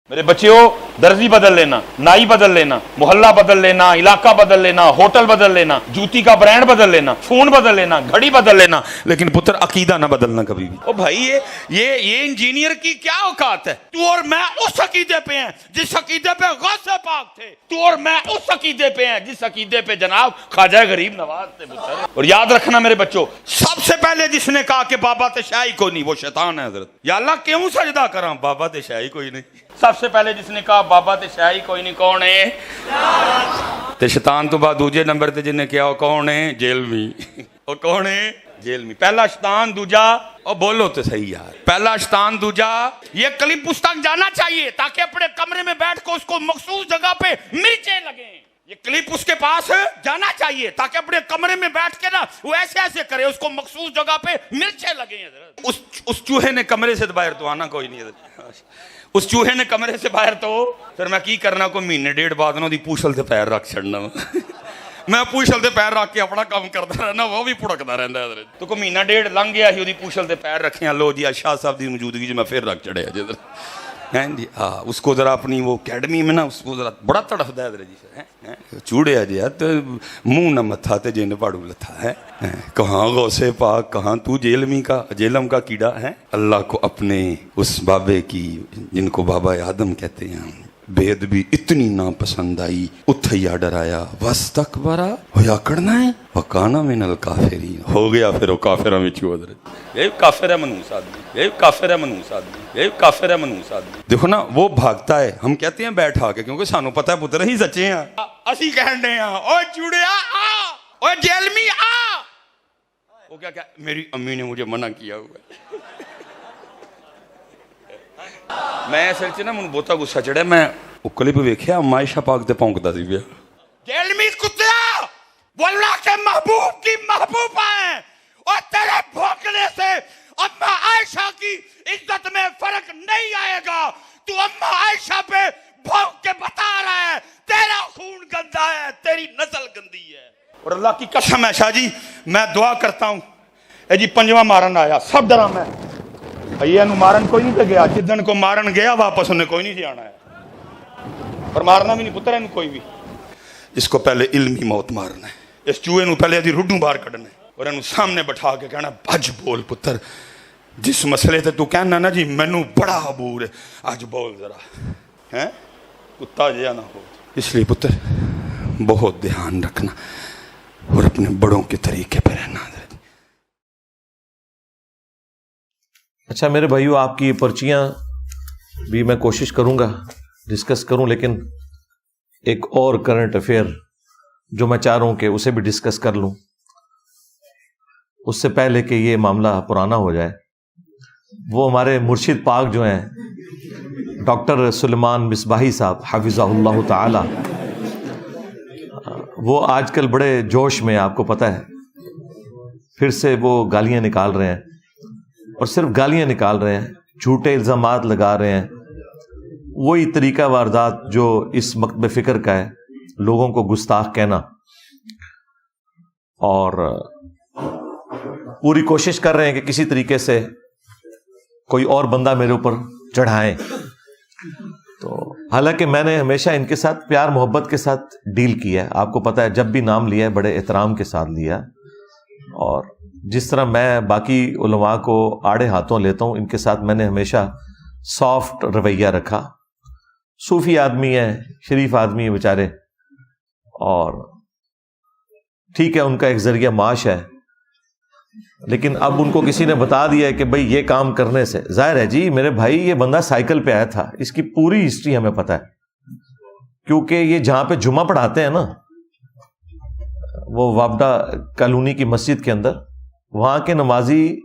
میرے بچیوں، درزی بدل لینا، نائی بدل لینا، محلہ بدل لینا، علاقہ بدل لینا، ہوٹل بدل لینا، جوتی کا برانڈ بدل لینا، فون بدل لینا، گھڑی بدل لینا، لیکن پتر عقیدہ نہ بدلنا کبھی بھی۔ او بھائی یہ انجینئر کی کیا اوقات ہے؟ تو اور میں اس عقیدے پہ ہیں جس عقیدے پہ غوث پاک تھے، تو اور میں اس عقیدے پہ ہیں جس عقیدے پہ جناب خواجہ غریب نواز تھے پتر۔ اور یاد رکھنا میرے بچوں، سب سے پہلے جس نے کہا کہ بابا تے شاہی کوئی نہیں، وہ شیطان ہے حضرت۔ یا اللہ کیوں سجدہ کراں، بابا تے شاہی کوئی نہیں۔ سب سے پہلے جس نے کہا بابا تے شاہی کوئی نہیں، کون ہے؟ تے شیطان تو بعد دوجے نمبر تے جن نے کیا، وہ کون ہے؟ جیلمی۔ وہ کون ہے؟ جیلمی۔ پہلا شیطان، دوجا اور بولو تو صحیح یار، پہلا شیطان، دوجا یہ کلپ اس تک جانا چاہیے تاکہ اپنے کمرے میں بیٹھ کے اس کو مخصوص جگہ پہ مرچیں لگیں۔ یہ کلپ اس کے پاس جانا چاہیے تاکہ اپنے کمرے میں بیٹھ کے نا وہ ایسے ایسے کرے، اس کو مخصوص جگہ پہ مرچیں لگیں۔ اس چوہے نے کمرے سے باہر تو آنا کوئی نہیں حضرت۔ اس چوہے نے کمرے سے باہر تو پھر میں کی کرنا، کوئی مہینے ڈیڑھ بعد نہ دی پوچھل تے پیر رکھ چھڑنا، میں پوچھل تے پیر رکھ کے اپنا کام کرتا رہنا، وہ بھی پھڑکتا رہتا ہے حضرت۔ تو کوئی مہینہ ڈیڑھ لنگ گیا ہی، وہ پوچھل تے پیر رکھے، لو جی شاہ صاحب دی موجودگی میں پھر رکھ چڑھے جی جی۔ ہاں اس کو ذرا اپنی وہ اکیڈمی میں نا اس کو ذرا بڑا تڑفدا ہے حضرت جی، چوڑیا جی تو منہ نہ متھا تے جن پاڑو لتھا ہے، کہاں غوث پاک، کہاں تو جیلمی کا جیلم کا کیڑا ہے۔ اللہ کو اپنے اس بابے کی جن کو بابا آدم کہتے ہیں بید بھی اتنی ناپسند آئی، اتھیا ڈرایا، واستکبرا ہویا کرنا ہے وکانا من الکافرین، ہو گیا پھر وہ کافرہ میں چھو حضرت۔ یہ کافر ہے منوس آدمی، یہ کافر ہے منوس آدمی، یہ کافر ہے منوس آدمی۔ دیکھو نا وہ بھاگتا ہے، ہم کہتے ہیں بیٹھا کے، کیونکہ سانو پتہ ہے پتر ہی سچے ہیں، اسی کہن رہے ہیں اوے چوڑیا آ، اوے جیلمی آ۔ وہ کیا میری امی نے مجھے منع کیا ہوا ہے۔ میں اصل چ نا من بہتا غصہ چڑھا، میں وہ کلپ ویکھیا عائشہ پاک تے پونکدا سی پیا۔ جیلمی کتیا، وہ اللہ کے محبوب کی محبوبہ ہیں، اور تیرے بھونکنے سے اما عائشہ کی عزت میں فرق نہیں آئے گا۔ تو اما عائشہ پہ بھونک کے بتا رہا ہے تیرا خون گندا ہے، تیری نسل گندی ہے۔ اور اللہ کی قسم ہے شاہ جی، میں دعا کرتا ہوں، اے جی پنجواں مارن آیا، سب ڈرا میں یہ انو مارن کوئی نہیں پہ گیا، جدن کو مارن گیا واپس انہیں کوئی نہیں جانا ہے، اور مارنا بھی نہیں پتر انو کوئی بھی۔ اس کو پہلے علمی موت مارنا ہے، اس چوہے نو پہلے ادھی رڈوں باہر کھڑنا ہے، اور انو سامنے بٹھا کے کہنا بھج بول پتر، جس مسئلے تے تو کہنا نا جی مینو بڑا عبور ہے، آج بول ذرا، ہیں کتا جیا نہ ہو۔ اس لیے پتر بہت دھیان رکھنا اور اپنے بڑوں کے طریقے پہ رہنا۔ اچھا میرے بھائیو، آپ کی پرچیاں بھی میں کوشش کروں گا ڈسکس کروں، لیکن ایک اور کرنٹ افیئر جو میں چاہ رہا ہوں کہ اسے بھی ڈسکس کر لوں اس سے پہلے کہ یہ معاملہ پرانا ہو جائے۔ وہ ہمارے مرشد پاک جو ہیں ڈاکٹر سلیمان مصباحی صاحب حفظہ اللہ تعالی، وہ آج کل بڑے جوش میں، آپ کو پتہ ہے، پھر سے وہ گالیاں نکال رہے ہیں، اور صرف گالیاں نکال رہے ہیں، جھوٹے الزامات لگا رہے ہیں، وہی طریقہ واردات جو اس مکتب فکر کا ہے، لوگوں کو گستاخ کہنا، اور پوری کوشش کر رہے ہیں کہ کسی طریقے سے کوئی اور بندہ میرے اوپر چڑھائیں۔ تو حالانکہ میں نے ہمیشہ ان کے ساتھ پیار محبت کے ساتھ ڈیل کیا ہے، آپ کو پتہ ہے، جب بھی نام لیا ہے بڑے احترام کے ساتھ لیا، اور جس طرح میں باقی علماء کو آڑے ہاتھوں لیتا ہوں، ان کے ساتھ میں نے ہمیشہ سافٹ رویہ رکھا۔ صوفی آدمی ہیں، شریف آدمی ہیں بیچارے، اور ٹھیک ہے ان کا ایک ذریعہ معاش ہے، لیکن اب ان کو کسی نے بتا دیا ہے کہ بھئی یہ کام کرنے سے، ظاہر ہے جی میرے بھائی یہ بندہ سائیکل پہ آیا تھا، اس کی پوری ہسٹری ہمیں پتہ ہے، کیونکہ یہ جہاں پہ جمعہ پڑھاتے ہیں نا، وہ وابڈا کالونی کی مسجد کے اندر، وہاں کے نمازی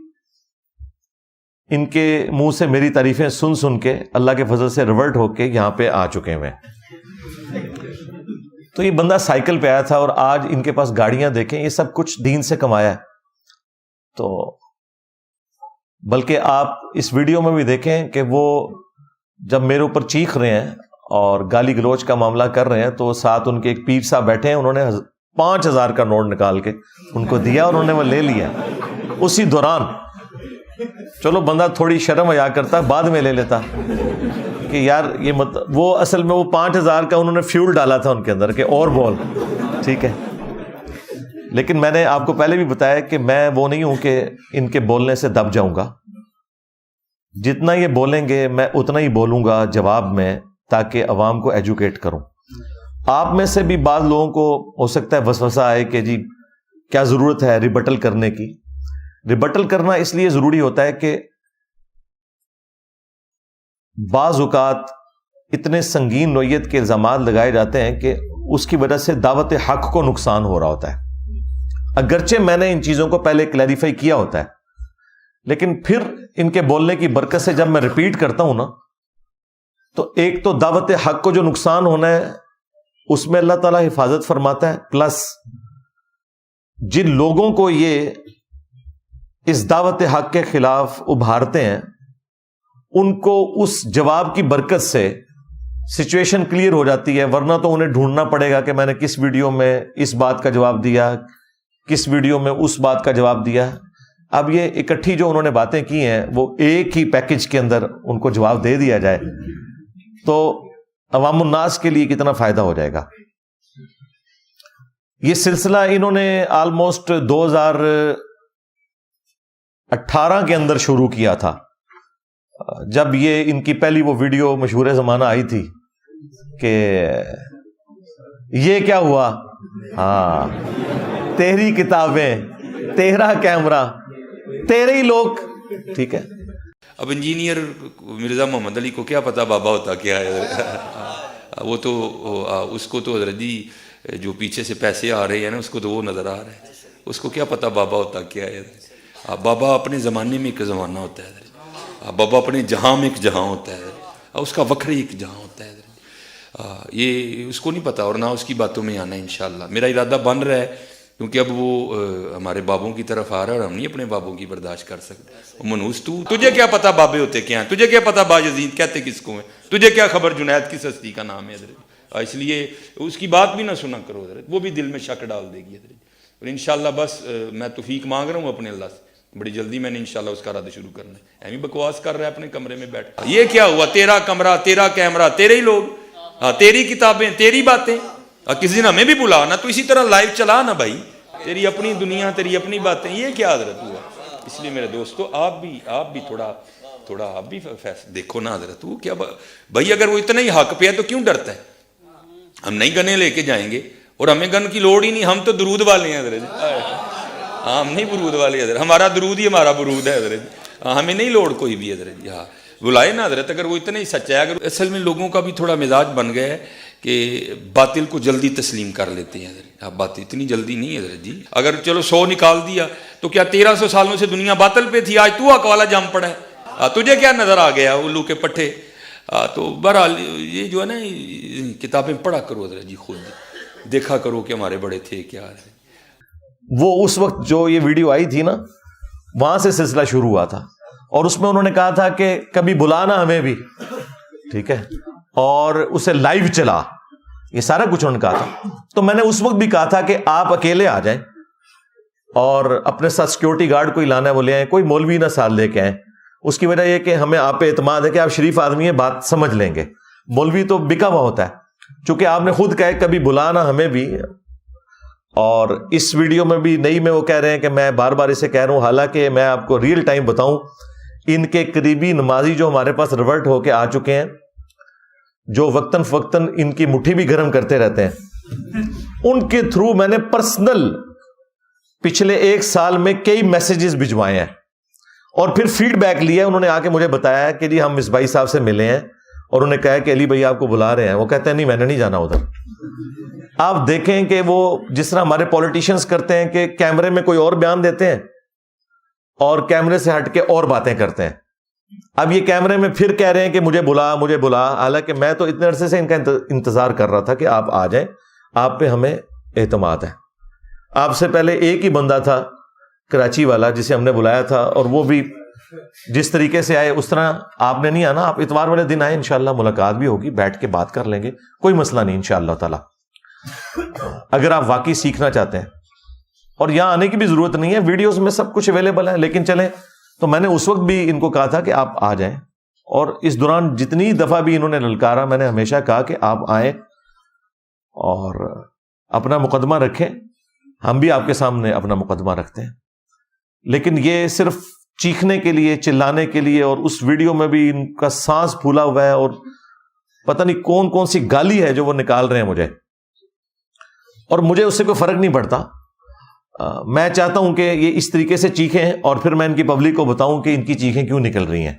ان کے منہ سے میری تعریفیں سن سن کے اللہ کے فضل سے ریورٹ ہو کے یہاں پہ آ چکے ہیں۔ تو یہ بندہ سائیکل پہ آیا تھا، اور آج ان کے پاس گاڑیاں دیکھیں، یہ سب کچھ دین سے کمایا ہے۔ تو بلکہ آپ اس ویڈیو میں بھی دیکھیں کہ وہ جب میرے اوپر چیخ رہے ہیں اور گالی گلوچ کا معاملہ کر رہے ہیں، تو ساتھ ان کے ایک پیر صاحب بیٹھے ہیں، انہوں نے 5000 کا نوٹ نکال کے ان کو دیا، اور انہوں نے وہ لے لیا اسی دوران۔ چلو بندہ تھوڑی شرم حیا کرتا، بعد میں لے لیتا، کہ یار یہ وہ اصل میں وہ 5,000 کا انہوں نے فیول ڈالا تھا ان کے اندر کہ اور بول. ٹھیک ہے, لیکن میں نے آپ کو پہلے بھی بتایا کہ میں وہ نہیں ہوں کہ ان کے بولنے سے دب جاؤں گا. جتنا یہ بولیں گے میں اتنا ہی بولوں گا جواب میں, تاکہ عوام کو ایجوکیٹ کروں. آپ میں سے بھی بعض لوگوں کو ہو سکتا ہے وسوسہ آئے کہ جی کیا ضرورت ہے ریبٹل کرنے کی. ریبٹل کرنا اس لیے ضروری ہوتا ہے کہ بعض اوقات اتنے سنگین نوعیت کے الزامات لگائے جاتے ہیں کہ اس کی وجہ سے دعوت حق کو نقصان ہو رہا ہوتا ہے. اگرچہ میں نے ان چیزوں کو پہلے کلیریفائی کیا ہوتا ہے, لیکن پھر ان کے بولنے کی برکت سے جب میں ریپیٹ کرتا ہوں نا, تو ایک تو دعوت حق کو جو نقصان ہونا ہے اس میں اللہ تعالیٰ حفاظت فرماتا ہے, پلس جن لوگوں کو یہ اس دعوت حق کے خلاف ابھارتے ہیں ان کو اس جواب کی برکت سے سچویشن کلیئر ہو جاتی ہے. ورنہ تو انہیں ڈھونڈنا پڑے گا کہ میں نے کس ویڈیو میں اس بات کا جواب دیا, کس ویڈیو میں اس بات کا جواب دیا. اب یہ اکٹھی جو انہوں نے باتیں کی ہیں وہ ایک ہی پیکج کے اندر ان کو جواب دے دیا جائے تو عوام الناس کے لیے کتنا فائدہ ہو جائے گا. یہ سلسلہ انہوں نے آلموسٹ 2018 کے اندر شروع کیا تھا, جب یہ ان کی پہلی وہ ویڈیو مشہور زمانہ آئی تھی کہ یہ کیا ہوا, ہاں تیری کتابیں, تیرا کیمرہ, تیرے ہی لوگ. ٹھیک ہے, اب انجینئر مرزا محمد علی کو کیا پتا بابا ہوتا کیا ہے, وہ تو اس کو تو حضرت جی جو پیچھے سے پیسے آ رہے ہیں نا اس کو تو وہ نظر آ رہا ہے, اس کو کیا پتا بابا ہوتا کیا ہے. بابا اپنے زمانے میں ایک زمانہ ہوتا ہے, بابا اپنے جہاں میں ایک جہاں ہوتا ہے, اس کا وکھری ایک جہاں ہوتا ہے. یہ اس کو نہیں پتا اور نہ اس کی باتوں میں آنا ہے. انشاءاللہ میرا ارادہ بن رہا ہے, کیونکہ اب وہ ہمارے بابوں کی طرف آ رہا ہے اور ہم نہیں اپنے بابوں کی برداشت کر سکتے. منوس تجھے کیا پتا بابے ہوتے کیا ہیں, تجھے کیا پتا باجزید کہتے کس کو ہیں, تجھے کیا خبر جنید کس ہستی کا نام ہے حضرت. اس لیے اس کی بات بھی نہ سنا کرو حضرت, وہ بھی دل میں شک ڈال دے گی حضرت. اور انشاءاللہ بس میں توفیق مانگ رہا ہوں اپنے اللہ سے, بڑی جلدی میں نے انشاءاللہ اس کا رد شروع کرنا ہے. ایمی بکواس کر رہا ہے اپنے کمرے میں بیٹھ, یہ کیا ہوا, تیرا کمرہ, تیرا کیمرہ, تیرے ہی لوگ, تیری کتابیں, تیری باتیں. کسی دن ہمیں بھی بلا نا, تو اسی طرح لائیو چلا نا بھائی, تیری اپنی دنیا, تیری اپنی باتیں. یہ کیا حضرت ہوا. اس لیے میرے دوستو آپ بھی تھوڑا آپ بھی دیکھو نا حضرت, وہ کیا بھائی, اگر وہ اتنا ہی حق پہ ہے تو کیوں ڈرتا ہے. ہم نہیں گنے لے کے جائیں گے اور ہمیں گن کی لوڑ ہی نہیں, ہم تو درود والے ہیں حضرت. ہم نہیں برود والے حضرت, ہمارا درود ہی ہمارا برود ہے حضرت, ہمیں نہیں لوڑ کوئی بھی حضرت. ہاں بلائے نا حضرت, اگر وہ اتنا ہی سچا ہے. اگر اصل میں لوگوں کا بھی تھوڑا مزاج بن گیا ہے کہ باطل کو جلدی تسلیم کر لیتے ہیں حضرت. اب بات اتنی جلدی نہیں حضرت جی, اگر چلو 100 نکال دیا تو کیا 1300 سالوں سے دنیا باطل پہ تھی, آج تو حق والا جم پڑا ہے, تجھے کیا نظر آ گیا الو کے پٹھے. تو بہرحال یہ جو ہے نا کتابیں پڑھا کرو حضرت جی, خود دیکھا کرو کہ ہمارے بڑے تھے کیا ہے. وہ اس وقت جو یہ ویڈیو آئی تھی نا, وہاں سے سلسلہ شروع ہوا تھا, اور اس میں انہوں نے کہا تھا کہ کبھی بلانا ہمیں بھی. ٹھیک ہے, اور اسے لائیو چلا, یہ سارا کچھ انہوں نے کہا تھا. تو میں نے اس وقت بھی کہا تھا کہ آپ اکیلے آ جائیں اور اپنے ساتھ سیکیورٹی گارڈ کوئی لانا ہے وہ لے آئیں, کوئی مولوی نہ ساتھ لے کے آئیں. اس کی وجہ یہ کہ ہمیں آپ پہ اعتماد ہے کہ آپ شریف آدمی ہیں, بات سمجھ لیں گے. مولوی تو بکا ہوا ہوتا ہے, چونکہ آپ نے خود کہا کبھی بلانا ہمیں بھی. اور اس ویڈیو میں بھی نئی میں وہ کہہ رہے ہیں کہ میں بار بار اسے کہہ رہا ہوں, حالانکہ میں آپ کو ریئل ٹائم بتاؤں, ان کے قریبی نمازی جو ہمارے پاس ریورٹ ہو کے آ چکے ہیں, جو وقتاً فوقتاً ان کی مٹھی بھی گرم کرتے رہتے ہیں, ان کے تھرو میں نے پرسنل پچھلے 1 سال میں کئی میسیجز بھجوائے ہیں اور پھر فیڈ بیک لیا. انہوں نے آ کے مجھے بتایا کہ جی ہم اس بھائی صاحب سے ملے ہیں اور انہوں نے کہا کہ علی بھائی آپ کو بلا رہے ہیں. وہ کہتے ہیں نہیں میں نے نہیں جانا ادھر. آپ دیکھیں کہ وہ جس طرح ہمارے پولیٹیشینز کرتے ہیں کہ کیمرے میں کوئی اور بیان دیتے ہیں اور کیمرے سے ہٹ کے اور باتیں کرتے ہیں. اب یہ کیمرے میں پھر کہہ رہے ہیں کہ مجھے بلا, حالانکہ میں تو اتنے عرصے سے ان کا انتظار کر رہا تھا کہ آپ آ جائیں, آپ پہ ہمیں اعتماد ہے. آپ سے پہلے ایک ہی بندہ تھا کراچی والا جسے ہم نے بلایا تھا, اور وہ بھی جس طریقے سے آئے اس طرح آپ نے نہیں آنا. آپ اتوار والے دن آئے, انشاءاللہ ملاقات بھی ہوگی, بیٹھ کے بات کر لیں گے, کوئی مسئلہ نہیں انشاءاللہ تعالی. اگر آپ واقعی سیکھنا چاہتے ہیں, اور یہاں آنے کی بھی ضرورت نہیں ہے, ویڈیوز میں سب کچھ اویلیبل ہے. لیکن چلیں, تو میں نے اس وقت بھی ان کو کہا تھا کہ آپ آ جائیں اور اس دوران جتنی دفعہ بھی انہوں نے للکارا، میں نے ہمیشہ کہا کہ آپ آئیں اور اپنا مقدمہ رکھیں، ہم بھی آپ کے سامنے اپنا مقدمہ رکھتے ہیں. لیکن یہ صرف چیخنے کے لیے، چلانے کے لیے، اور اس ویڈیو میں بھی ان کا سانس پھولا ہوا ہے اور پتہ نہیں کون کون سی گالی ہے جو وہ نکال رہے ہیں مجھے، اور مجھے اس سے کوئی فرق نہیں پڑتا. میں چاہتا ہوں کہ یہ اس طریقے سے چیخیں اور پھر میں ان کی پبلک کو بتاؤں کہ ان کی چیخیں کیوں نکل رہی ہیں،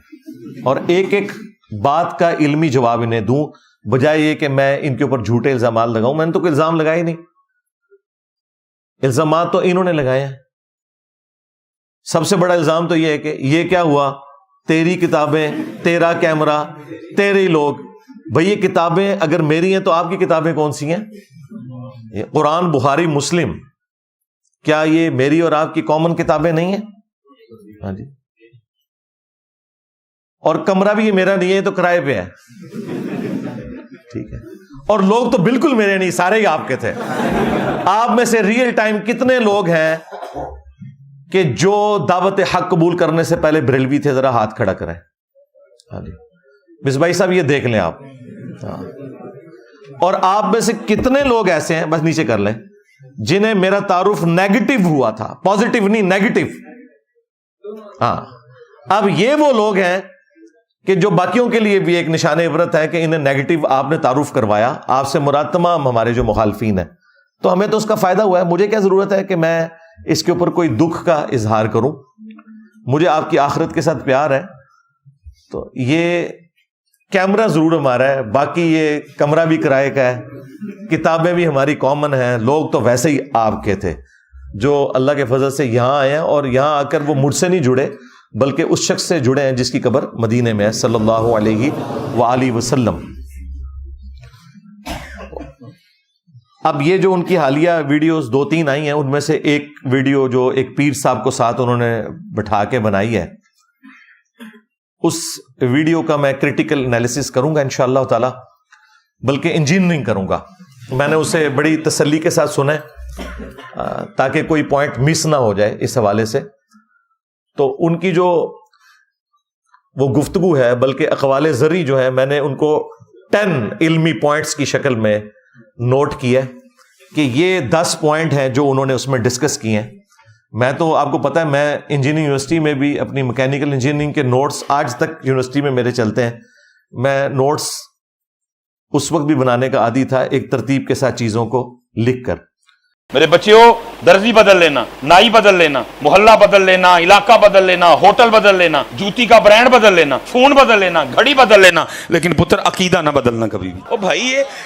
اور ایک ایک بات کا علمی جواب انہیں دوں، بجائے یہ کہ میں ان کے اوپر جھوٹے الزامات لگاؤں. میں نے تو کوئی الزام لگائے ہی نہیں، الزامات تو انہوں نے لگائے ہیں. سب سے بڑا الزام تو یہ ہے کہ یہ کیا ہوا، تیری کتابیں، تیرا کیمرہ، تیرے لوگ. بھئی یہ کتابیں اگر میری ہیں تو آپ کی کتابیں کون سی ہیں؟ یہ قرآن، بخاری، مسلم، کیا یہ میری اور آپ کی کامن کتابیں نہیں ہیں؟ ہاں جی. اور کمرہ بھی یہ میرا نہیں ہے، تو کرائے پہ ہے. ٹھیک ہے. اور لوگ تو بالکل میرے نہیں، سارے ہی آپ کے تھے. آپ میں سے ریئل ٹائم کتنے لوگ ہیں کہ جو دعوت حق قبول کرنے سے پہلے بریلوی تھے؟ ذرا ہاتھ کھڑا کریں. ہاں جی. مصباحی صاحب یہ دیکھ لیں آپ. ہاں. اور آپ میں سے کتنے لوگ ایسے ہیں، بس نیچے کر لیں، جنہیں میرا تعارف نیگیٹو ہوا تھا، پازیٹیو نہیں، نیگیٹو. ہاں. اب یہ وہ لوگ ہیں کہ جو باقیوں کے لیے بھی ایک نشان عبرت ہے کہ انہیں نیگیٹو آپ نے تعارف کروایا. آپ سے مراد تمام ہمارے جو مخالفین ہیں. تو ہمیں تو اس کا فائدہ ہوا ہے. مجھے کیا ضرورت ہے کہ میں اس کے اوپر کوئی دکھ کا اظہار کروں؟ مجھے آپ کی آخرت کے ساتھ پیار ہے. تو یہ کیمرہ ضرور ہمارا ہے، باقی یہ کمرہ بھی کرائے کا ہے، کتابیں بھی ہماری کامن ہیں. لوگ تو ویسے ہی آپ کے تھے جو اللہ کے فضل سے یہاں آئے ہیں، اور یہاں آ کر وہ مجھ سے نہیں جڑے بلکہ اس شخص سے جڑے ہیں جس کی قبر مدینے میں ہے، صلی اللہ علیہ وآلہ وسلم. اب یہ جو ان کی حالیہ ویڈیوز 2-3 آئی ہیں، ان میں سے ایک ویڈیو جو ایک پیر صاحب کو ساتھ انہوں نے بٹھا کے بنائی ہے، اس ویڈیو کا میں کریٹیکل انالیسس کروں گا انشاءاللہ تعالی، بلکہ انجینئرنگ کروں گا. میں نے اسے بڑی تسلی کے ساتھ سنا ہے تاکہ کوئی پوائنٹ مس نہ ہو جائے اس حوالے سے. تو ان کی جو وہ گفتگو ہے، بلکہ اقوال زرعی جو ہے، میں نے ان کو 10 علمی پوائنٹس کی شکل میں نوٹ کیا کہ یہ 10 پوائنٹ ہیں جو انہوں نے اس میں ڈسکس کیے ہیں. میں تو آپ کو پتا ہے، میں انجینئرنگ یونیورسٹی میں بھی اپنی میکینیکل انجینئرنگ کے نوٹس آج تک یونیورسٹی میں میرے چلتے ہیں. میں نوٹس اس وقت بھی بنانے کا عادی تھا، ایک ترتیب کے ساتھ چیزوں کو لکھ کر. میرے بچیوں، درزی بدل لینا، نائی بدل لینا، محلہ بدل لینا، علاقہ بدل لینا، ہوٹل بدل لینا، جوتی کا برانڈ بدل لینا، فون بدل لینا، گھڑی بدل لینا، لیکن پتر عقیدہ نہ بدلنا کبھی بھی. او بھائی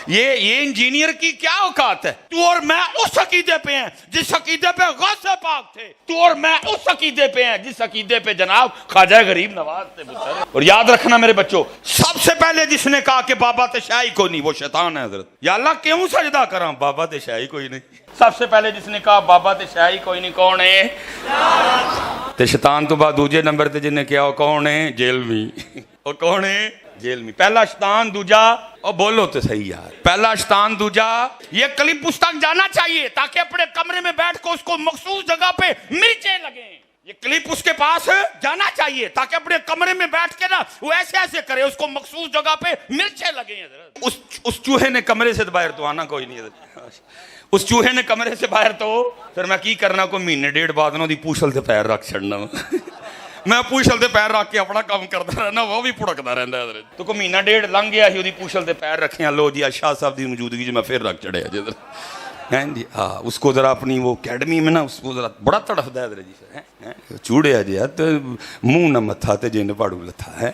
یہ انجینئر کی کیا اوقات ہے؟ تو اور میں اس عقیدے پہ ہیں جس عقیدے پہ غوث پاک تھے. تو اور میں اس عقیدے پہ ہیں جس عقیدے پہ جناب خواجہ غریب نواز تھے پتر. اور یاد رکھنا میرے بچوں، سب سے پہلے جس نے کہا کہ بابا تشائی کوئی نہیں، وہ شیطان ہے حضرت. یا اللہ کیوں سجدہ کراں، بابا تشائی کوئی نہیں. سب سے پہلے جس نے کہا بابا تے شاہی کوئی نہیں، کون ہے؟ تے شیطان تو بعد دوجے نمبر تے جن نے کیا، وہ کون ہے؟ جیلمی. وہ کون ہے؟ جیلمی. پہلا شیطان، دوجا، اور بولو تو صحیح یار، پہلا شیطان، دوجا. یہ کلپ اس تک جانا چاہیے تاکہ اپنے کمرے میں بیٹھ کے اس کو مخصوص جگہ پہ مرچیں لگیں. یہ کلپ اس کے پاس جانا چاہیے تاکہ اپنے کمرے میں بیٹھ کے نا وہ ایسے ایسے کرے، اس کو مخصوص جگہ پہ مرچیں لگیں. اس چوہے نے کمرے سے باہر تو آنا کوئی نہیں. اس چوہے نے کمرے سے باہر تو پھر میں کی کرنا، کو مہینے 1.5 بعد نہ دی پوچھل تے پیر رکھ چھڑنا. میں پوچھل تے پیر رکھ کے اپنا کام کرتا رہنا، وہ بھی پھڑکتا رہتا ہے. تو کو مہینہ 1.5 لنگ گیا ہی، پوچھل تے پیر رکھے. لو جی شاہ صاحب دی موجودگی میں پھر رکھ چڑھیا جی. ہاں اس کو ذرا اپنی وہ اکیڈمی میں نا اس کو ذرا بڑا تڑفتا ہے جی. چوڑیا جی منہ نہ متھا تے جن پاڑو لتھا ہے.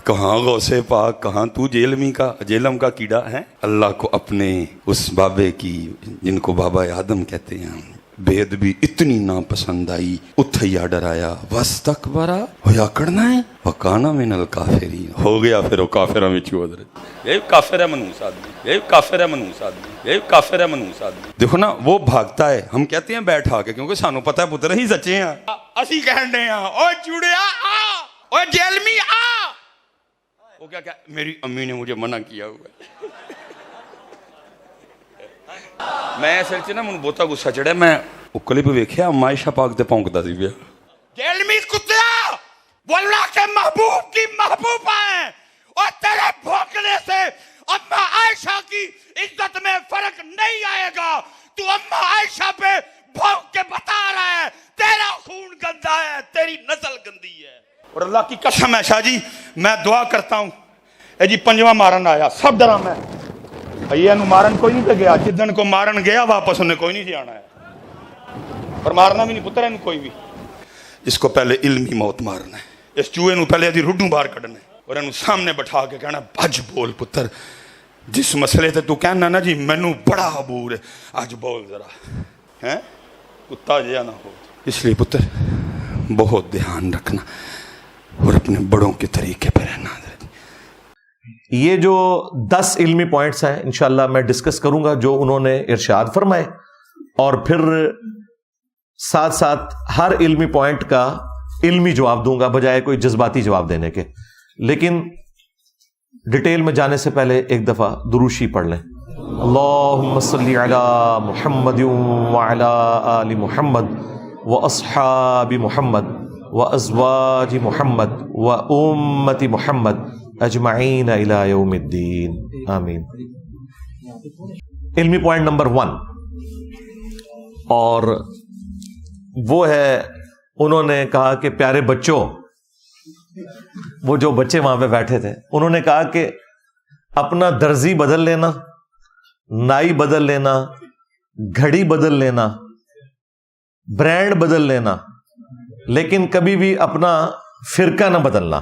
کہاں غوث پاک، کہاں تو جیلمی کا جیلم کا کیڑا ہے. اللہ کو اپنے اس بابے کی جن کو بابا آدم کہتے ہیں بے ادبی اتنی ناپسند آئی، اتھیا ڈرایا، واستکبرا ہویا کرنا ہے وکانا من الکافرین. ہو گیا پھر وہ کافرہ میں چھو حضرت. یہ کافر ہے منوس آدمی، یہ کافر ہے منوس آدمی، یہ کافر ہے منوس آدمی. دیکھو نا وہ بھاگتا ہے، ہم کہتے ہیں بیٹھا کے کیونکہ سانو پتہ ہے پتر ہی سچے ہیں. اسی کہن رہے ہیں اوے چوڑیا آ، اوے جیلمی آ. وہ کیا میری امی نے مجھے منع کیا ہوا ہے. میں اصل چ نا من بہتا غصہ چڑھیا. میں وہ کلپ ویکھیا عائشہ پاک تے پونکدا سی پیا. جیلمی کتیا وہ اللہ کے محبوب کی محبوبہ ہیں، اور تیرے بھونکنے سے اما عائشہ کی عزت میں فرق نہیں آئے گا. تو اما عائشہ پہ بھونک کے بتا رہا ہے تیرا خون گندا ہے، تیری نسل گندی ہے. اور اللہ کی قسم ہے شاہ جی، میں دعا کرتا ہوں، اے جی پنجواں مارن آیا، سب ڈرا میں یہ مارن کوئی نہیں پہ گیا، جدن کو مارن گیا واپس انہیں کوئی نہیں سی آنا ہے، اور مارنا بھی نہیں پتر ہے کوئی بھی. اس کو پہلے علمی موت مارنا ہے، اس چوہے نو پہلے دی رڈوں باہر کڈنا ہے، اور انہوں سامنے بٹھا کے کہنا بھج بول پتر، جس مسئلے تے تو کہنا نا جی مینوں بڑا عبور ہے، آج بول ذرا، ہیں کتا جیا نہ ہو. اس لیے پتر بہت دھیان رکھنا اور اپنے بڑوں کے طریقے پہ رہنا. یہ جو 10 علمی پوائنٹس ہیں انشاءاللہ میں ڈسکس کروں گا جو انہوں نے ارشاد فرمائے، اور پھر ساتھ ساتھ ہر علمی پوائنٹ کا علمی جواب دوں گا بجائے کوئی جذباتی جواب دینے کے. لیکن ڈیٹیل میں جانے سے پہلے ایک دفعہ دروشی پڑھ لیں. اللہم صلی علی محمد وعلی آل محمد واصحاب محمد وازواج محمد وامت محمد اجمعین الی یوم الدین آمین. علمی پوائنٹ نمبر 1، اور وہ ہے انہوں نے کہا کہ پیارے بچوں، وہ جو بچے وہاں پہ بیٹھے تھے انہوں نے کہا کہ اپنا درزی بدل لینا، نائی بدل لینا، گھڑی بدل لینا، برانڈ بدل لینا، لیکن کبھی بھی اپنا فرقہ نہ بدلنا.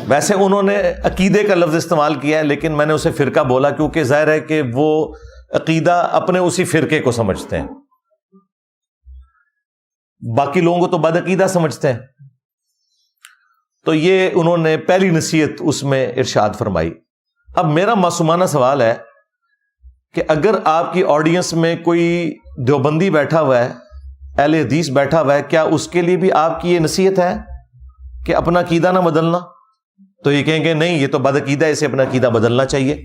ویسے انہوں نے عقیدے کا لفظ استعمال کیا ہے، لیکن میں نے اسے فرقہ بولا کیونکہ ظاہر ہے کہ وہ عقیدہ اپنے اسی فرقے کو سمجھتے ہیں، باقی لوگوں کو تو بد عقیدہ سمجھتے ہیں. تو یہ انہوں نے پہلی نصیحت اس میں ارشاد فرمائی. اب میرا معصومانہ سوال ہے کہ اگر آپ کی آڈینس میں کوئی دیوبندی بیٹھا ہوا ہے، اہل حدیث بیٹھا ہوا ہے، کیا اس کے لیے بھی آپ کی یہ نصیحت ہے کہ اپنا عقیدہ نہ بدلنا؟ تو یہ کہیں گے نہیں، یہ تو بد عقیدہ ہے، اسے اپنا عقیدہ بدلنا چاہیے.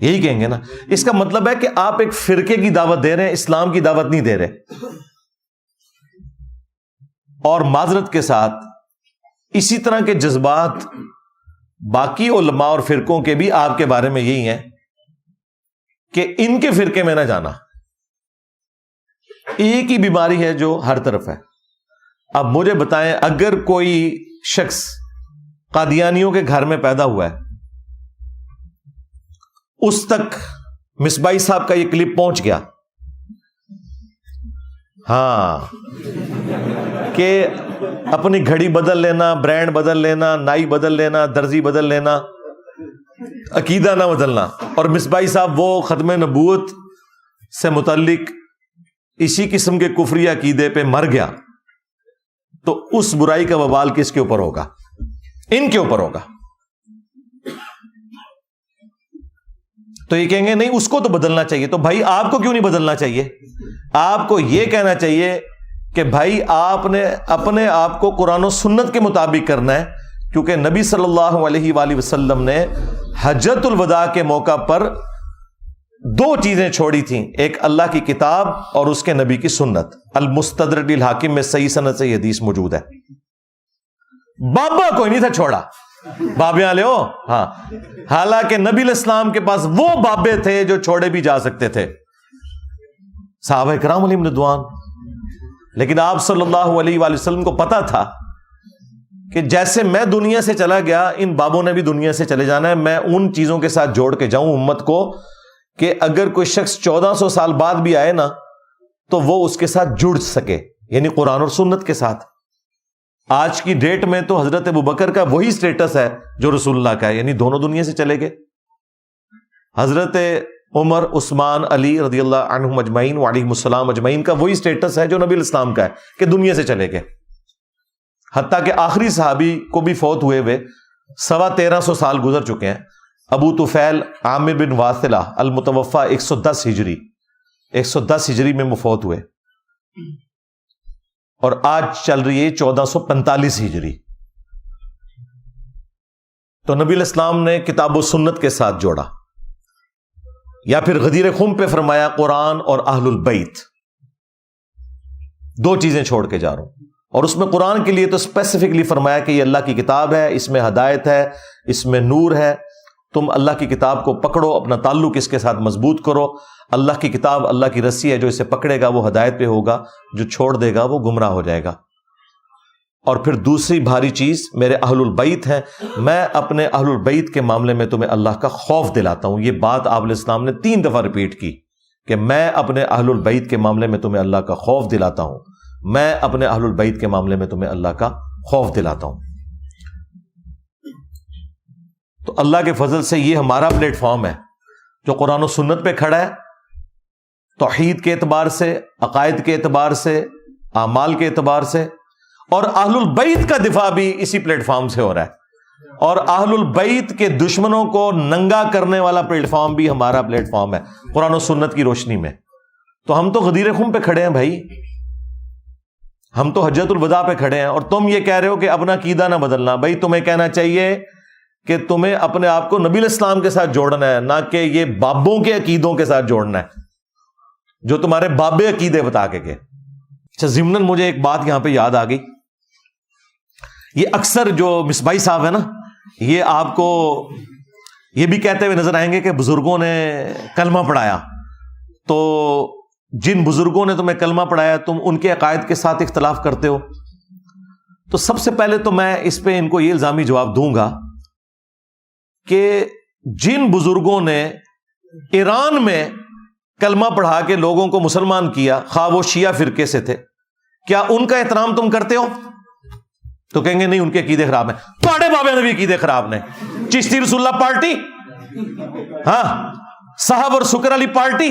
یہی کہیں گے نا. اس کا مطلب ہے کہ آپ ایک فرقے کی دعوت دے رہے ہیں، اسلام کی دعوت نہیں دے رہے. اور معذرت کے ساتھ اسی طرح کے جذبات باقی علماء اور فرقوں کے بھی آپ کے بارے میں یہی ہیں کہ ان کے فرقے میں نہ جانا. ایک ہی بیماری ہے جو ہر طرف ہے. اب مجھے بتائیں، اگر کوئی شخص قادیانیوں کے گھر میں پیدا ہوا ہے، اس تک مصباحی صاحب کا یہ کلپ پہنچ گیا، ہاں، کہ اپنی گھڑی بدل لینا، برانڈ بدل لینا، نائی بدل لینا، درزی بدل لینا، عقیدہ نہ بدلنا، اور مصباحی صاحب وہ ختم نبوت سے متعلق اسی قسم کے کفری عقیدے پہ مر گیا، تو اس برائی کا وبال کس کے اوپر ہوگا؟ ان کے اوپر ہوگا. تو یہ کہیں گے نہیں، اس کو تو بدلنا چاہیے. تو بھائی آپ کو کیوں نہیں بدلنا چاہیے؟ آپ کو یہ کہنا چاہیے کہ بھائی آپ نے اپنے آپ کو قرآن و سنت کے مطابق کرنا ہے، کیونکہ نبی صلی اللہ علیہ وآلہ وسلم نے حجۃ الوداع کے موقع پر 2 چیزیں چھوڑی تھیں، ایک اللہ کی کتاب اور اس کے نبی کی سنت. المستدرک للحاکم میں صحیح سند سے یہ حدیث موجود ہے. بابا کوئی نہیں تھا چھوڑا، بابے والے ہو، ہاں، حالانکہ نبی الاسلام کے پاس وہ بابے تھے جو چھوڑے بھی جا سکتے تھے، صحابہ کرام علیہم رضوان. لیکن آپ صلی اللہ علیہ وآلہ وسلم کو پتا تھا کہ جیسے میں دنیا سے چلا گیا، ان بابوں نے بھی دنیا سے چلے جانا ہے. میں ان چیزوں کے ساتھ جوڑ کے جاؤں امت کو کہ اگر کوئی شخص 1400 سال بعد بھی آئے نا تو وہ اس کے ساتھ جڑ سکے، یعنی قرآن اور سنت کے ساتھ. آج کی ڈیٹ میں تو حضرت ابوبکر کا وہی سٹیٹس ہے جو رسول اللہ کا ہے، یعنی دونوں دنیا سے چلے گئے. حضرت عمر، عثمان، علی رضی اللہ عنہم اجمعین وعلیہم السلام اجمعین کا وہی سٹیٹس ہے جو نبی الاسلام کا ہے کہ دنیا سے چلے گئے. حتیٰ کہ آخری صحابی کو بھی فوت ہوئے 1350 سال گزر چکے ہیں. ابو طفیل عامر بن واثلہ المتوفا 110 ہجری 110 ہجری میں فوت ہوئے، اور آج چل رہی ہے 1445 ہجری. تو نبی الاسلام نے کتاب و سنت کے ساتھ جوڑا. یا پھر غدیر خم پہ فرمایا قرآن اور اہل البیت، 2 چیزیں چھوڑ کے جا رہا ہوں. اور اس میں قرآن کے لیے تو اسپیسیفکلی فرمایا کہ یہ اللہ کی کتاب ہے، اس میں ہدایت ہے، اس میں نور ہے، تم اللہ کی کتاب کو پکڑو، اپنا تعلق اس کے ساتھ مضبوط کرو، اللہ کی کتاب اللہ کی رسی ہے، جو اسے پکڑے گا وہ ہدایت پہ ہوگا، جو چھوڑ دے گا وہ گمراہ ہو جائے گا۔ اور پھر دوسری بھاری چیز میرے اہل البیت ہیں، میں اپنے اہل البیت کے معاملے میں تمہیں اللہ کا خوف دلاتا ہوں۔ یہ بات آپ علیہ السلام نے 3 دفعہ ریپیٹ کی کہ میں اپنے اہل البیت کے معاملے میں تمہیں اللہ کا خوف دلاتا ہوں، میں اپنے اہل البیت کے معاملے میں تمہیں اللہ کا خوف دلاتا ہوں۔ تو اللہ کے فضل سے یہ ہمارا پلیٹ فارم ہے جو قرآن و سنت پہ کھڑا ہے، توحید کے اعتبار سے، عقائد کے اعتبار سے، اعمال کے اعتبار سے، اور اہل البیت کا دفاع بھی اسی پلیٹ فارم سے ہو رہا ہے، اور اہل البیت کے دشمنوں کو ننگا کرنے والا پلیٹ فارم بھی ہمارا پلیٹ فارم ہے قرآن و سنت کی روشنی میں۔ تو ہم تو غدیر خم پہ کھڑے ہیں بھائی، ہم تو حجت الوداع پہ کھڑے ہیں، اور تم یہ کہہ رہے ہو کہ اپنا عقیدہ نہ بدلنا۔ بھائی تمہیں کہنا چاہیے کہ تمہیں اپنے آپ کو نبی علیہ السلام کے ساتھ جوڑنا ہے، نہ کہ یہ بابوں کے عقیدوں کے ساتھ جوڑنا ہے جو تمہارے بابے عقیدے بتا کے گئے۔ اچھا، ضمناً مجھے ایک بات یہاں پہ یاد آ گئی، یہ اکثر جو مصباحی صاحب ہے نا، یہ آپ کو یہ بھی کہتے ہوئے نظر آئیں گے کہ بزرگوں نے کلمہ پڑھایا، تو جن بزرگوں نے تمہیں کلمہ پڑھایا تم ان کے عقائد کے ساتھ اختلاف کرتے ہو۔ تو سب سے پہلے تو میں اس پہ ان کو یہ الزامی جواب دوں گا کہ جن بزرگوں نے ایران میں کلمہ پڑھا کے لوگوں کو مسلمان کیا، خواہ وہ شیعہ فرقے سے تھے، کیا ان کا احترام تم کرتے ہو؟ تو کہیں گے نہیں، ان کے عقیدے خراب ہیں۔ پاڑے بابے نے بھی عقیدے خراب نے، چشتی رسول اللہ پارٹی، ہاں صاحب اور سکر علی پارٹی،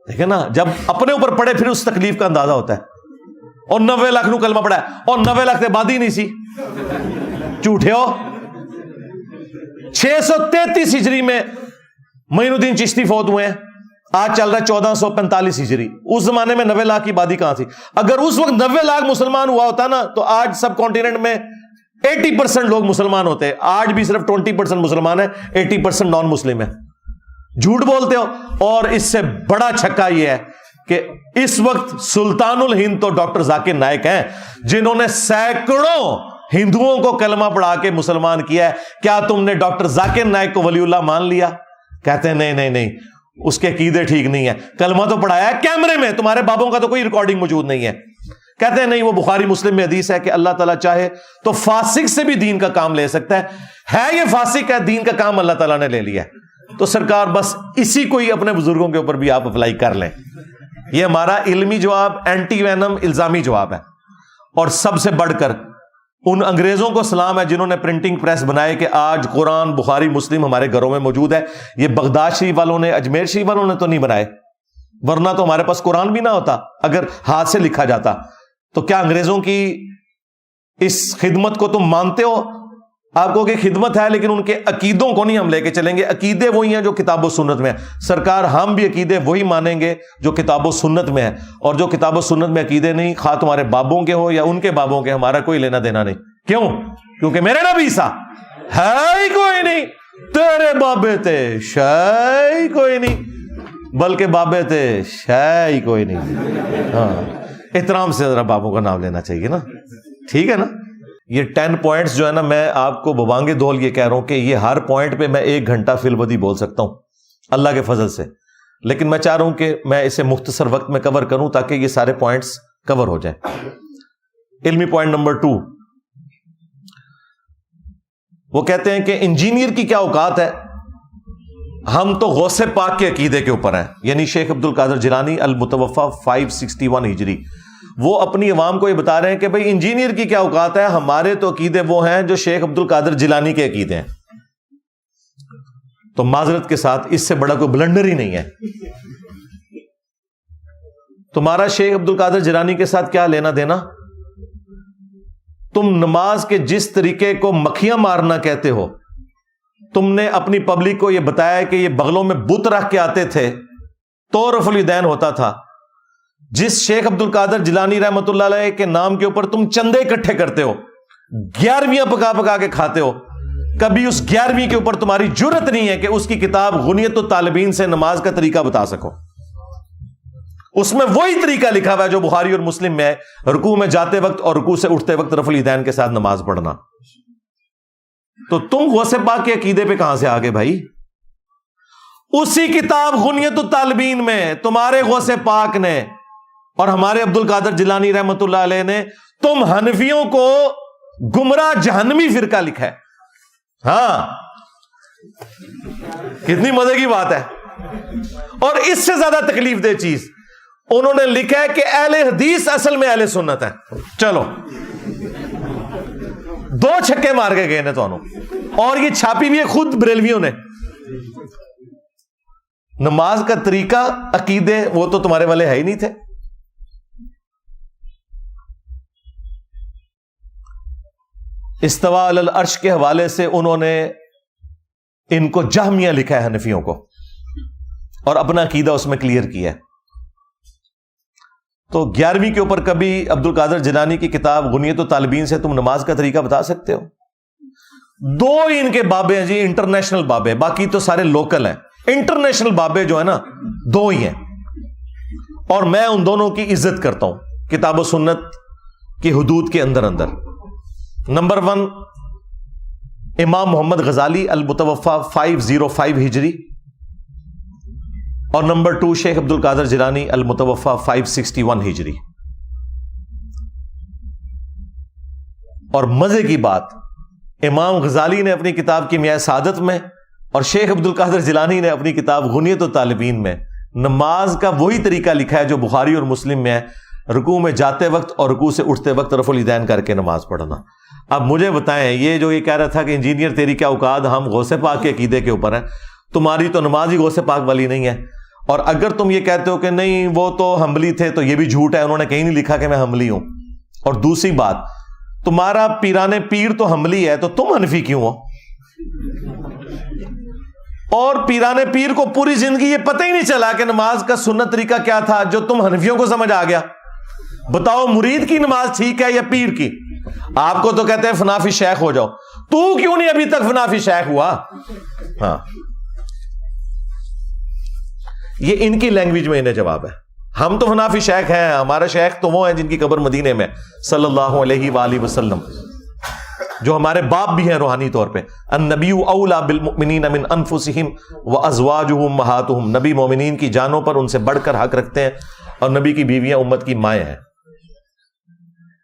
دیکھیں نا، جب اپنے اوپر پڑے پھر اس تکلیف کا اندازہ ہوتا ہے۔ اور 90 لاکھ نو کلمہ پڑھا ہے، اور 90 لاکھ تے بادی نہیں سی، جھوٹے ہو۔ 633 ہجری میں معین الدین چشتی فوت ہوئے ہیں، آج چل رہا ہے 1445 ہجری۔ اس زمانے میں 90 لاکھ کی آبادی کہاں تھی؟ اگر اس وقت 90 لاکھ مسلمان ہوا ہوتا نا تو آج سب کانٹیننٹ میں 80% لوگ مسلمان ہوتے۔ آج بھی صرف 20% مسلمان ہیں، 80% نان مسلم ہیں۔ جھوٹ بولتے ہو۔ اور اس سے بڑا چھکا یہ ہے کہ اس وقت سلطان الہند تو ڈاکٹر ذاکر نائک ہیں، جنہوں نے سینکڑوں ہندوؤں کو کلمہ پڑھا کے مسلمان کیا ہے۔ کیا تم نے ڈاکٹر ذاکر نائک کو ولی اللہ مان لیا؟ کہتے ہیں نہیں نہیں نہیں، اس کے عقیدے ٹھیک نہیں ہے، کلمہ تو پڑھایا ہے کیمرے میں، تمہارے بابوں کا تو کوئی ریکارڈنگ موجود نہیں ہے۔ کہتے ہیں نہیں، وہ بخاری مسلم میں حدیث ہے کہ اللہ تعالیٰ چاہے تو فاسق سے بھی دین کا کام لے سکتا ہے یہ فاسق ہے، دین کا کام اللہ تعالیٰ نے لے لیا ہے۔ تو سرکار بس اسی کو ہی اپنے بزرگوں کے اوپر بھی آپ اپلائی کر لیں۔ یہ ہمارا علمی جواب، اینٹی وینم الزامی جواب ہے۔ اور سب سے بڑھ کر ان انگریزوں کو سلام ہے جنہوں نے پرنٹنگ پریس بنائے کہ آج قرآن، بخاری، مسلم ہمارے گھروں میں موجود ہے۔ یہ بغداد شریف والوں نے، اجمیر شریف والوں نے تو نہیں بنائے، ورنہ تو ہمارے پاس قرآن بھی نہ ہوتا اگر ہاتھ سے لکھا جاتا۔ تو کیا انگریزوں کی اس خدمت کو تم مانتے ہو؟ آپ کو کہ خدمت ہے، لیکن ان کے عقیدوں کو نہیں ہم لے کے چلیں گے۔ عقیدے وہی ہیں جو کتاب و سنت میں ہیں۔ سرکار ہم بھی عقیدے وہی مانیں گے جو کتاب و سنت میں ہے، اور جو کتاب و سنت میں عقیدے نہیں، خواہ تمہارے بابوں کے ہو یا ان کے بابوں کے، ہمارا کوئی لینا دینا نہیں۔ کیوں؟ کیونکہ میرے نبی سا ہے ہی کوئی نہیں، تیرے بابے تھے شے ہی کوئی نہیں، بلکہ بابے تھے شے ہی کوئی نہیں۔ ہاں، احترام سے ذرا بابوں کا نام لینا چاہیے نا، ٹھیک ہے نا۔ یہ 10 پوائنٹس جو ہے نا، میں آپ کو بوانگے دول یہ کہہ رہا ہوں کہ یہ ہر پوائنٹ پہ میں 1 گھنٹہ فی البدی بول سکتا ہوں اللہ کے فضل سے، لیکن میں چاہ رہا ہوں کہ میں اسے مختصر وقت میں کور کروں تاکہ یہ سارے پوائنٹس کور ہو جائیں۔ علمی پوائنٹ نمبر 2، وہ کہتے ہیں کہ انجینئر کی کیا اوقات ہے؟ ہم تو غوث پاک کے عقیدے کے اوپر ہیں، یعنی شیخ عبد القادر جیلانی المتوفی 561 ہجری، وہ اپنی عوام کو یہ بتا رہے ہیں کہ بھئی انجینئر کی کیا اوقات ہے؟ ہمارے تو عقیدے وہ ہیں جو شیخ عبد القادر جیلانی کے عقیدے ہیں۔ تو معذرت کے ساتھ اس سے بڑا کوئی بلنڈر ہی نہیں ہے۔ تمہارا شیخ عبد القادر جیلانی کے ساتھ کیا لینا دینا؟ تم نماز کے جس طریقے کو مکھیاں مارنا کہتے ہو، تم نے اپنی پبلک کو یہ بتایا کہ یہ بغلوں میں بت رکھ کے آتے تھے تو رفع الیدین ہوتا تھا۔ جس شیخ عبد القادر جیلانی رحمۃ اللہ علیہ کے نام کے اوپر تم چندے اکٹھے کرتے ہو، 11ویں پکا پکا کے کھاتے ہو، کبھی اس 11ویں کے اوپر تمہاری جرت نہیں ہے کہ اس کی کتاب غنیت الطالبین سے نماز کا طریقہ بتا سکو۔ اس میں وہی طریقہ لکھا ہوا ہے جو بخاری اور مسلم میں ہے, رکوع میں جاتے وقت اور رکوع سے اٹھتے وقت رفع الیدین کے ساتھ نماز پڑھنا. تو تم غوث پاک کے عقیدے پہ کہاں سے آگے بھائی؟ اسی کتاب غنیت الطالبین میں تمہارے غوث پاک نے اور ہمارے عبد القادر جیلانی رحمت اللہ علیہ نے تم حنفیوں کو گمراہ جہنمی فرقہ لکھا ہے. ہاں, کتنی مزے کی بات ہے. اور اس سے زیادہ تکلیف دہ چیز انہوں نے لکھا ہے کہ اہل حدیث اصل میں اہل سنت ہے. چلو 2 چھکے مار کے گئے نے تو اور یہ چھاپی بھی ہے خود بریلویوں نے. نماز کا طریقہ, عقیدے وہ تو تمہارے والے ہے ہی نہیں تھے. استوا علی العرش کے حوالے سے انہوں نے ان کو جہمیہ لکھا ہے حنفیوں کو, اور اپنا عقیدہ اس میں کلیئر کیا ہے. تو 11ویں کے اوپر کبھی عبد القادر جیلانی کی کتاب غنیت الطالبین سے تم نماز کا طریقہ بتا سکتے ہو؟ 2 ہی ان کے بابے ہیں جی, انٹرنیشنل بابے, باقی تو سارے لوکل ہیں. انٹرنیشنل بابے جو ہے نا 2 ہی ہیں, اور میں ان دونوں کی عزت کرتا ہوں کتاب و سنت کی حدود کے اندر. نمبر 1 امام محمد غزالی المتوفا 505 ہجری, اور نمبر 2 شیخ عبد القادر جیلانی المتوفا 561 ہجری. اور مزے کی بات, امام غزالی نے اپنی کتاب کیمیاء سعادت میں اور شیخ عبد القادر جیلانی نے اپنی کتاب غنیت الطالبین میں نماز کا وہی طریقہ لکھا ہے جو بخاری اور مسلم میں ہے, رکوع میں جاتے وقت اور رکوع سے اٹھتے وقت رفع الیدین کر کے نماز پڑھنا. اب مجھے بتائیں, یہ جو یہ کہہ رہا تھا کہ انجینئر تیری کیا اوقات, ہم غوث پاک کے عقیدے کے اوپر ہیں, تمہاری تو نماز ہی غوث پاک والی نہیں ہے. اور اگر تم یہ کہتے ہو کہ نہیں وہ تو حنبلی تھے, تو یہ بھی جھوٹ ہے, انہوں نے کہیں نہیں لکھا کہ میں حنبلی ہوں. اور دوسری بات, تمہارا پیران پیر تو حنبلی ہے, تو تم حنفی کیوں ہو؟ اور پیران پیر کو پوری زندگی یہ پتہ ہی نہیں چلا کہ نماز کا سنت طریقہ کیا تھا جو تم حنفیوں کو سمجھ آ گیا. بتاؤ مرید کی نماز ٹھیک ہے یا پیر کی؟ آپ کو تو کہتے ہیں فنافی شیخ ہو جاؤ, تو کیوں نہیں ابھی تک فنافی شیخ ہوا؟ ہاں, یہ ان کی لینگویج میں انہیں جواب ہے. ہم تو فنافی شیخ ہیں, ہمارا شیخ تو وہ ہیں جن کی قبر مدینے میں صلی اللہ علیہ وآلہ وسلم, جو ہمارے باپ بھی ہیں روحانی طور پہ. النبی اولا بالمؤمنین من انفسہم وازواجہ امہاتہم, نبی مومنین کی جانوں پر ان سے بڑھ کر حق رکھتے ہیں, اور نبی کی بیویاں امت کی مائیں ہیں.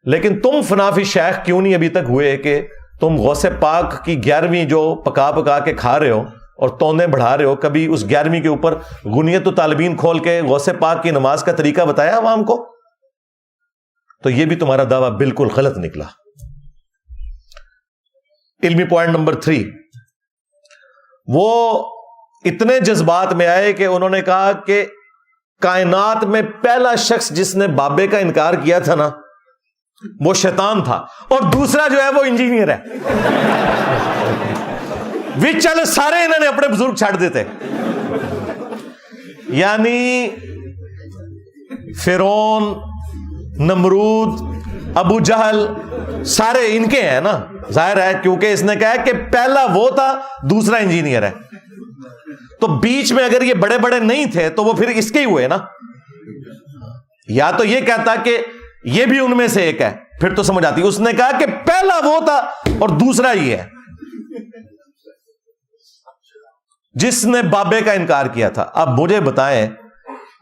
لیکن تم فنافی شیخ کیوں نہیں ابھی تک ہوئے کہ تم غوث پاک کی 11ویں جو پکا پکا کے کھا رہے ہو اور تونے بڑھا رہے ہو, کبھی اس 11ویں کے اوپر غنیت الطالبین کھول کے غوث پاک کی نماز کا طریقہ بتایا عوام کو؟ تو یہ بھی تمہارا دعویٰ بالکل غلط نکلا. علمی پوائنٹ نمبر 3, وہ اتنے جذبات میں آئے کہ انہوں نے کہا کہ کائنات میں پہلا شخص جس نے بابے کا انکار کیا تھا نا, وہ شیطان تھا, اور دوسرا جو ہے وہ انجینئر ہے. چل سارے انہوں نے اپنے بزرگ چھاڑ دیتے. یعنی فرعون, نمرود, ابو جہل سارے ان کے ہیں نا, ظاہر ہے کیونکہ اس نے کہا کہ پہلا وہ تھا, دوسرا انجینئر ہے. تو بیچ میں اگر یہ بڑے بڑے نہیں تھے تو وہ پھر اس کے ہی ہوئے نا. یا تو یہ کہتا کہ یہ بھی ان میں سے ایک ہے, پھر تو سمجھ آتی. اس نے کہا کہ پہلا وہ تھا اور دوسرا ہی ہے جس نے بابے کا انکار کیا تھا. اب مجھے بتائیں,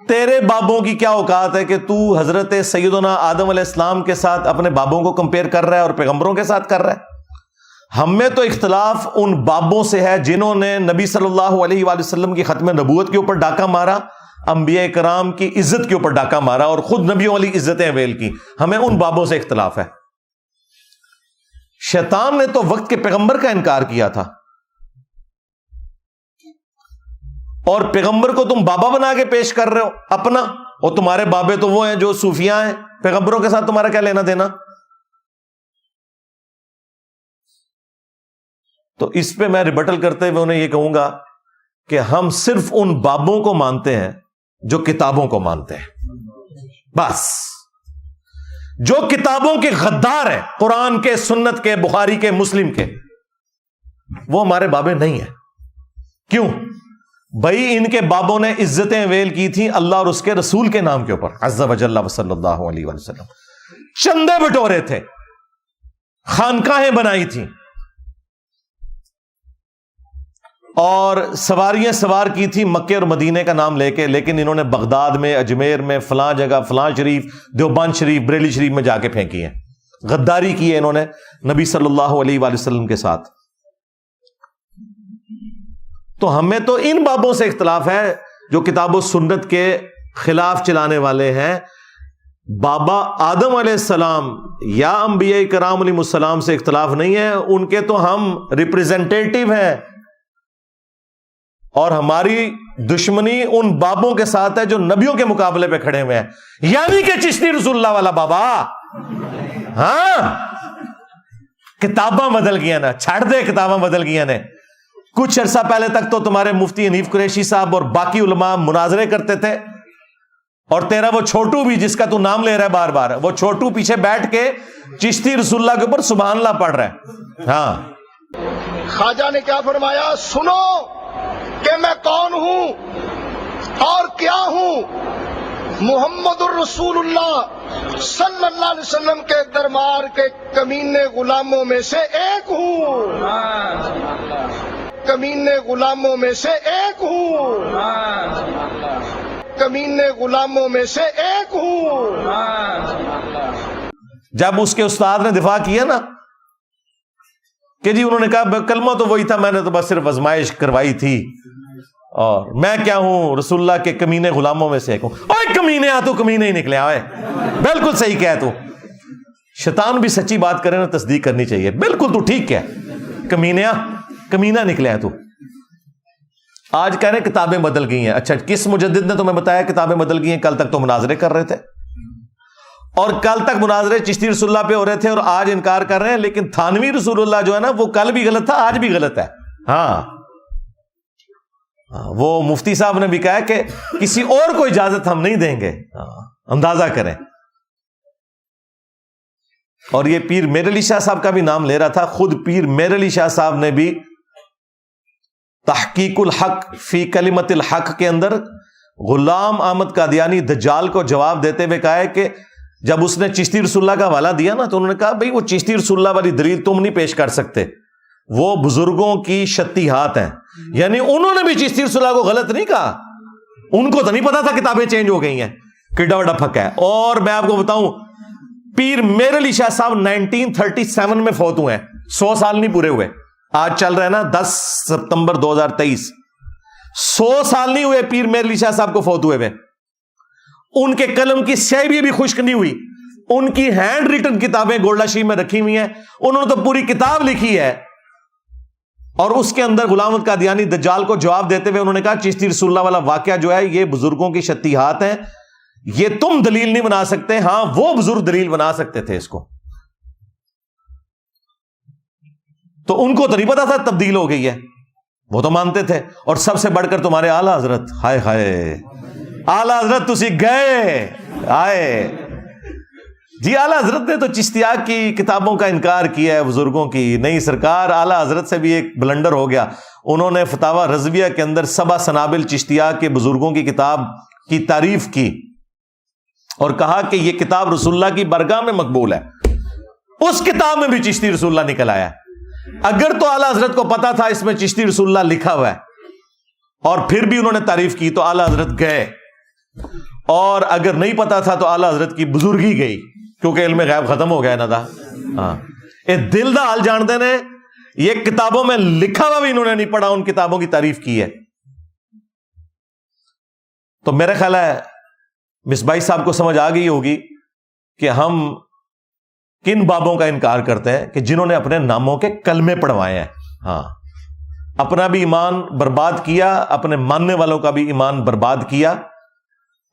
تیرے بابوں کی کیا اوقات ہے کہ تو حضرت سیدنا آدم علیہ السلام کے ساتھ اپنے بابوں کو کمپیئر کر رہا ہے اور پیغمبروں کے ساتھ کر رہا ہے؟ ہم میں تو اختلاف ان بابوں سے ہے جنہوں نے نبی صلی اللہ علیہ وآلہ وسلم کی ختم نبوت کے اوپر ڈاکہ مارا, انبیاء کرام کی عزت کے اوپر ڈاکہ مارا, اور خود نبیوں والی عزتیں اویل کی. ہمیں ان بابوں سے اختلاف ہے. شیطان نے تو وقت کے پیغمبر کا انکار کیا تھا, اور پیغمبر کو تم بابا بنا کے پیش کر رہے ہو اپنا, اور تمہارے بابے تو وہ ہیں جو صوفیاء ہیں. پیغمبروں کے ساتھ تمہارا کیا لینا دینا؟ تو اس پہ میں ریبٹل کرتے ہوئے انہیں یہ کہوں گا کہ ہم صرف ان بابوں کو مانتے ہیں جو کتابوں کو مانتے ہیں. بس جو کتابوں کے غدار ہیں, قرآن کے, سنت کے, بخاری کے, مسلم کے, وہ ہمارے بابے نہیں ہیں. کیوں؟ بھائی ان کے بابوں نے عزتیں ویل کی تھیں اللہ اور اس کے رسول کے نام کے اوپر عز وجل صلی اللہ علیہ وسلم، چندے بٹورے تھے، خانقاہیں بنائی تھیں اور سواریاں سوار کی تھی مکے اور مدینے کا نام لے کے، لیکن انہوں نے بغداد میں، اجمیر میں، فلاں جگہ، فلاں شریف، دیوبند شریف، بریلی شریف میں جا کے پھینکی ہیں، غداری کی ہے انہوں نے نبی صلی اللہ علیہ وآلہ وسلم کے ساتھ۔ تو ہمیں تو ان بابوں سے اختلاف ہے جو کتاب و سنت کے خلاف چلانے والے ہیں۔ بابا آدم علیہ السلام یا انبیاء کرام علیہ السلام سے اختلاف نہیں ہے، ان کے تو ہم ریپریزنٹیٹیو ہیں، اور ہماری دشمنی ان بابوں کے ساتھ ہے جو نبیوں کے مقابلے پہ کھڑے ہوئے ہیں، یعنی کہ چشتی رسول اللہ والا بابا۔ ہاں کتاباں بدل گیا نا، چھڑ دے کتاباں بدل گیا نے۔ کچھ عرصہ پہلے تک تو تمہارے مفتی حنیف قریشی صاحب اور باقی علماء مناظرے کرتے تھے، اور تیرا وہ چھوٹو بھی جس کا تو نام لے رہا ہے بار بار، وہ چھوٹو پیچھے بیٹھ کے چشتی رسول اللہ کے اوپر سبحان اللہ پڑھ رہا ہے۔ ہاں خواجہ نے کیا فرمایا؟ سنو کہ میں کون ہوں اور کیا ہوں، محمد الرسول اللہ صلی اللہ علیہ وسلم کے دربار کے کمینے غلاموں میں سے ایک ہوں، کمینے غلاموں میں سے ایک ہوں، کمینے غلاموں میں سے ایک ہوں۔ جب اس کے استاد نے دفاع کیا نا کہ جی انہوں نے کہا کلمہ تو وہی تھا، میں نے تو بس صرف آزمائش کروائی تھی، اور میں کیا ہوں رسول اللہ کے کمینے غلاموں میں سے ایک ہوں۔ اوے کمینے آ تو کمینے ہی نکلے آئے، بالکل صحیح کہہ تو۔ شیطان بھی سچی بات کرے نا تصدیق کرنی چاہیے، بالکل تو ٹھیک ہے، کمینہ نکلے تو۔ آج کہہ رہے ہیں کتابیں بدل گئی ہیں۔ اچھا کس مجدد نے تمہیں بتایا کتابیں بدل گئی ہیں؟ کل تک تو مناظرے کر رہے تھے، اور کل تک مناظرے چشتی رسول اللہ پہ ہو رہے تھے، اور آج انکار کر رہے ہیں۔ لیکن تھانوی رسول اللہ جو ہے نا وہ کل بھی غلط تھا، آج بھی غلط ہے۔ ہاں وہ مفتی صاحب نے بھی کہا کہ کسی اور کو اجازت ہم نہیں دیں گے، اندازہ کریں۔ اور یہ پیر میر علی شاہ صاحب کا بھی نام لے رہا تھا، خود پیر میر علی شاہ صاحب نے بھی تحقیق الحق فی کلمت الحق کے اندر غلام احمد قادیانی دجال کو جواب دیتے ہوئے کہا ہے کہ جب اس نے چشتی رسول اللہ کا حوالہ دیا نا تو انہوں نے کہا بھئی وہ چشتی رسول اللہ والی دلیل تم نہیں پیش کر سکتے، وہ بزرگوں کی شتیہات ہیں۔ یعنی انہوں نے بھی چشتی رسول اللہ کو غلط نہیں کہا، ان کو تو نہیں پتا تھا کتابیں چینج ہو گئی ہیں، کڈا وڈا پھکا ہے۔ اور میں آپ کو بتاؤں پیر میر علی شاہ صاحب 1937 میں فوت ہوئے ہیں، 100 سال نہیں پورے ہوئے، آج چل رہے ہیں نا 10 ستمبر 2023، 100 سال نہیں ہوئے پیر میر علی شاہ صاحب کو فوت ہوئے ہوئے۔ ان کے قلم کی سیاہی بھی خشک نہیں ہوئی، ان کی ہینڈ ریٹن کتابیں گولڈا شریف میں رکھی ہوئی ہیں، انہوں نے تو پوری کتاب لکھی ہے، اور اس کے اندر غلام احمد قادیانی دجال کو جواب دیتے ہوئے انہوں نے کہا چشتی رسول اللہ والا واقعہ جو ہے یہ بزرگوں کی شتیہات ہیں، یہ تم دلیل نہیں بنا سکتے، ہاں وہ بزرگ دلیل بنا سکتے تھے اس کو۔ تو ان کو تو نہیں پتا تھا تبدیل ہو گئی ہے، وہ تو مانتے تھے۔ اور سب سے بڑھ کر تمہارے اعلیٰ حضرت، ہائے ہائے اعلیٰ حضرت تسی گئے آئے جی، اعلیٰ حضرت نے تو چشتیہ کی کتابوں کا انکار کیا ہے، بزرگوں کی نہیں۔ سرکار اعلیٰ حضرت سے بھی ایک بلنڈر ہو گیا، انہوں نے فتاوی رضویہ کے اندر سبع سنابل چشتیہ کے بزرگوں کی کتاب کی تعریف کی اور کہا کہ یہ کتاب رسول اللہ کی برگاہ میں مقبول ہے۔ اس کتاب میں بھی چشتی رسول اللہ نکل آیا۔ اگر تو اعلیٰ حضرت کو پتا تھا اس میں چشتی رسول اللہ لکھا ہوا ہے اور پھر بھی انہوں نے تعریف کی تو اعلیٰ حضرت گئے، اور اگر نہیں پتا تھا تو اعلیٰ حضرت کی بزرگی گئی، کیونکہ علم غیب ختم ہو گیا نا تھا۔ ہاں یہ دل دا حال جانتے نے، یہ کتابوں میں لکھا ہوا بھی انہوں نے نہیں پڑھا، ان کتابوں کی تعریف کی ہے۔ تو میرا خیال ہے مصباحی صاحب کو سمجھ آ گئی ہوگی کہ ہم کن بابوں کا انکار کرتے ہیں، کہ جنہوں نے اپنے ناموں کے کلمے پڑھوائے ہیں۔ ہاں اپنا بھی ایمان برباد کیا، اپنے ماننے والوں کا بھی ایمان برباد کیا،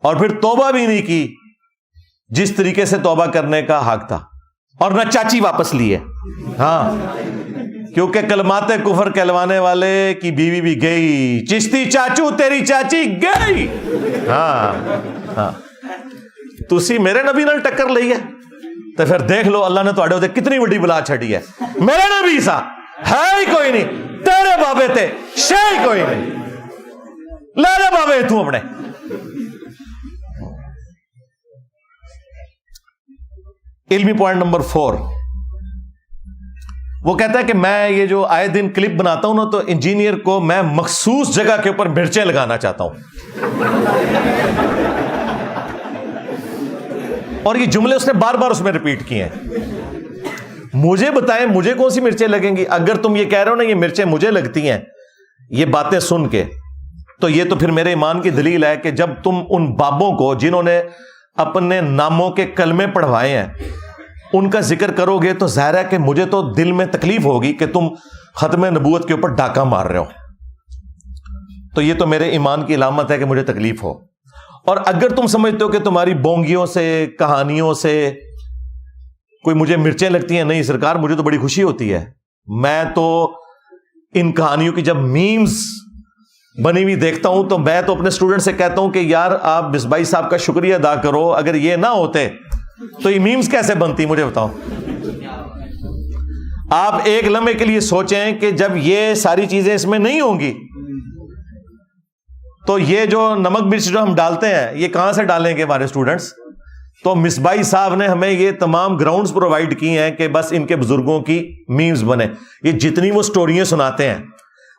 اور پھر توبہ بھی نہیں کی جس طریقے سے توبہ کرنے کا حق تھا، اور نہ چاچی واپس لی ہے۔ ہاں کیونکہ کلمات کفر کہلوانے والے کی بیوی بھی گئی، چشتی چاچو تیری چاچی گئی۔ ہاں ہاں تسی میرے نبی نال ٹکر لئی ہے تو پھر دیکھ لو اللہ نے تواڈے تے کتنی بڑی بلا چھڑی ہے۔ میرے نبی سا ہے ہی کوئی نہیں، تیرے بابے تے شے ہی کوئی نہیں۔ لے جا بابے تو اپنے. علمی پوائنٹ نمبر 4. وہ کہتا ہے کہ میں یہ جو آئے دن کلپ بناتا ہوں نا تو انجینئر کو میں مخصوص جگہ کے اوپر مرچیں لگانا چاہتا ہوں. اور یہ جملے اس نے بار بار اس میں ریپیٹ کیے ہیں. مجھے بتائیں مجھے کون سی مرچیں لگیں گی؟ اگر تم یہ کہہ رہے ہو نا یہ مرچیں مجھے لگتی ہیں یہ باتیں سن کے, تو یہ تو پھر میرے ایمان کی دلیل ہے کہ جب تم ان بابوں کو جنہوں نے اپنے ناموں کے کلمے پڑھوائے ہیں ان کا ذکر کرو گے تو ظاہر ہے کہ مجھے تو دل میں تکلیف ہوگی کہ تم ختم نبوت کے اوپر ڈاکہ مار رہے ہو. تو یہ تو میرے ایمان کی علامت ہے کہ مجھے تکلیف ہو. اور اگر تم سمجھتے ہو کہ تمہاری بونگیوں سے کہانیوں سے کوئی مجھے مرچیں لگتی ہیں, نہیں سرکار مجھے تو بڑی خوشی ہوتی ہے. میں تو ان کہانیوں کی جب میمز بنی ہوئی دیکھتا ہوں تو میں تو اپنے اسٹوڈنٹ سے کہتا ہوں کہ یار آپ مصباحی صاحب کا شکریہ ادا کرو, اگر یہ نہ ہوتے تو یہ میمز کیسے بنتی مجھے بتاؤ. آپ ایک لمحے کے لیے سوچیں کہ جب یہ ساری چیزیں اس میں نہیں ہوں گی تو یہ جو نمک مرچ جو ہم ڈالتے ہیں یہ کہاں سے ڈالیں گے ہمارے اسٹوڈنٹس؟ تو مصباحی صاحب نے ہمیں یہ تمام گراؤنڈز پرووائڈ کی ہیں کہ بس ان کے بزرگوں کی میمز بنے. یہ جتنی وہ سٹوریاں سناتے ہیں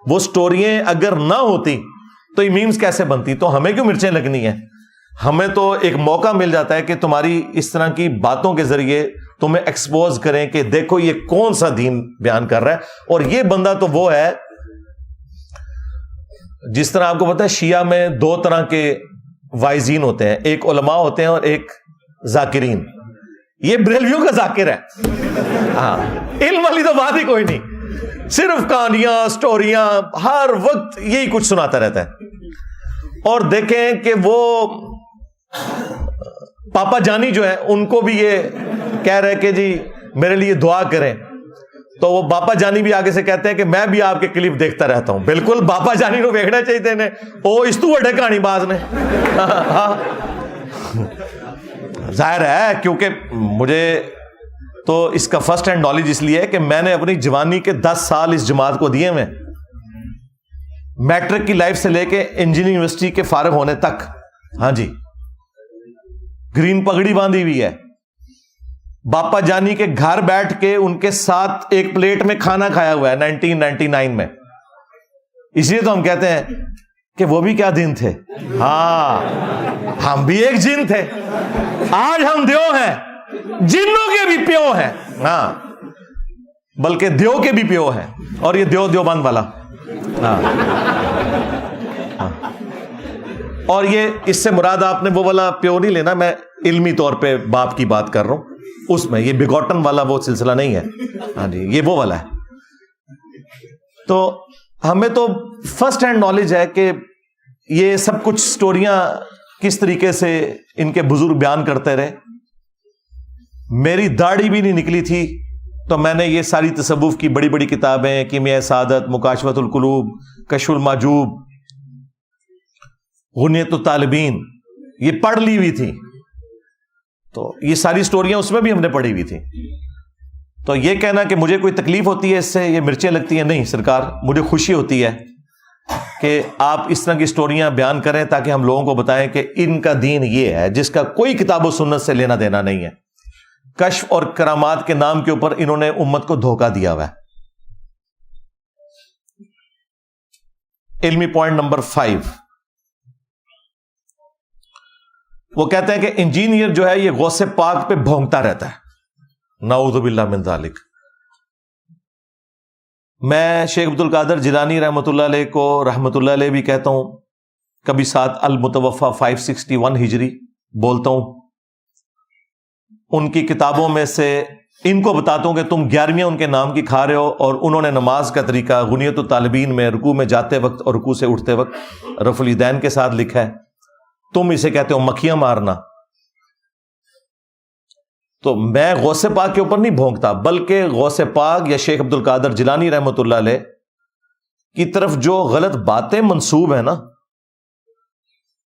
وہ سٹوریاں اگر نہ ہوتی تو یہ میمز کیسے بنتی؟ تو ہمیں کیوں مرچیں لگنی ہیں؟ ہمیں تو ایک موقع مل جاتا ہے کہ تمہاری اس طرح کی باتوں کے ذریعے تمہیں ایکسپوز کریں کہ دیکھو یہ کون سا دین بیان کر رہا ہے. اور یہ بندہ تو وہ ہے جس طرح آپ کو پتا ہے شیعہ میں 2 طرح کے وائزین ہوتے ہیں, ایک علماء ہوتے ہیں اور ایک ذاکرین. یہ بریلویوں کا ذاکر ہے. ہاں علم والی تو بات ہی کوئی نہیں, صرف کہانیاں سٹوریاں ہر وقت یہی کچھ سناتا رہتا ہے. اور دیکھیں کہ وہ پاپا جانی جو ہے ان کو بھی یہ کہہ رہے کہ جی میرے لیے دعا کریں, تو وہ باپا جانی بھی آگے سے کہتے ہیں کہ میں بھی آپ کے کلپ دیکھتا رہتا ہوں. بالکل باپا جانی کو دیکھنا چاہیے نے او اس تو بڑے کہانی باز نے. ظاہر ہے کیونکہ مجھے تو اس کا فرسٹ ہینڈ نالج اس لیے ہے کہ میں نے اپنی جوانی کے 10 سال اس جماعت کو دیے میں, میٹرک کی لائف سے لے کے انجینئرنگ یونیورسٹی کے فارغ ہونے تک. ہاں جی گرین پگڑی باندھی ہوئی ہے. باپا جانی کے گھر بیٹھ کے ان کے ساتھ ایک پلیٹ میں کھانا کھایا ہوا ہے 1999 میں. اس لیے تو ہم کہتے ہیں کہ وہ بھی کیا دن تھے. ہاں ہم بھی ایک جن تھے, آج ہم دیو ہیں, جنوں کے بھی پیو ہیں. ہاں بلکہ دیو کے بھی پیو ہیں, اور یہ دیوبند والا. ہاں اور یہ اس سے مراد آپ نے وہ والا پیو نہیں لینا, میں علمی طور پہ باپ کی بات کر رہا ہوں, اس میں یہ بگوٹن والا وہ سلسلہ نہیں ہے. ہاں جی یہ وہ والا ہے. تو ہمیں تو فرسٹ ہینڈ نالج ہے کہ یہ سب کچھ سٹوریاں کس طریقے سے ان کے بزرگ بیان کرتے رہے. میری داڑھی بھی نہیں نکلی تھی تو میں نے یہ ساری تصوف کی بڑی بڑی کتابیں, کیمیائے سعادت, مکاشفت القلوب, کشف المحجوب, غنیت الطالبین, یہ پڑھ لی ہوئی تھی. تو یہ ساری سٹوریاں اس میں بھی ہم نے پڑھی ہوئی تھی. تو یہ کہنا کہ مجھے کوئی تکلیف ہوتی ہے اس سے, یہ مرچیں لگتی ہیں, نہیں سرکار مجھے خوشی ہوتی ہے کہ آپ اس طرح کی سٹوریاں بیان کریں تاکہ ہم لوگوں کو بتائیں کہ ان کا دین یہ ہے جس کا کوئی کتاب و سنت سے لینا دینا نہیں ہے. کشف اور کرامات کے نام کے اوپر انہوں نے امت کو دھوکہ دیا ہوا ہے. علمی پوائنٹ نمبر 5, وہ کہتے ہیں کہ انجینئر جو ہے یہ غوث پاک پہ بھونکتا رہتا ہے. نعوذ باللہ من ذالک. میں شیخ عبد القادر جیلانی رحمۃ اللہ علیہ کو رحمۃ اللہ علیہ بھی کہتا ہوں, کبھی ساتھ المتوفا 561 ہجری بولتا ہوں. ان کی کتابوں میں سے ان کو بتاتا ہوں کہ تم 11ویں ان کے نام کی کھا رہے ہو, اور انہوں نے نماز کا طریقہ غنیت الطالبین میں رکوع میں جاتے وقت اور رکوع سے اٹھتے وقت رفع الیدین کے ساتھ لکھا ہے. تم اسے کہتے ہو مکھیاں مارنا. تو میں غوث پاک کے اوپر نہیں بھونکتا, بلکہ غوث پاک یا شیخ عبد القادر جیلانی رحمۃ اللہ علیہ کی طرف جو غلط باتیں منسوب ہیں نا,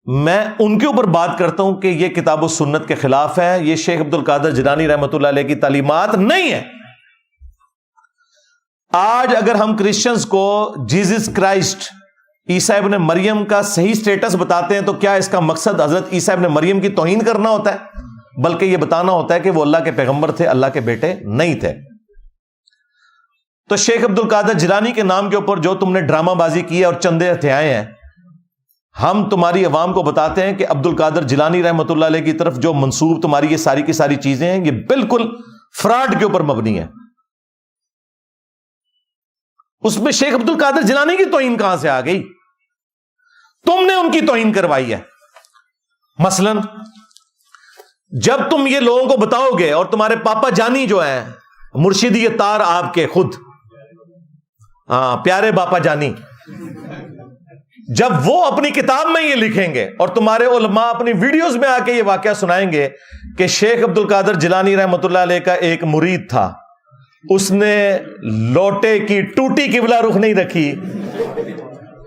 میں ان کے اوپر بات کرتا ہوں کہ یہ کتاب و سنت کے خلاف ہے, یہ شیخ عبد القادر جیلانی رحمۃ اللہ علیہ کی تعلیمات نہیں ہے. آج اگر ہم کرسچنز کو جیزس کرائسٹ عیسیٰ ابن مریم کا صحیح سٹیٹس بتاتے ہیں تو کیا اس کا مقصد حضرت عیسیٰ ابن مریم کی توہین کرنا ہوتا ہے؟ بلکہ یہ بتانا ہوتا ہے کہ وہ اللہ کے پیغمبر تھے، اللہ کے بیٹے نہیں تھے۔ تو شیخ عبد القادر جیلانی کے نام کے اوپر جو تم نے ڈرامہ بازی کی ہے اور چندے ہتھیائے ہیں، ہم تمہاری عوام کو بتاتے ہیں کہ عبد القادر جیلانی رحمۃ اللہ علیہ کی طرف جو منسوب تمہاری یہ ساری کی ساری چیزیں ہیں، یہ بالکل فراڈ کے اوپر مبنی ہے۔ اس میں شیخ عبد القادر جیلانی کی توہین کہاں سے آ گئی؟ تم نے ان کی توہین کروائی ہے۔ مثلا جب تم یہ لوگوں کو بتاؤ گے، اور تمہارے پاپا جانی جو ہیں مرشدی تار آپ کے خود، پیارے باپا جانی، جب وہ اپنی کتاب میں یہ لکھیں گے اور تمہارے علماء اپنی ویڈیوز میں آ کے یہ واقعہ سنائیں گے کہ شیخ عبد القادر جیلانی رحمۃ اللہ علیہ کا ایک مرید تھا، اس نے لوٹے کی ٹوٹی قبلہ رخ نہیں رکھی،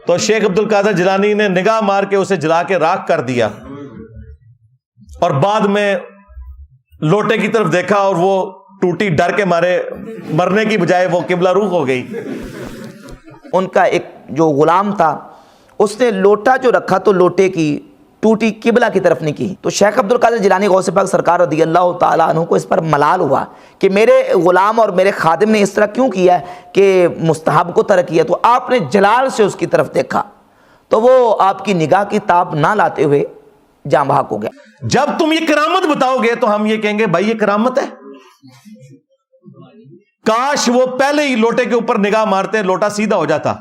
تو شیخ عبد القادر جیلانی نے نگاہ مار کے اسے جلا کے راکھ کر دیا، اور بعد میں لوٹے کی طرف دیکھا اور وہ ٹوٹی ڈر کے مارے مرنے کی بجائے وہ قبلہ رخ ہو گئی۔ ان کا ایک جو غلام تھا، اس نے لوٹا جو رکھا تو لوٹے کی ٹوٹی قبلہ کی طرف نہیں کی، تو شیخ عبد القادر جیلانی غوث پاک سرکار رضی اللہ تعالیٰ عنہ کو اس پر ملال ہوا کہ میرے غلام اور میرے خادم نے اس طرح کیوں کیا کہ مستحب کو ترک کیا، تو آپ نے جلال سے اس کی طرف دیکھا تو وہ آپ کی نگاہ کی تاب نہ لاتے ہوئے جاں بحق ہو گیا۔ جب تم یہ کرامت بتاؤ گے تو ہم یہ کہیں گے بھائی یہ کرامت ہے، کاش وہ پہلے ہی لوٹے کے اوپر نگاہ مارتے لوٹا سیدھا ہو جاتا۔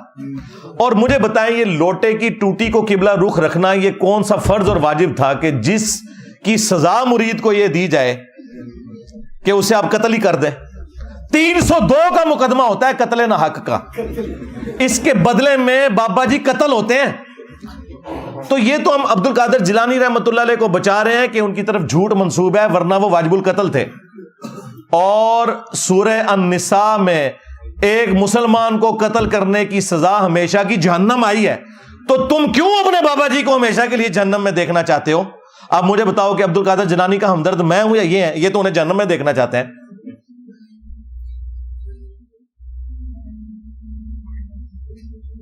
اور مجھے بتائیں یہ لوٹے کی ٹوٹی کو قبلہ رخ رکھنا یہ کون سا فرض اور واجب تھا کہ جس کی سزا مرید کو یہ دی جائے کہ اسے آپ قتل ہی کر دیں؟ 302 کا مقدمہ ہوتا ہے قتل نہ حق کا، اس کے بدلے میں بابا جی قتل ہوتے ہیں۔ تو یہ تو ہم عبد القادر جیلانی رحمۃ اللہ علیہ کو بچا رہے ہیں کہ ان کی طرف جھوٹ منسوب ہے، ورنہ وہ واجب القتل تھے۔ اور سورہ النساء میں ایک مسلمان کو قتل کرنے کی سزا ہمیشہ کی جہنم آئی ہے، تو تم کیوں اپنے بابا جی کو ہمیشہ کے لیے جہنم میں دیکھنا چاہتے ہو؟ اب مجھے بتاؤ کہ عبد القادر جیلانی کا ہمدرد میں ہوں یا یہ ہے؟ یہ تو انہیں جہنم میں دیکھنا چاہتے ہیں۔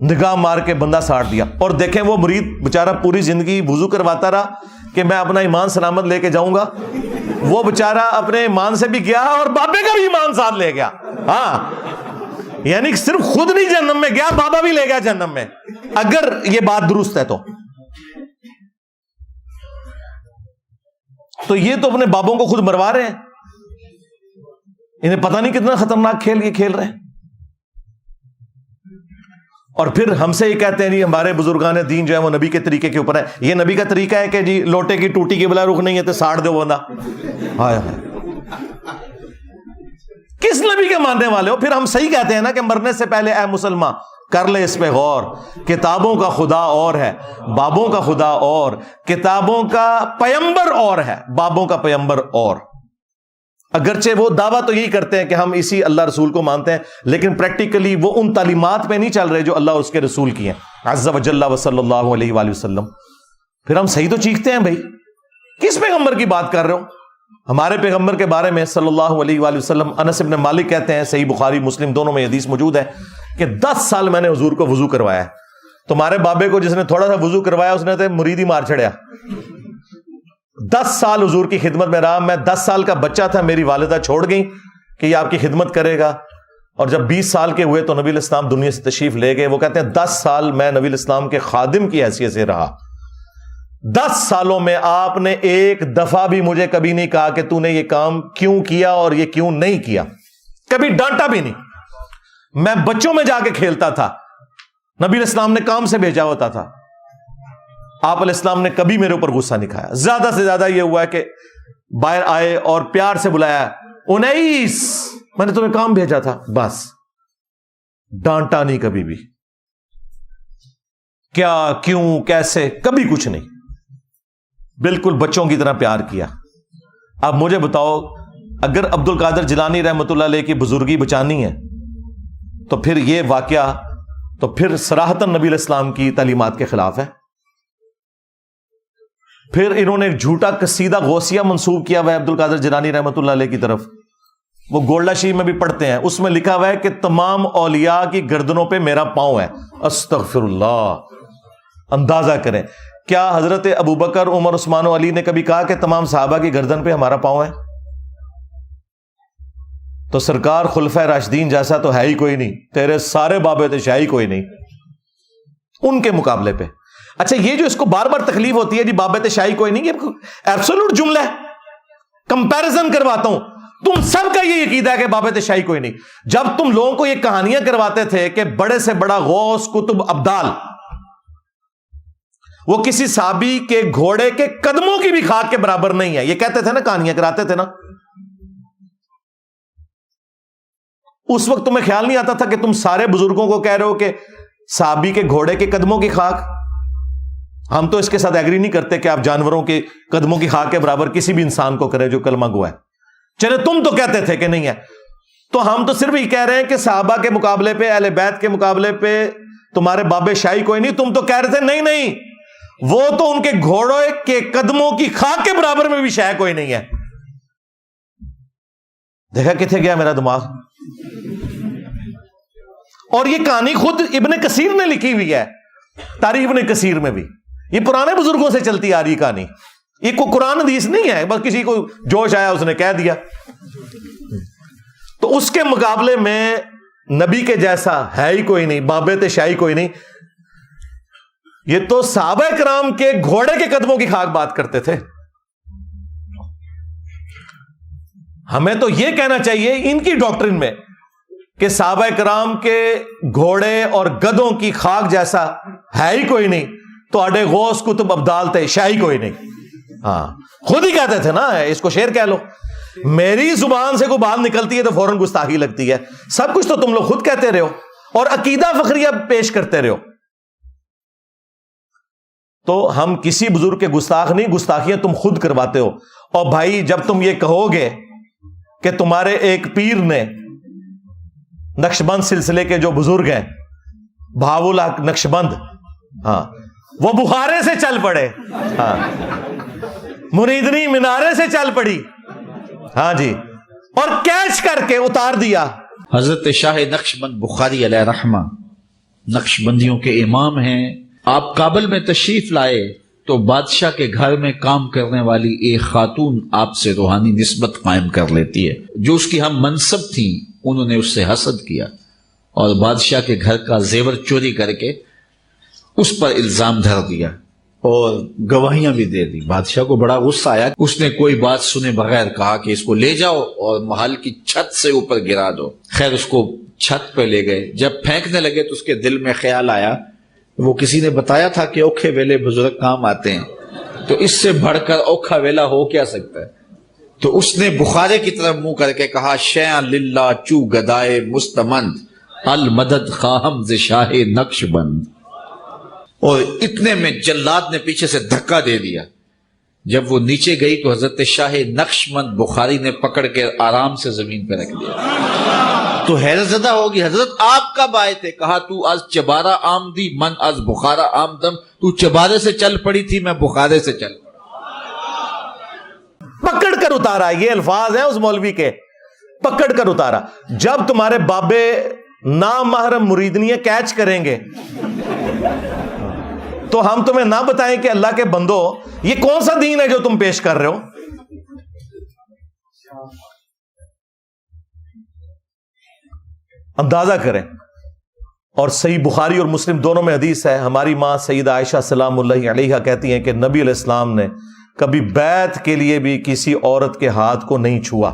نگاہ مار کے بندہ ساڑ دیا، اور دیکھیں وہ مرید بےچارہ پوری زندگی وضو کرواتا رہا کہ میں اپنا ایمان سلامت لے کے جاؤں گا، وہ بےچارہ اپنے ایمان سے بھی گیا اور بابے کا بھی ایمان ساتھ لے گیا۔ ہاں، یعنی صرف خود نہیں جہنم میں گیا، بابا بھی لے گیا جہنم میں، اگر یہ بات درست ہے تو یہ تو اپنے بابوں کو خود مروا رہے ہیں، انہیں پتہ نہیں کتنا خطرناک کھیل یہ کھیل رہے ہیں۔ اور پھر ہم سے یہ کہتے ہیں جی ہمارے بزرگان دین جو ہے وہ نبی کے طریقے کے اوپر ہے۔ یہ نبی کا طریقہ ہے کہ جی لوٹے کی ٹوٹی کی بلا رخ نہیں ہے تو ساڑ دو بندہ؟ ہائے ہائے، کس نبی کے ماننے والے ہو؟ پھر ہم صحیح کہتے ہیں نا کہ مرنے سے پہلے اے مسلمان کر لے اس پہ غور، کتابوں کا خدا اور ہے، بابوں کا خدا اور، کتابوں کا پیمبر اور ہے، بابوں کا پیمبر اور۔ اگرچہ وہ دعویٰ تو یہی کرتے ہیں کہ ہم اسی اللہ رسول کو مانتے ہیں، لیکن پریکٹیکلی وہ ان تعلیمات پہ نہیں چل رہے جو اللہ اور اس کے رسول کی ہیں عز و جل و صلی اللہ علیہ وآلہ وسلم۔ پھر ہم صحیح تو چیختے ہیں بھائی، کس پیغمبر کی بات کر رہے ہو؟ ہمارے پیغمبر کے بارے میں صلی اللہ علیہ وآلہ وسلم انس بن مالک کہتے ہیں، صحیح بخاری مسلم دونوں میں حدیث موجود ہے کہ 10 سال میں نے حضور کو وضو کروایا ہے۔ تمہارے بابے کو جس نے تھوڑا سا وضو کروایا اس نے تو مرید ہی مار چھڑیا۔ 10 سال حضور کی خدمت میں رہا، میں 10 سال کا بچہ تھا، میری والدہ چھوڑ گئی کہ یہ آپ کی خدمت کرے گا، اور جب 20 سال کے ہوئے تو نبی الاسلام دنیا سے تشریف لے گئے۔ وہ کہتے ہیں 10 سال میں نبی الاسلام کے خادم کی حیثیت سے رہا، 10 سالوں میں آپ نے ایک دفعہ بھی مجھے کبھی نہیں کہا کہ تو نے یہ کام کیوں کیا اور یہ کیوں نہیں کیا، کبھی ڈانٹا بھی نہیں۔ میں بچوں میں جا کے کھیلتا تھا، نبی الاسلام نے کام سے بھیجا ہوتا تھا، آپ علیہ السلام نے کبھی میرے اوپر غصہ نہیں کھایا۔ زیادہ سے زیادہ یہ ہوا ہے کہ باہر آئے اور پیار سے بلایا، 19 میں نے تمہیں کام بھیجا تھا، بس، ڈانٹا نہیں کبھی بھی، کیا کیوں کیسے کبھی کچھ نہیں، بالکل بچوں کی طرح پیار کیا۔ اب مجھے بتاؤ اگر عبد القادر جیلانی رحمۃ اللہ علیہ کی بزرگی بچانی ہے تو پھر یہ واقعہ تو پھر صراحتاً نبی علیہ السلام کی تعلیمات کے خلاف ہے۔ پھر انہوں نے ایک جھوٹا قصیدہ غوثیہ منسوب کیا ہوا ہے عبد القادر جیلانی رحمۃ اللہ علیہ کی طرف، وہ گولڈا شریف میں بھی پڑھتے ہیں، اس میں لکھا ہوا ہے کہ تمام اولیاء کی گردنوں پہ میرا پاؤں ہے۔ استغفر اللہ، اندازہ کریں, کیا حضرت ابوبکر, عمر, عثمان و علی نے کبھی کہا کہ تمام صحابہ کی گردن پہ ہمارا پاؤں ہے؟ تو سرکار خلفۂ راشدین جیسا تو ہے ہی کوئی نہیں, تیرے سارے بابے تشاہی کوئی نہیں ان کے مقابلے پہ. اچھا, یہ جو اس کو بار بار تکلیف ہوتی ہے جی بابے تشاہی کوئی نہیں, یہ ایبسولوٹ جملہ ہے. کمپیرزن کرواتا ہوں, تم سب کا یہ عقیدہ ہے کہ بابے تشاہی کوئی نہیں. جب تم لوگوں کو یہ کہانیاں کرواتے تھے کہ بڑے سے بڑا غوث, قطب, ابدال, وہ کسی صحابی کے گھوڑے کے قدموں کی بھی خاک کے برابر نہیں ہے, یہ کہتے تھے نا, کہانیاں کراتے تھے نا, اس وقت تمہیں خیال نہیں آتا تھا کہ تم سارے بزرگوں کو کہہ رہے ہو کہ صحابی کے گھوڑے کے قدموں کی خاک؟ ہم تو اس کے ساتھ ایگری نہیں کرتے کہ آپ جانوروں کے قدموں کی خاک کے برابر کسی بھی انسان کو کریں جو کلمہ گو ہے. چلے تم تو کہتے تھے کہ نہیں ہے, تو ہم تو صرف یہ کہہ رہے ہیں کہ صحابہ کے مقابلے پہ, اہل بیت کے مقابلے پہ تمہارے بابے شاہی کوئی نہیں. تم تو کہہ رہے تھے نہیں, وہ تو ان کے گھوڑے کے قدموں کی خاک کے برابر میں بھی شاہ کوئی نہیں ہے. دیکھا کتنے گیا میرا دماغ. اور یہ کہانی خود ابن کثیر نے لکھی ہوئی ہے, تاریخ ابن کثیر میں بھی. یہ پرانے بزرگوں سے چلتی آ رہی کہانی, یہ کوئی قرآن حدیث نہیں ہے, بس کسی کو جوش آیا اس نے کہہ دیا. تو اس کے مقابلے میں نبی کے جیسا ہے ہی کوئی نہیں, بابے تشاہی کوئی نہیں. یہ تو صحابہ کرام کے گھوڑے کے قدموں کی خاک بات کرتے تھے. ہمیں تو یہ کہنا چاہیے ان کی ڈاکٹرن میں کہ صحابہ کرام کے گھوڑے اور گدوں کی خاک جیسا ہے ہی کوئی نہیں, تو اڈے غوث, قطب, ابدال تھے, شاہی کوئی نہیں. ہاں, خود ہی کہتے تھے نا, اس کو شعر کہہ لو. میری زبان سے کوئی بات نکلتی ہے تو فوراً گستاخی لگتی ہے. سب کچھ تو تم لوگ خود کہتے رہے ہو اور عقیدہ فخریہ پیش کرتے رہے ہو. تو ہم کسی بزرگ کے گستاخ نہیں, گستاخیاں تم خود کرواتے ہو. اور بھائی جب تم یہ کہو گے کہ تمہارے ایک پیر نے, نقشبند سلسلے کے جو بزرگ ہیں, بہاول حق نقشبند, ہاں, وہ بخارے سے چل پڑے, ہاں, مریدنی مینارے سے چل پڑی, ہاں جی, اور کیچ کر کے اتار دیا. حضرت شاہ نقشبند بخاری علیہ رحمہ نقشبندیوں کے امام ہیں. آپ کابل میں تشریف لائے تو بادشاہ کے گھر میں کام کرنے والی ایک خاتون آپ سے روحانی نسبت قائم کر لیتی ہے. جو اس کی ہم منصب تھیں انہوں نے اس سے حسد کیا اور بادشاہ کے گھر کا زیور چوری کر کے اس پر الزام دھر دیا اور گواہیاں بھی دے دی. بادشاہ کو بڑا غصہ آیا. اس نے کوئی بات سنے بغیر کہا کہ اس کو لے جاؤ اور محل کی چھت سے اوپر گرا دو. خیر اس کو چھت پہ لے گئے. جب پھینکنے لگے تو اس کے دل میں خیال آیا, وہ کسی نے بتایا تھا کہ اوکھے ویلے بزرگ کام آتے ہیں, تو اس سے بڑھ کر اوکھا ویلا ہو کیا سکتا ہے. تو اس نے بخارے کی طرف منہ کر کے کہا, شیعہ للہ چو گدائے مستمند المدد خواہم ز شاہ نقش بند. اور اتنے میں جلاد نے پیچھے سے دھکا دے دیا. جب وہ نیچے گئی تو حضرت شاہ نقشبند بخاری نے پکڑ کے آرام سے زمین پہ رکھ دیا. تو حیرت زدہ ہوگی, حضرت آپ کب آئے تھے؟ کہا تو از چبارہ آمدی من از بخارا آمدم. تو چبارے سے چل پڑی تھی, میں بخارے سے چل پڑا. پکڑ کر اتارا. یہ الفاظ ہیں اس مولوی کے, پکڑ کر اتارا. جب تمہارے بابے نامحرم مریدنیاں کیچ کریں گے تو ہم تمہیں نہ بتائیں کہ اللہ کے بندو یہ کون سا دین ہے جو تم پیش کر رہے ہو. اندازہ کریں. اور صحیح بخاری اور مسلم دونوں میں حدیث ہے, ہماری ماں سیدہ عائشہ سلام اللہ علیہا کہتی ہیں کہ نبی علیہ السلام نے کبھی بیعت کے لیے بھی کسی عورت کے ہاتھ کو نہیں چھوا,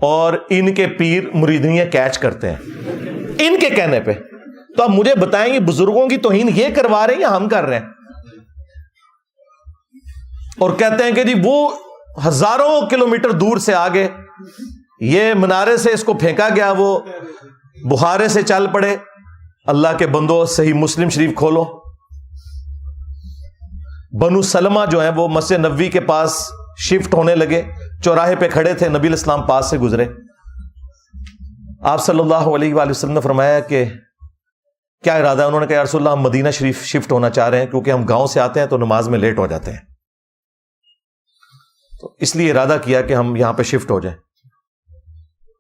اور ان کے پیر مریدنیاں کیچ کرتے ہیں ان کے کہنے پہ. تو اب مجھے بتائیں یہ بزرگوں کی توہین یہ کروا رہے ہیں یا ہم کر رہے ہیں؟ اور کہتے ہیں کہ جی وہ ہزاروں کلومیٹر دور سے آگے, یہ منارے سے اس کو پھینکا گیا, وہ بخارے سے چل پڑے. اللہ کے بندو صحیح مسلم شریف کھولو. بنو سلمہ جو ہیں وہ مسجد نبوی کے پاس شفٹ ہونے لگے, چوراہے پہ کھڑے تھے, نبی علیہ السلام پاس سے گزرے. آپ صلی اللہ علیہ وآلہ وسلم نے فرمایا کہ کیا ارادہ ہے؟ انہوں نے کہا یا رسول اللہ ہم مدینہ شریف شفٹ ہونا چاہ رہے ہیں کیونکہ ہم گاؤں سے آتے ہیں تو نماز میں لیٹ ہو جاتے ہیں, تو اس لیے ارادہ کیا کہ ہم یہاں پہ شفٹ ہو جائیں.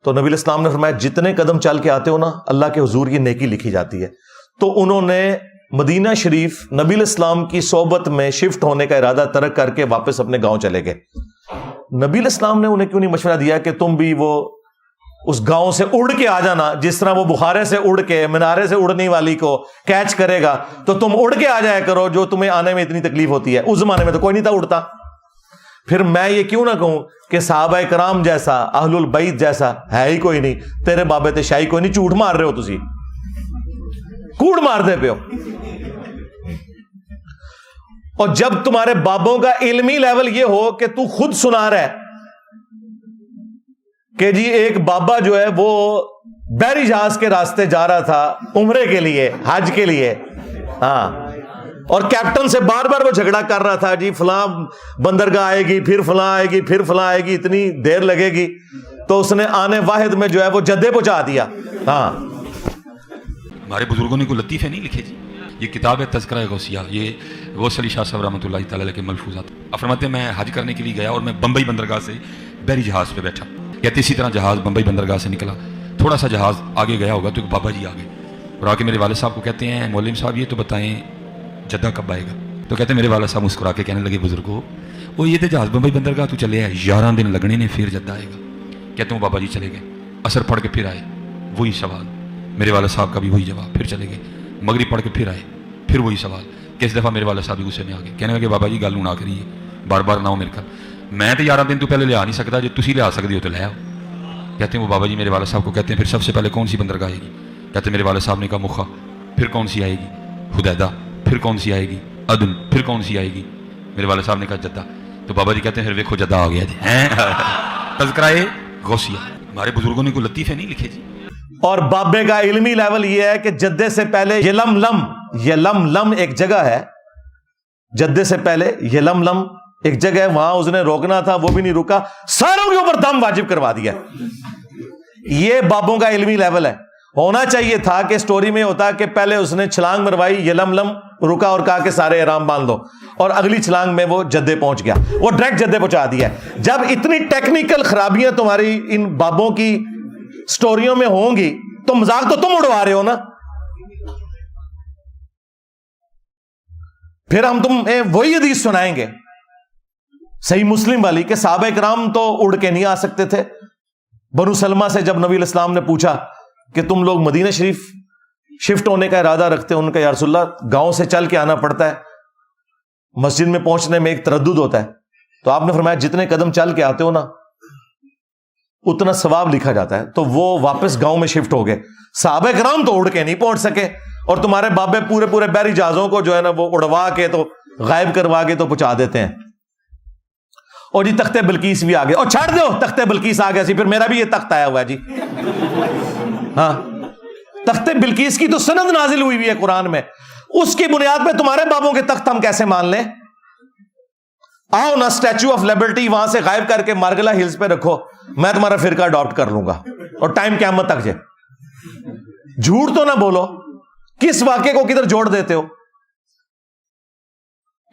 تو نبی علیہ السلام نے فرمایا جتنے قدم چل کے آتے ہو نا اللہ کے حضور کی نیکی لکھی جاتی ہے. تو انہوں نے مدینہ شریف نبی علیہ السلام کی صحبت میں شفٹ ہونے کا ارادہ ترک کر کے واپس اپنے گاؤں چلے گئے. نبی علیہ السلام نے انہیں کیوں نہیں مشورہ دیا کہ تم بھی وہ اس گاؤں سے اڑ کے آ جانا, جس طرح وہ بخارے سے اڑ کے مینارے سے اڑنے والی کو کیچ کرے گا تو تم اڑ کے آ جایا کرو, جو تمہیں آنے میں اتنی تکلیف ہوتی ہے. اس زمانے میں تو کوئی نہیں تھا اڑتا. پھر میں یہ کیوں نہ کہوں کہ صحابہ کرام جیسا, اہل البیت جیسا ہے ہی کوئی نہیں. تیرے بابے تے شاہی کوئی نہیں, جھوٹ مار رہے ہو تسی, کوڑ مار دے پہ ہو. اور جب تمہارے بابوں کا علمی لیول یہ ہو کہ تو خود سنا رہا ہے کہ جی ایک بابا جو ہے وہ بحری جہاز کے راستے جا رہا تھا عمرے کے لیے, حج کے لیے, ہاں, اور کیپٹن سے بار بار وہ جھگڑا کر رہا تھا, جی فلاں بندرگاہ آئے گی, پھر فلاں آئے گی, پھر فلاں آئے گی, اتنی دیر لگے گی, تو اس نے آنے واحد میں جو ہے وہ جدے پہنچا دیا. ہاں, ہمارے بزرگوں نے کوئی لطیفے نہیں لکھے جی. یہ کتاب ہے تذکرہ غوثیہ, یہ غوث علی شاہ صاحب رحمۃ اللہ تعالی علیہ کے ملفوظات. فرماتے ہیں میں حج کرنے کے لیے گیا اور میں بمبئی بندرگاہ سے بحری جہاز پہ بیٹھا. کہتے اسی طرح جہاز بمبئی بندرگاہ سے نکلا, تھوڑا سا جہاز آگے گیا ہوگا تو ایک بابا جی آ گئے اور آ کے میرے والد صاحب کو کہتے ہیں مولوی صاحب یہ تو بتائیں جدہ کب آئے گا. تو کہتے ہیں میرے والد صاحب مسکرا کے کہنے لگے بزرگو وہ یہ تو جہاز بمبئی بندرگاہ تو چلے ہے 11 دن لگنے نے پھر جدہ آئے گا. کہتے ہیں وہ بابا جی چلے گئے, اثر پڑھ کے پھر آئے, وہی سوال. میرے والد صاحب کا بھی وہی جواب, پھر چلے گئے, مغرب پڑھ کے پھر آئے, پھر وہی سوال. کس دفعہ میرے والد صاحب بھی غصے میں آ گئے, کہنے لگے بابا جی گل نہ کریے, بار بار نہ ہو میرے گھر, میں تو 11 دن تو پہلے لیا نہیں سکتا, جو تسی لیا سکتے ہو تو لے آؤ. کہتے ہیں وہ بابا جی میرے والد صاحب کو کہتے ہیں پھر سب سے پہلے کون سی بندرگاہ آئے گی. کہتے ہیں میرے والد صاحب نے کہا مخا, پھر کون سی آئے گی حدیدہ, پھر کون سی آئے گی عدن, پھر کون سی آئے گی. میرے والد صاحب نے کہا جدہ. تو بابا جی کہتے ہیں پھر ویکھو جدہ آ گیا جی. تذکرہ غوثیہ, ہمارے بزرگوں نے کوئی لطیفے نہیں لکھے جی. اور بابے کا علمی لیول یہ ہے کہ جدے سے پہلے یلملم ایک جگہ ہے, جدے سے پہلے یلملم ایک جگہ ہے, وہاں اس نے روکنا تھا, وہ بھی نہیں رکا, ساروں کے اوپر دم واجب کروا دیا. یہ بابوں کا علمی لیول ہے. ہونا چاہیے تھا کہ سٹوری میں ہوتا کہ پہلے اس نے چھلانگ مروائی, یلملم رکا اور کہا کہ سارے احرام باندھ دو, اور اگلی چھلانگ میں وہ جدے پہنچ گیا, وہ ڈائریکٹ جدے پہنچا دیا. جب اتنی ٹیکنیکل خرابیاں تمہاری ان بابوں کی سٹوریوں میں ہوں گی تو مذاق تو تم اڑوا رہے ہو نا. پھر ہم تمہیں وہی حدیث سنائیں گے صحیح مسلم والی کہ صحابہ کرام تو اڑ کے نہیں آ سکتے تھے. بنو سلمہ سے جب نبی علیہ السلام نے پوچھا کہ تم لوگ مدینہ شریف شفٹ ہونے کا ارادہ رکھتے ہو, ان کا یا رسول اللہ گاؤں سے چل کے آنا پڑتا ہے, مسجد میں پہنچنے میں ایک تردد ہوتا ہے. تو آپ نے فرمایا جتنے قدم چل کے آتے ہو نا اتنا ثواب لکھا جاتا ہے. تو وہ واپس گاؤں میں شفٹ ہو گئے. صحابہ کرام تو اڑ کے نہیں پہنچ سکے, اور تمہارے بابے پورے بحری جہازوں کو جو ہے نا وہ اڑوا کے تو غائب کروا کے تو پہنچا دیتے ہیں. اور جی تخت بلقیس بھی آ گئے, اور چھاڑ دو تخت بلقیس آ گیا سی, پھر میرا بھی یہ تخت آیا ہوا ہے جی. ہاں, تخت بلقیس کی تو سند نازل ہوئی ہے قرآن میں, اس کی بنیاد پہ تمہارے بابوں کے تخت ہم کیسے مان لیں؟ آؤ نا اسٹیچو آف لبرٹی وہاں سے غائب کر کے مارگلا ہلز پہ رکھو, میں تمہارا فرقہ اڈاپٹ کر لوں گا, اور ٹائم قیامت تک جائے. جھوٹ تو نہ بولو, کس واقعے کو کدھر جوڑ دیتے ہو؟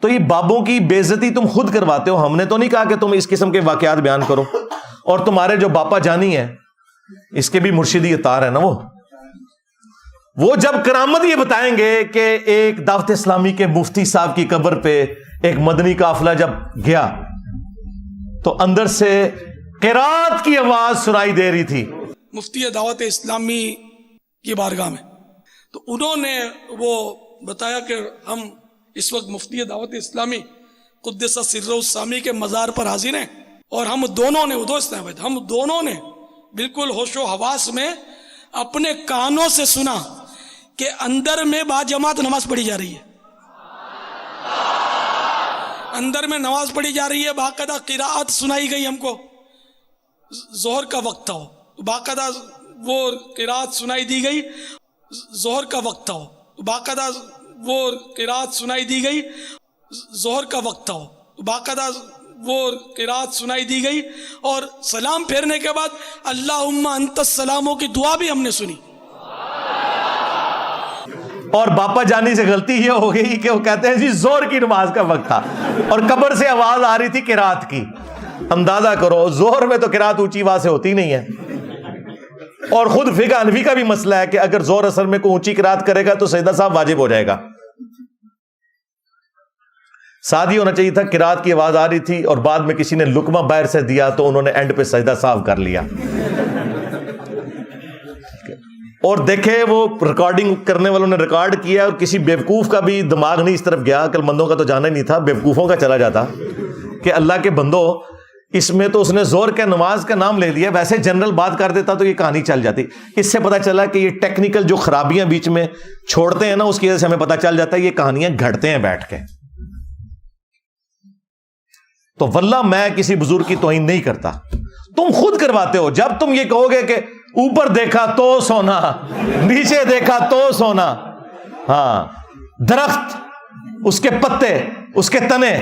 تو یہ بابوں کی بے عزتی تم خود کرواتے ہو. ہم نے تو نہیں کہا کہ تم اس قسم کے واقعات بیان کرو. اور تمہارے جو باپا جانی ہے اس کے بھی مرشدی اطار ہے نا, وہ جب کرامت یہ بتائیں گے کہ ایک دعوت اسلامی کے مفتی صاحب کی قبر پہ ایک مدنی قافلہ جب گیا تو اندر سے قرات کی آواز سنائی دے رہی تھی مفتی دعوت اسلامی کی بارگاہ میں. تو انہوں نے وہ بتایا کہ ہم اس وقت مفتی دعوت اسلامی قدس سر السامی کے مزار پر حاضر ہیں, اور ہم دونوں نے ہم دونوں نے بالکل ہوش و حواس میں اپنے کانوں سے سنا کہ اندر میں با جماعت نماز پڑھی جا رہی ہے, اندر میں نماز پڑھی جا رہی ہے, باقاعدہ قراءت سنائی گئی ہم کو. ظہر کا وقت تھا, باقاعدہ وہ قراءت سنائی دی گئی. ظہر کا وقت تھا, باقاعدہ وہ قراءت سنائی دی گئی. ظہر کا وقت تھا, باقاعدہ وہ قراءت سنائی دی گئی, اور سلام پھیرنے کے بعد اللہم انت السلاموں کی دعا بھی ہم نے سنی. اور باپا جانی سے غلطی یہ ہو گئی کہ وہ کہتے ہیں جی زہر کی نماز کا وقت تھا اور قبر سے آواز آ رہی تھی قرات کی. اندازہ کرو زہر میں تو قرات اونچی آواز سے ہوتی نہیں ہے, اور خود فقہ حنفی کا بھی مسئلہ ہے کہ اگر زہر اثر میں کوئی اونچی قرات کرے گا تو سجدہ صاحب واجب ہو جائے گا. ساتھ ہی ہونا چاہیے تھا قرات کی آواز آ رہی تھی اور بعد میں کسی نے لقمہ باہر سے دیا تو انہوں نے اینڈ پہ سجدہ صاف کر لیا. اور دیکھے وہ ریکارڈنگ کرنے والوں نے ریکارڈ کیا اور کسی بیوقوف کا بھی دماغ نہیں اس طرف گیا, عقل مندوں کا تو جانا ہی نہیں تھا, بیوقوفوں کا چلا جاتا کہ اللہ کے بندو اس میں تو اس نے زور کے نماز کا نام لے لیا, ویسے جنرل بات کر دیتا تو یہ کہانی چل جاتی. اس سے پتہ چلا کہ یہ ٹیکنیکل جو خرابیاں بیچ میں چھوڑتے ہیں نا, اس کی وجہ سے ہمیں پتہ چل جاتا ہے یہ کہانیاں گھڑتے ہیں بیٹھ کے. تو واللہ میں کسی بزرگ کی توہین نہیں کرتا, تم خود کرواتے ہو. جب تم یہ کہو گے کہ اوپر دیکھا تو سونا, نیچے دیکھا تو سونا, ہاں درخت, اس کے پتے, اس کے تنے,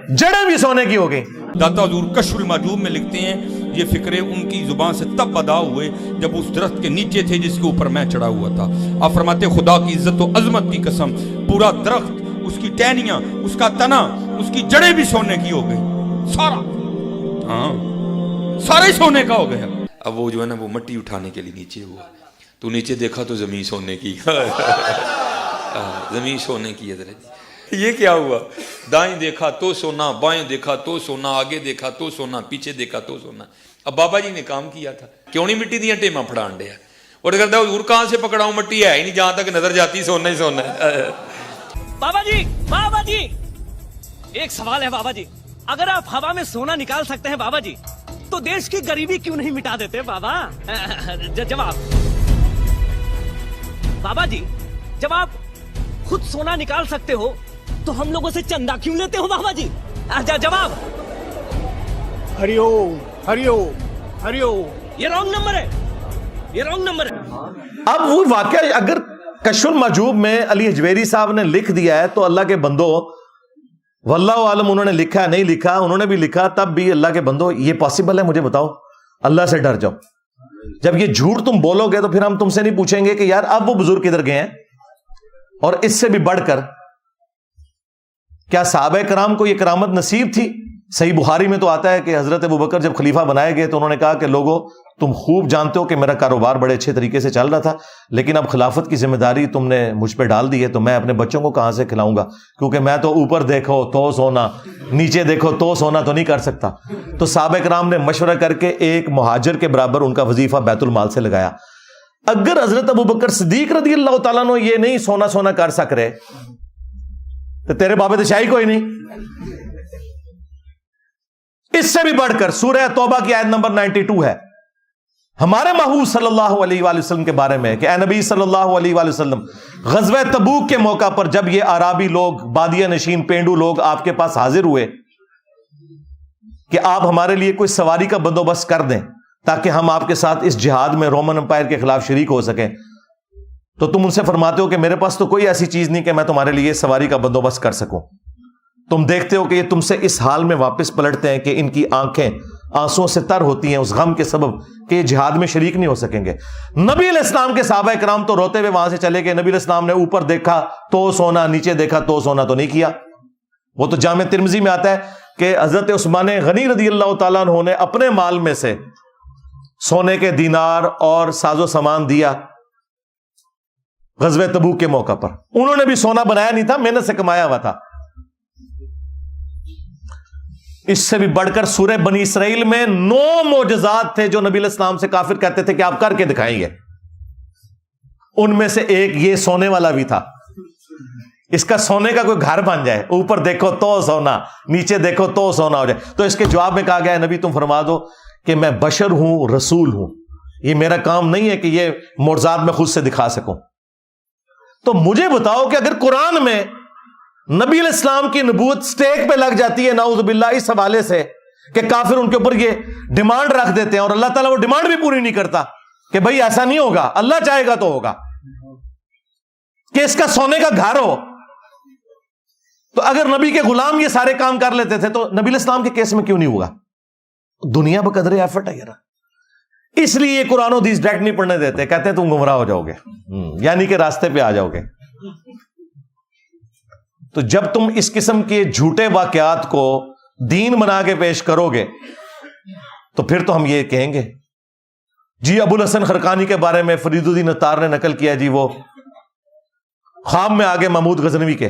جڑیں بھی سونے کی ہو گئی. داتا حضور کشف المحجوب میں لکھتے ہیں یہ فکرے ان کی زبان سے تب ادا ہوئے جب اس درخت کے نیچے تھے جس کے اوپر میں چڑھا ہوا تھا. آپ فرماتے خدا کی عزت و عظمت کی قسم, پورا درخت, اس کی ٹہنیاں, اس کا تنا, اس کی جڑیں بھی سونے کی ہو گئی, سارا, ہاں سارے سونے کا ہو گیا. اب وہ جو ہے نا وہ مٹی اٹھانے کے لیے نیچے ہوا, تو نیچے دیکھا تو زمین سونے کی, زمین سونے کی. حضرت یہ کیا ہوا, دائیں دیکھا تو سونا, بائیں دیکھا تو سونا, آگے دیکھا تو سونا, پیچھے دیکھا تو سونا. اب بابا جی نے کام کیا تھا, کیوں نہیں مٹی دیا ٹیماں پھڑان دیا, اور کرتا حضور کہاں سے پکڑاؤں, مٹی ہے ہی نہیں, جہاں تک نظر جاتی سونا ہی سونا ہے. بابا جی ایک سوال ہے بابا جی, اگر آپ ہوا میں سونا نکال سکتے ہیں بابا جی تو دیش کی غریبی کیوں نہیں مٹا دیتے بابا؟ جواب بابا جی, جب آپ خود سونا نکال سکتے ہو تو ہم لوگوں سے چندہ کیوں لیتے ہو بابا جی؟ جواب ہری اوم, ہری اوم, ہری اوم. یہ رانگ نمبر ہے, یہ رانگ نمبر ہے. اب وہ واقعہ اگر کشف المحجوب میں علی حجویری صاحب نے لکھ دیا ہے تو اللہ کے بندو, واللہ عالم انہوں نے لکھا نہیں لکھا, انہوں نے بھی لکھا, تب بھی اللہ کے بندو یہ پاسبل ہے؟ مجھے بتاؤ, اللہ سے ڈر جاؤ. جب یہ جھوٹ تم بولو گے تو پھر ہم تم سے نہیں پوچھیں گے کہ یار اب وہ بزرگ کدھر گئے ہیں. اور اس سے بھی بڑھ کر کیا صحابہ کرام کو یہ کرامت نصیب تھی؟ صحیح بخاری میں تو آتا ہے کہ حضرت ابوبکر جب خلیفہ بنائے گئے تو انہوں نے کہا کہ لوگوں تم خوب جانتے ہو کہ میرا کاروبار بڑے اچھے طریقے سے چل رہا تھا, لیکن اب خلافت کی ذمہ داری تم نے مجھ پہ ڈال دی ہے, تو میں اپنے بچوں کو کہاں سے کھلاؤں گا, کیونکہ میں تو اوپر دیکھو تو سونا, نیچے دیکھو تو سونا تو نہیں کر سکتا. تو صحابہ کرام نے مشورہ کر کے ایک مہاجر کے برابر ان کا وظیفہ بیت المال سے لگایا. اگر حضرت ابوبکر صدیق رضی اللہ تعالیٰ عنہ یہ نہیں سونا کر سک رہے تو تیرے بابے دشاہی کوئی نہیں. اس سے بھی بڑھ کر سورہ توبہ کی آیت نمبر 92 ہے ہمارے محبوب صلی اللہ علیہ وآلہ وسلم کے بارے میں کہ اے نبی صلی اللہ علیہ وآلہ وسلم, غزوہ تبوک کے موقع پر جب یہ عرابی لوگ, بادیہ نشین پینڈو لوگ آپ کے پاس حاضر ہوئے کہ آپ ہمارے لیے کوئی سواری کا بندوبست کر دیں تاکہ ہم آپ کے ساتھ اس جہاد میں رومن امپائر کے خلاف شریک ہو سکیں, تو تم ان سے فرماتے ہو کہ میرے پاس تو کوئی ایسی چیز نہیں کہ میں تمہارے لیے سواری کا بندوبست کر سکوں. تم دیکھتے ہو کہ یہ تم سے اس حال میں واپس پلٹتے ہیں کہ ان کی آنکھیں آنسوں سے تر ہوتی ہیں اس غم کے سبب کہ یہ جہاد میں شریک نہیں ہو سکیں گے. نبی علیہ السلام کے صحابہ کرام تو روتے ہوئے وہاں سے چلے گئے. نبی علیہ السلام نے اوپر دیکھا تو سونا, نیچے دیکھا تو سونا تو نہیں کیا. وہ تو جامع ترمذی میں آتا ہے کہ حضرت عثمان غنی رضی اللہ تعالیٰ عنہ نے اپنے مال میں سے سونے کے دینار اور ساز و سامان دیا غزوہ تبوک کے موقع پر. انہوں نے بھی سونا بنایا نہیں تھا, محنت سے کمایا ہوا تھا. اس سے بھی بڑھ کر سورہ بنی اسرائیل میں 9 معجزات تھے جو نبی علیہ السلام سے کافر کہتے تھے کہ آپ کر کے دکھائیں گے. ان میں سے ایک یہ سونے والا بھی تھا. اس کا سونے کا کوئی گھر بن جائے, اوپر دیکھو تو سونا, نیچے دیکھو تو سونا ہو جائے. تو اس کے جواب میں کہا گیا ہے نبی تم فرما دو کہ میں بشر ہوں, رسول ہوں, یہ میرا کام نہیں ہے کہ یہ معجزات میں خود سے دکھا سکوں. تو مجھے بتاؤ کہ اگر قرآن میں نبی علیہ السلام کی نبوت سٹیک پہ لگ جاتی ہے نعوذ باللہ اس حوالے سے کہ کافر ان کے اوپر یہ ڈیمانڈ رکھ دیتے ہیں اور اللہ تعالیٰ وہ ڈیمانڈ بھی پوری نہیں کرتا کہ بھئی ایسا نہیں ہوگا, اللہ چاہے گا تو ہوگا, کہ اس کا سونے کا گھر ہو, تو اگر نبی کے غلام یہ سارے کام کر لیتے تھے تو نبی علیہ السلام کے کیس میں کیوں نہیں ہوگا؟ دنیا بقدر ایفرٹ ہے یار. اس لیے یہ قرآن و حدیث ڈائریکٹ نہیں پڑھنے دیتے, کہتے ہیں تم گمراہ ہو جاؤ گے, یعنی کہ راستے پہ آ جاؤ گے. تو جب تم اس قسم کے جھوٹے واقعات کو دین بنا کے پیش کرو گے تو پھر تو ہم یہ کہیں گے جی ابو الحسن خرقانی کے بارے میں فرید الدین عطار نے نقل کیا, جی وہ خواب میں آگے محمود غزنوی کے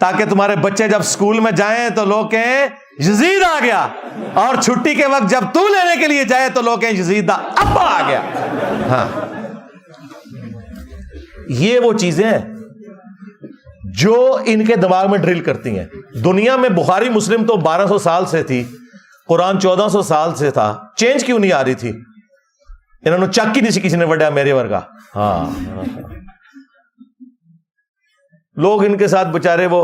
تاکہ تمہارے بچے جب اسکول میں جائیں تو لوگ کہیں یزید آ گیا، اور چھٹی کے وقت جب تو لینے کے لیے جائے تو لوگ کہیں یزید دا ابا آ گیا. ہاں، یہ وہ چیزیں ہیں جو ان کے دماغ میں ڈرل کرتی ہیں. دنیا میں بخاری مسلم تو 1200 سال سے تھی، قرآن 1400 سال سے تھا، چینج کیوں نہیں آ رہی تھی؟ انہوں نے چک ہی نہیں کسی نے وڈیا میرے ورگا. ہاں، لوگ ان کے ساتھ بےچارے وہ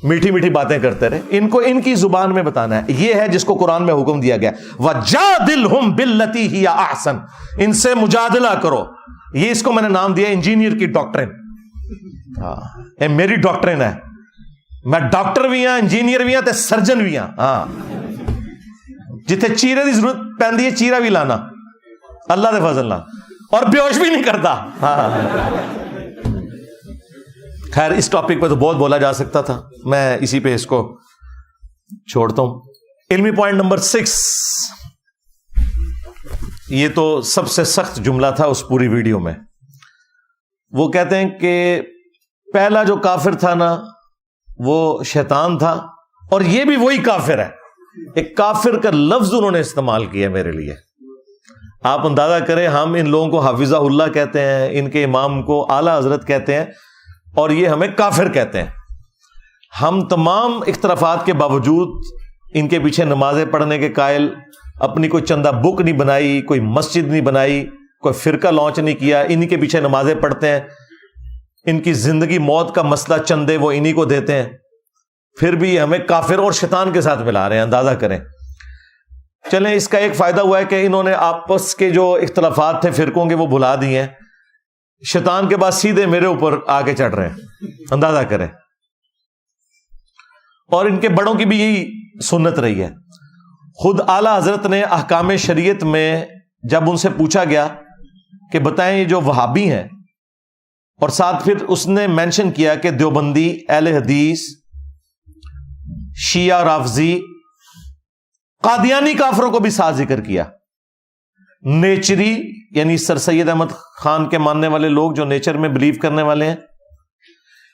میٹھی میٹھی باتیں کرتے رہے. ان کو ان کی زبان میں بتانا ہے. یہ ہے جس کو قرآن میں حکم دیا گیا وَجَادِلْهُمْ بِالَّتِي هِيَ أَحْسَنُ، ان سے مجادلہ کرو. یہ اس کو میں نے نام دیا انجینئر کی ڈاکٹرن. ہاں، میری ڈاکٹرن ہے. میں ڈاکٹر بھی ہاں، انجینئر بھی ہاں تے سرجن بھی ہاں. ہاں، جتھے چیرے دی ضرورت پیندی ہے چیرا بھی لانا اللہ دے فضل نال، اور بیہوش بھی نہیں کرتا. ہاں، خیر اس ٹاپک پہ تو بہت بولا جا سکتا تھا، میں اسی پہ اس کو چھوڑتا ہوں. علمی پوائنٹ نمبر 6، یہ تو سب سے سخت جملہ تھا اس پوری ویڈیو میں. وہ کہتے ہیں کہ پہلا جو کافر تھا نا وہ شیطان تھا، اور یہ بھی وہی کافر ہے. ایک کافر کا لفظ انہوں نے استعمال کیا میرے لیے. آپ اندازہ کریں، ہم ان لوگوں کو حافظہ اللہ کہتے ہیں، ان کے امام کو اعلیٰ حضرت کہتے ہیں، اور یہ ہمیں کافر کہتے ہیں. ہم تمام اختلافات کے باوجود ان کے پیچھے نمازیں پڑھنے کے قائل، اپنی کوئی چندہ بک نہیں بنائی، کوئی مسجد نہیں بنائی، کوئی فرقہ لانچ نہیں کیا، انہی کے پیچھے نمازیں پڑھتے ہیں. ان کی زندگی موت کا مسئلہ چندے وہ انہی کو دیتے ہیں، پھر بھی ہمیں کافر اور شیطان کے ساتھ ملا رہے ہیں. اندازہ کریں. چلیں، اس کا ایک فائدہ ہوا ہے کہ انہوں نے آپس کے جو اختلافات تھے فرقوں کے وہ بھلا دیے ہیں. شیطان کے بعد سیدھے میرے اوپر آگے چڑھ رہے ہیں. اندازہ کریں. اور ان کے بڑوں کی بھی یہی سنت رہی ہے. خود اعلیٰ حضرت نے احکام شریعت میں جب ان سے پوچھا گیا کہ بتائیں یہ جو وہابی ہیں، اور ساتھ پھر اس نے مینشن کیا کہ دیوبندی، اہل حدیث، شیعہ، رافضی، قادیانی کافروں کو بھی ساتھ ذکر کیا. نیچری یعنی سر سید احمد خان کے ماننے والے لوگ جو نیچر میں بلیو کرنے والے ہیں،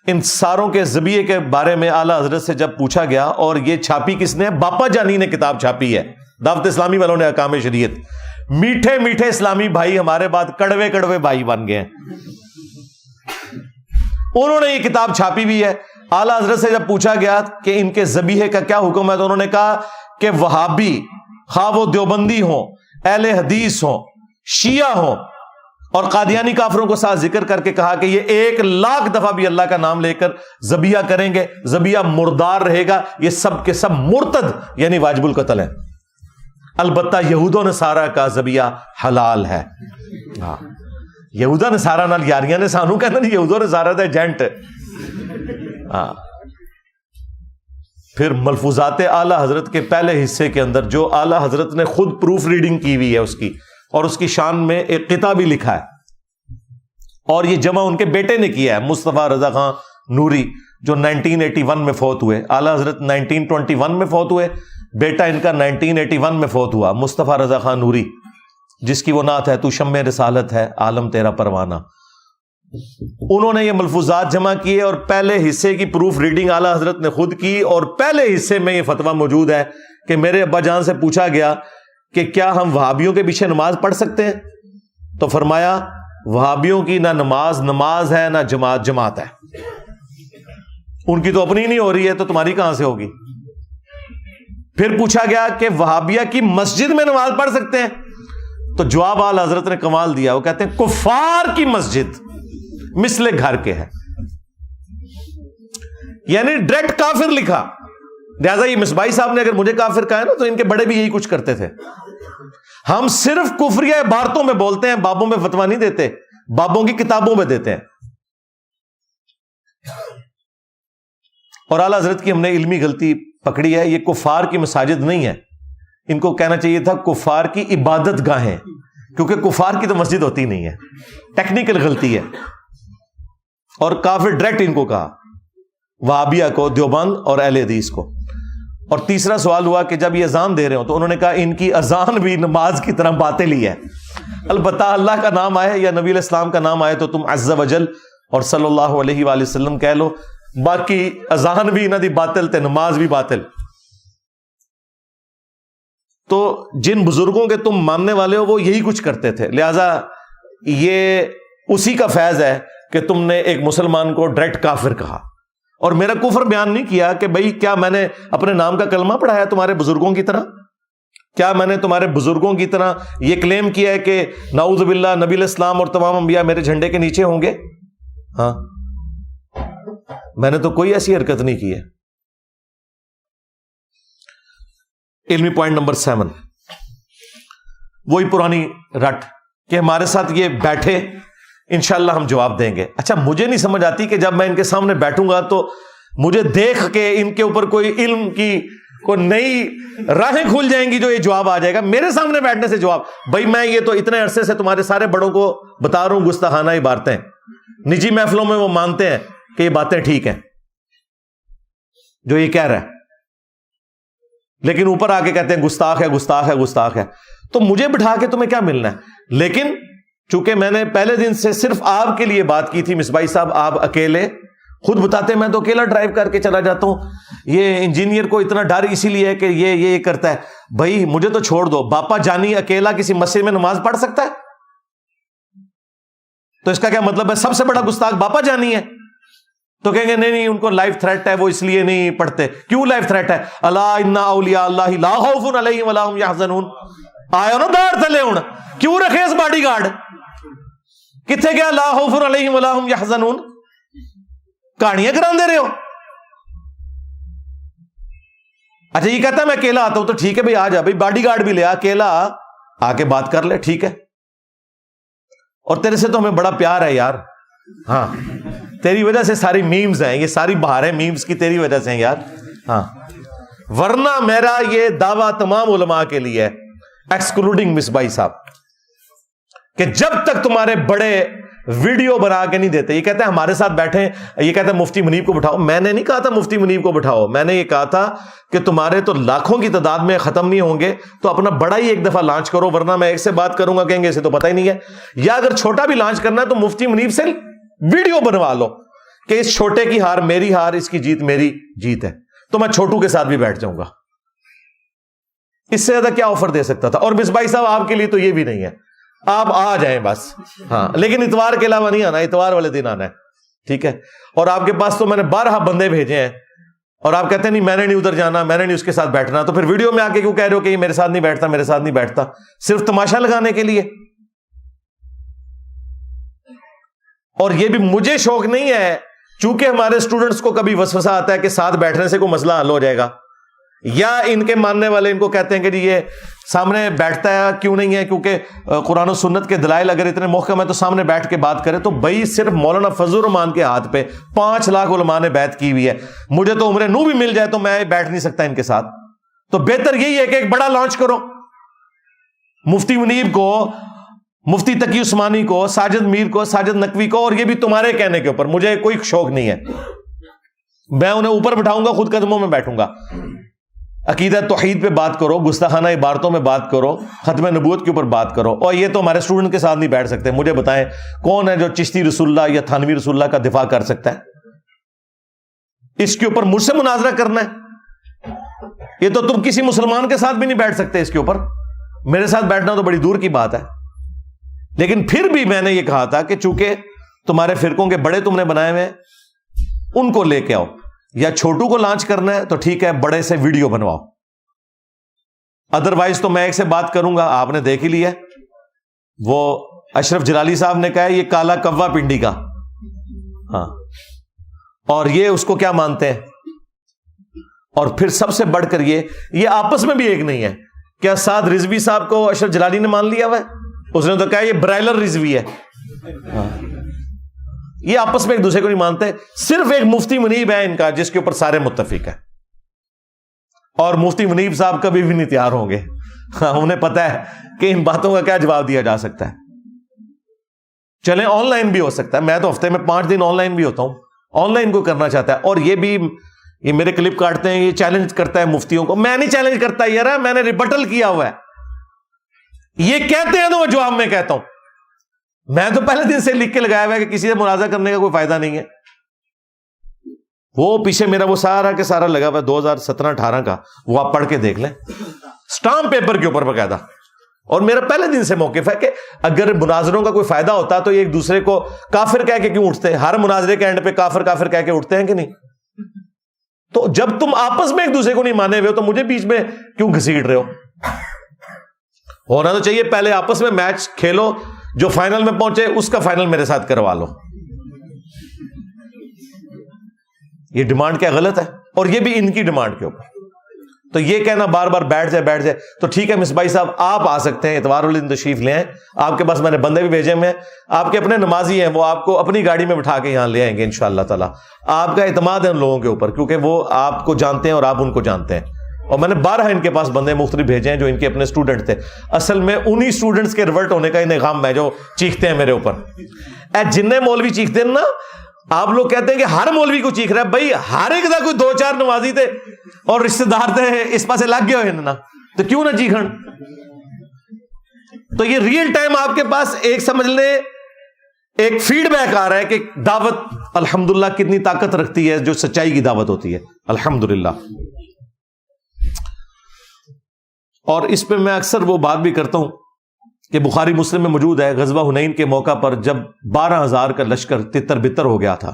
ان ساروں کے ذبیحے کے بارے میں اعلیٰ حضرت سے جب پوچھا گیا، اور یہ چھاپی کس نے؟ باپا جانی نے کتاب چھاپی ہے، دعوت اسلامی والوں نے احکام شریعت. میٹھے میٹھے اسلامی بھائی ہمارے بعد کڑوے کڑوے بھائی بن گئے ہیں. انہوں نے یہ کتاب چھاپی بھی ہے. اعلیٰ حضرت سے جب پوچھا گیا کہ ان کے ذبیحے کا کیا حکم ہے، تو انہوں نے کہا کہ وہابی، خواہ وہ دیوبندی ہوں، اہل حدیث ہوں، شیعہ ہوں، اور قادیانی کافروں کو ساتھ ذکر کر کے کہا کہ یہ 1,00,000 دفعہ بھی اللہ کا نام لے کر ذبیحہ کریں گے، ذبیحہ مردار رہے گا، یہ سب کے سب مرتد یعنی واجب القتل ہیں. البتہ یہود و نصارہ کا ذبیحہ حلال ہے. ہاں، یہودا نصارہ نال یاریاں نے سانو کہنا نہیں، یہود و نصارہ دا ایجنٹ. ہاں، پھر ملفوظات اعلیٰ حضرت کے پہلے حصے کے اندر جو اعلیٰ حضرت نے خود پروف ریڈنگ کی ہوئی ہے اس کی، اور اس کی شان میں ایک قطعہ بھی لکھا ہے، اور یہ جمع ان کے بیٹے نے کیا ہے، مصطفیٰ رضا خان نوری، جو 1981 میں فوت ہوئے. اعلیٰ حضرت 1921 میں فوت ہوئے، بیٹا ان کا 1981 میں فوت ہوا، مصطفیٰ رضا خان نوری، جس کی وہ نعت ہے تو شمع رسالت ہے عالم تیرا پروانہ. انہوں نے یہ ملفوظات جمع کیے، اور پہلے حصے کی پروف ریڈنگ اعلیٰ حضرت نے خود کی، اور پہلے حصے میں یہ فتویٰ موجود ہے کہ میرے ابا جان سے پوچھا گیا کہ کیا ہم وہابیوں کے پیچھے نماز پڑھ سکتے ہیں، تو فرمایا وہابیوں کی نہ نماز ہے، نہ جماعت ہے. ان کی تو اپنی نہیں ہو رہی ہے تو تمہاری کہاں سے ہوگی. پھر پوچھا گیا کہ وہابیہ کی مسجد میں نماز پڑھ سکتے ہیں، تو جواب اعلیٰ حضرت نے کمال دیا. وہ کہتے ہیں کفار کی مسجد مثل گھر کے ہے، یعنی ڈائریکٹ کافر لکھا. لہذا یہ مصباحی صاحب نے اگر مجھے کافر کہا ہے نا، تو ان کے بڑے بھی یہی کچھ کرتے تھے. ہم صرف کفریہ عبارتوں میں بولتے ہیں، بابوں میں فتویٰ نہیں دیتے، بابوں کی کتابوں میں دیتے ہیں. اور اعلیٰ حضرت کی ہم نے علمی غلطی پکڑی ہے. یہ کفار کی مساجد نہیں ہے، ان کو کہنا چاہیے تھا کفار کی عبادت گاہیں، کیونکہ کفار کی تو مسجد ہوتی نہیں ہے. ٹیکنیکل غلطی ہے. اور کافر ڈائریکٹ ان کو کہا، وہابیہ کو، دیوبند اور اہل حدیث کو. اور تیسرا سوال ہوا کہ جب یہ اذان دے رہے ہو، تو انہوں نے کہا ان کی اذان بھی نماز کی طرح باطل ہے. البتہ اللہ کا نام آئے یا نبی علیہ السلام کا نام آئے تو تم عز وجل اور صلی اللہ علیہ وآلہ وسلم کہہ لو. باقی اذان بھی انہاں دی باطل تے نماز بھی باطل. تو جن بزرگوں کے تم ماننے والے ہو وہ یہی کچھ کرتے تھے, لہذا یہ اسی کا فیض ہے کہ تم نے ایک مسلمان کو ڈائریکٹ کافر کہا. اور میرا کفر بیان نہیں کیا کہ بھئی کیا میں نے اپنے نام کا کلمہ پڑھایا تمہارے بزرگوں کی طرح؟ کیا میں نے تمہارے بزرگوں کی طرح یہ کلیم کیا ہے کہ نعوذ باللہ نبی الاسلام اور تمام انبیاء میرے جھنڈے کے نیچے ہوں گے؟ ہاں, میں نے تو کوئی ایسی حرکت نہیں کی ہے. علمی پوائنٹ نمبر 7, وہی پرانی رٹ کہ ہمارے ساتھ یہ بیٹھے انشاءاللہ ہم جواب دیں گے. اچھا مجھے نہیں سمجھ آتی کہ جب میں ان کے سامنے بیٹھوں گا تو مجھے دیکھ کے ان کے اوپر کوئی علم کی کوئی نئی راہیں کھل جائیں گی جو یہ جواب آ جائے گا میرے سامنے بیٹھنے سے جواب. بھائی میں یہ تو اتنے عرصے سے تمہارے سارے بڑوں کو بتا رہا ہوں گستاخانہ عبارتیں, نجی محفلوں میں وہ مانتے ہیں کہ یہ باتیں ٹھیک ہیں جو یہ کہہ رہا ہے, لیکن اوپر آ کے کہتے ہیں گستاخ ہے گستاخ ہے گستاخ ہے. تو مجھے بٹھا کے تمہیں کیا ملنا ہے؟ لیکن چونکہ میں نے پہلے دن سے صرف آپ کے لیے بات کی تھی مصباحی صاحب, آپ اکیلے خود بتاتے ہیں میں تو اکیلا ڈرائیو کر کے چلا جاتا ہوں, یہ انجینئر کو اتنا ڈر اسی لیے ہے کہ یہ کرتا ہے. بھائی مجھے تو چھوڑ دو, باپا جانی اکیلا کسی مسجد میں نماز پڑھ سکتا ہے؟ تو اس کا کیا مطلب ہے سب سے بڑا گستاخ باپا جانی ہے؟ تو کہیں گے نہیں ان کو لائف تھریٹ ہے وہ اس لیے نہیں پڑھتے. کیوں لائف تھریٹ ہے؟ الا ان اولیاء اللہ لا خوف علیہم ولا هم یحزنون. آیا نا دار تلے ہوں کیوں رکھے اس باڈی گارڈ؟ کتنے گیا لا خوف علیہم ولا هم یحزنون؟ کہانیاں کراندے رہے ہو. اچھا یہ کہتا ہے میں اکیلا آتا ہوں تو ٹھیک ہے بھائی آ جا, بھائی باڈی گارڈ بھی لے اکیلا آ کے بات کر لے, ٹھیک ہے. اور تیرے سے تو ہمیں بڑا پیار ہے یار, ہاں تیری وجہ سے ساری میمز ہیں, یہ ساری بہاریں میمز کی تیری وجہ سے ہیں یار. ہاں ورنہ میرا یہ دعویٰ تمام علماء کے لیے ہے ایکسکلوڈنگ مصباحی صاحب کہ جب تک تمہارے بڑے ویڈیو بنا کے نہیں دیتے, یہ کہتے ہیں ہمارے ساتھ بیٹھے, یہ کہتے ہیں مفتی منیب کو بٹھاؤ. میں نے نہیں کہا تھا مفتی منیب کو بٹھاؤ, میں نے یہ کہا تھا کہ تمہارے تو لاکھوں کی تعداد میں ختم نہیں ہوں گے تو اپنا بڑا ہی ایک دفعہ لانچ کرو, ورنہ میں ایک سے بات کروں گا کہیں گے اسے تو پتہ ہی نہیں ہے. یا اگر چھوٹا بھی لانچ کرنا ہے تو مفتی منیب سے ویڈیو بنوا لو کہ اس چھوٹے کی ہار میری ہار, اس کی جیت میری جیت ہے, تو میں چھوٹو کے ساتھ بھی بیٹھ جاؤں گا. اس سے زیادہ کیا آفر دے سکتا تھا؟ اور مصباحی صاحب آپ کے لیے تو یہ بھی نہیں ہے, آپ آ جائیں بس, ہاں لیکن اتوار کے علاوہ نہیں آنا, اتوار والے دن آنا ہے, ٹھیک ہے. اور آپ کے پاس تو میں نے 12 بندے بھیجے ہیں اور آپ کہتے ہیں نہیں میں نے نہیں ادھر جانا, میں نے نہیں اس کے ساتھ بیٹھنا, تو پھر ویڈیو میں آ کے کیوں کہہ رہے ہو کہ یہ میرے ساتھ نہیں بیٹھتا, میرے ساتھ نہیں بیٹھتا, صرف تماشا لگانے کے لیے. اور یہ بھی مجھے شوق نہیں ہے چونکہ ہمارے اسٹوڈنٹس کو کبھی وسوسہ آتا ہے کہ ساتھ بیٹھنے سے کوئی مسئلہ حل ہو جائے گا, یا ان کے ماننے والے ان کو کہتے ہیں کہ جی یہ سامنے بیٹھتا ہے کیوں نہیں ہے, کیونکہ قرآن و سنت کے دلائل اگر اتنے محکم ہے تو سامنے بیٹھ کے بات کرے. تو بھائی صرف مولانا فضل الرحمان کے ہاتھ پہ 5 لاکھ علماء نے بیعت کی ہوئی ہے, مجھے تو عمر نو بھی مل جائے تو میں بیٹھ نہیں سکتا ان کے ساتھ. تو بہتر یہی ہے کہ ایک بڑا لانچ کرو, مفتی منیب کو, مفتی تقی عثمانی کو, ساجد میر کو, ساجد نقوی کو, اور یہ بھی تمہارے کہنے کے اوپر, مجھے کوئی شوق نہیں ہے. میں انہیں اوپر بٹھاؤں گا, خود قدموں میں بیٹھوں گا. عقیدہ توحید پہ بات کرو, گستاخانہ عبارتوں میں بات کرو, ختم نبوت کے اوپر بات کرو. اور یہ تو ہمارے اسٹوڈنٹ کے ساتھ نہیں بیٹھ سکتے. مجھے بتائیں کون ہے جو چشتی رسول اللہ یا تھانوی رسول اللہ کا دفاع کر سکتا ہے؟ اس کے اوپر مجھ سے مناظرہ کرنا ہے؟ یہ تو تم کسی مسلمان کے ساتھ بھی نہیں بیٹھ سکتے اس کے اوپر, میرے ساتھ بیٹھنا تو بڑی دور کی بات ہے. لیکن پھر بھی میں نے یہ کہا تھا کہ چونکہ تمہارے فرقوں کے بڑے تم نے بنائے ہوئے ان کو لے کے آؤ, یا چھوٹو کو لانچ کرنا ہے تو ٹھیک ہے بڑے سے ویڈیو بنواؤ, ادروائز تو میں ایک سے بات کروں گا. آپ نے دیکھ ہی لیا وہ اشرف جلالی صاحب نے کہا ہے یہ کالا کوا پنڈی کا, ہاں, اور یہ اس کو کیا مانتے ہیں. اور پھر سب سے بڑھ کر یہ آپس میں بھی ایک نہیں ہے. کیا سعد رضوی صاحب کو اشرف جلالی نے مان لیا ہوا ہے؟ اس نے تو کہا یہ برائلر رضوی ہے. یہ آپس میں ایک دوسرے کو نہیں مانتے. صرف ایک مفتی منیب ہے ان کا جس کے اوپر سارے متفق ہیں, اور مفتی منیب صاحب کبھی بھی نہیں تیار ہوں گے. انہیں پتا ہے کہ ان باتوں کا کیا جواب دیا جا سکتا ہے. چلیں آن لائن بھی ہو سکتا ہے, میں تو ہفتے میں 5 دن آن لائن بھی ہوتا ہوں. آن لائن کو کرنا چاہتا ہے. اور یہ میرے کلپ کاٹتے ہیں, یہ چیلنج کرتا ہے مفتیوں کو. میں نہیں چیلنج کرتا یار, میں نے ریبٹل کیا ہوا ہے. یہ کہتے ہیں تو وہ جواب میں کہتا ہوں. میں تو پہلے دن سے لکھ کے لگایا ہوا ہے کہ کسی سے منازعہ کرنے کا کوئی فائدہ نہیں ہے. وہ پیچھے میرا وہ سارا کے سارا لگا ہوا 2017-18 کا، وہ آپ پڑھ کے دیکھ لیں، سٹامپ پیپر کے اوپر باقاعدہ. اور میرا پہلے دن سے موقف ہے کہ اگر مناظروں کا کوئی فائدہ ہوتا تو یہ ایک دوسرے کو کافر کہہ کے کیوں اٹھتے ہیں؟ ہر مناظرے کے اینڈ پہ کافر کافر کہہ کے اٹھتے ہیں کہ نہیں؟ تو جب تم آپس میں ایک دوسرے کو نہیں مانے ہوئے ہو تو مجھے بیچ میں کیوں گھسیٹ رہے ہو؟ ہونا تو چاہیے پہلے آپس میں میچ کھیلو، جو فائنل میں پہنچے اس کا فائنل میرے ساتھ کروا لو. یہ ڈیمانڈ کیا غلط ہے؟ اور یہ بھی ان کی ڈیمانڈ کے اوپر. تو یہ کہنا بار بار بیٹھ جائے تو ٹھیک ہے مصباحی صاحب آپ آ سکتے ہیں، اتوار والے دن تشریف لے آئیں. آپ کے پاس میں نے بندے بھی بھیجے ہوئے ہیں، آپ کے اپنے نمازی ہیں، وہ آپ کو اپنی گاڑی میں بٹھا کے یہاں لے آئیں گے انشاءاللہ تعالیٰ. آپ کا اعتماد ہے ان لوگوں کے اوپر کیونکہ وہ آپ کو جانتے ہیں اور آپ ان کو جانتے ہیں. اور میں نے 12 ان کے پاس بندے مختلف بھیجے ہیں جو ان کے اپنے اسٹوڈنٹ تھے. اصل میں انہی اسٹوڈنٹس کے ریورٹ ہونے کا انہیں غم ہے جو چیختے ہیں میرے اوپر. جنہیں مولوی چیختے ہیں نا، آپ لوگ کہتے ہیں کہ ہر مولوی کو چیخ رہا ہے. بھائی ہر ایک دا کوئی 2-4 نمازی تھے اور رشتہ دار تھے اس پاسے لگ گئے ہوئے نا، تو کیوں نہ چیخن؟ تو یہ ریئل ٹائم آپ کے پاس ایک سمجھ لیں ایک فیڈ بیک آ رہا ہے کہ دعوت الحمدللہ کتنی طاقت رکھتی ہے جو سچائی کی دعوت ہوتی ہے الحمدللہ. اور اس پہ میں اکثر وہ بات بھی کرتا ہوں کہ بخاری مسلم میں موجود ہے، غزوہ حنین کے موقع پر جب 12,000 کا لشکر تتر بتر ہو گیا تھا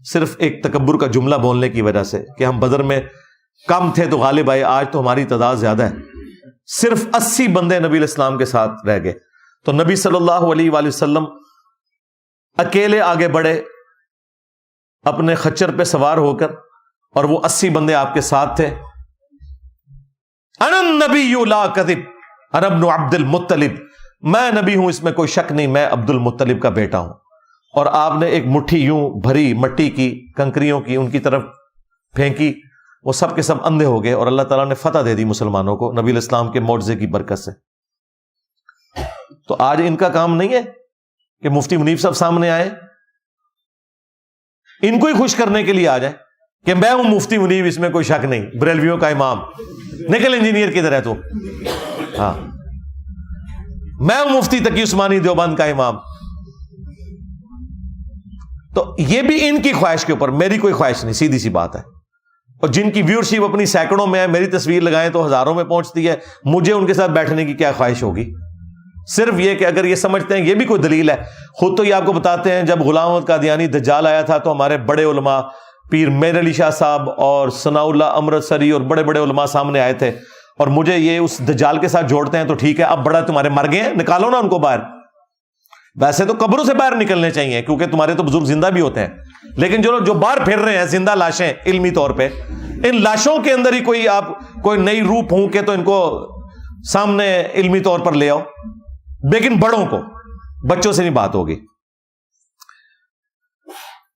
صرف ایک تکبر کا جملہ بولنے کی وجہ سے کہ ہم بدر میں کم تھے تو غالب آئے، آج تو ہماری تعداد زیادہ ہے. صرف 80 بندے نبی علیہ السلام کے ساتھ رہ گئے. تو نبی صلی اللہ علیہ وآلہ وسلم اکیلے آگے بڑھے اپنے خچر پہ سوار ہو کر، اور وہ 80 بندے آپ کے ساتھ تھے. انا النبی لا کذب انا ابن عبد المطلب، میں نبی ہوں اس میں کوئی شک نہیں، میں عبد المطلب کا بیٹا ہوں. اور آپ نے ایک مٹھی یوں بھری مٹی کی کنکریوں کی ان کی طرف پھینکی، وہ سب کے سب اندھے ہو گئے اور اللہ تعالیٰ نے فتح دے دی مسلمانوں کو نبی علیہ السلام کے معجزے کی برکت سے. تو آج ان کا کام نہیں ہے کہ مفتی منیب صاحب سامنے آئے ان کو ہی خوش کرنے کے لیے آ جائے کہ میں ہوں مفتی منیب اس میں کوئی شک نہیں، بریلویوں کا امام، نکل انجینئر کدھر ہے تو، ہاں میں ہوں مفتی تقی عثمانی دیوبند کا امام. تو یہ بھی ان کی خواہش کے اوپر، میری کوئی خواہش نہیں، سیدھی سی بات ہے. اور جن کی ویورشپ اپنی سینکڑوں میں ہے، میری تصویر لگائیں تو ہزاروں میں پہنچتی ہے، مجھے ان کے ساتھ بیٹھنے کی کیا خواہش ہوگی؟ صرف یہ کہ اگر یہ سمجھتے ہیں، یہ بھی کوئی دلیل ہے. خود تو یہ آپ کو بتاتے ہیں جب غلام احمد قادیانی دجال آیا تھا تو ہمارے بڑے علماء پیر میر علی شاہ صاحب اور ثناء اللہ امرتسری اور بڑے بڑے علماء سامنے آئے تھے، اور مجھے یہ اس دجال کے ساتھ جوڑتے ہیں تو ٹھیک ہے، اب بڑا تمہارے مر گئے ہیں، نکالو نا ان کو باہر. ویسے تو قبروں سے باہر نکلنے چاہیے کیونکہ تمہارے تو بزرگ زندہ بھی ہوتے ہیں، لیکن جو باہر پھر رہے ہیں زندہ لاشیں علمی طور پہ، ان لاشوں کے اندر ہی کوئی آپ کوئی نئی روح پھونکے تو ان کو سامنے علمی طور پر لے آؤ، لیکن بڑوں کو، بچوں سے نہیں بات ہوگی.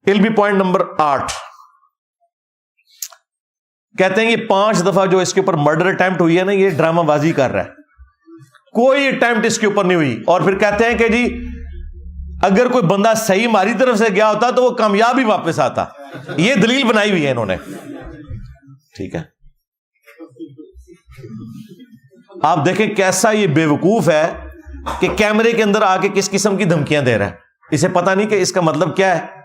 علمی پوائنٹ نمبر 8 کہتے ہیں یہ 5 دفعہ جو اس کے اوپر مرڈر اٹیمپٹ ہوئی ہے نا، یہ ڈرامہ بازی کر رہا ہے، کوئی اٹیمپٹ اس کے اوپر نہیں ہوئی. اور پھر کہتے ہیں کہ جی اگر کوئی بندہ صحیح ہماری طرف سے گیا ہوتا تو وہ کامیاب ہی واپس آتا. یہ دلیل بنائی ہوئی ہے انہوں نے. ٹھیک ہے، آپ دیکھیں کیسا یہ بیوقوف ہے کہ کیمرے کے اندر آ کے کس قسم کی دھمکیاں دے رہا ہے، اسے پتہ نہیں کہ اس کا مطلب کیا ہے.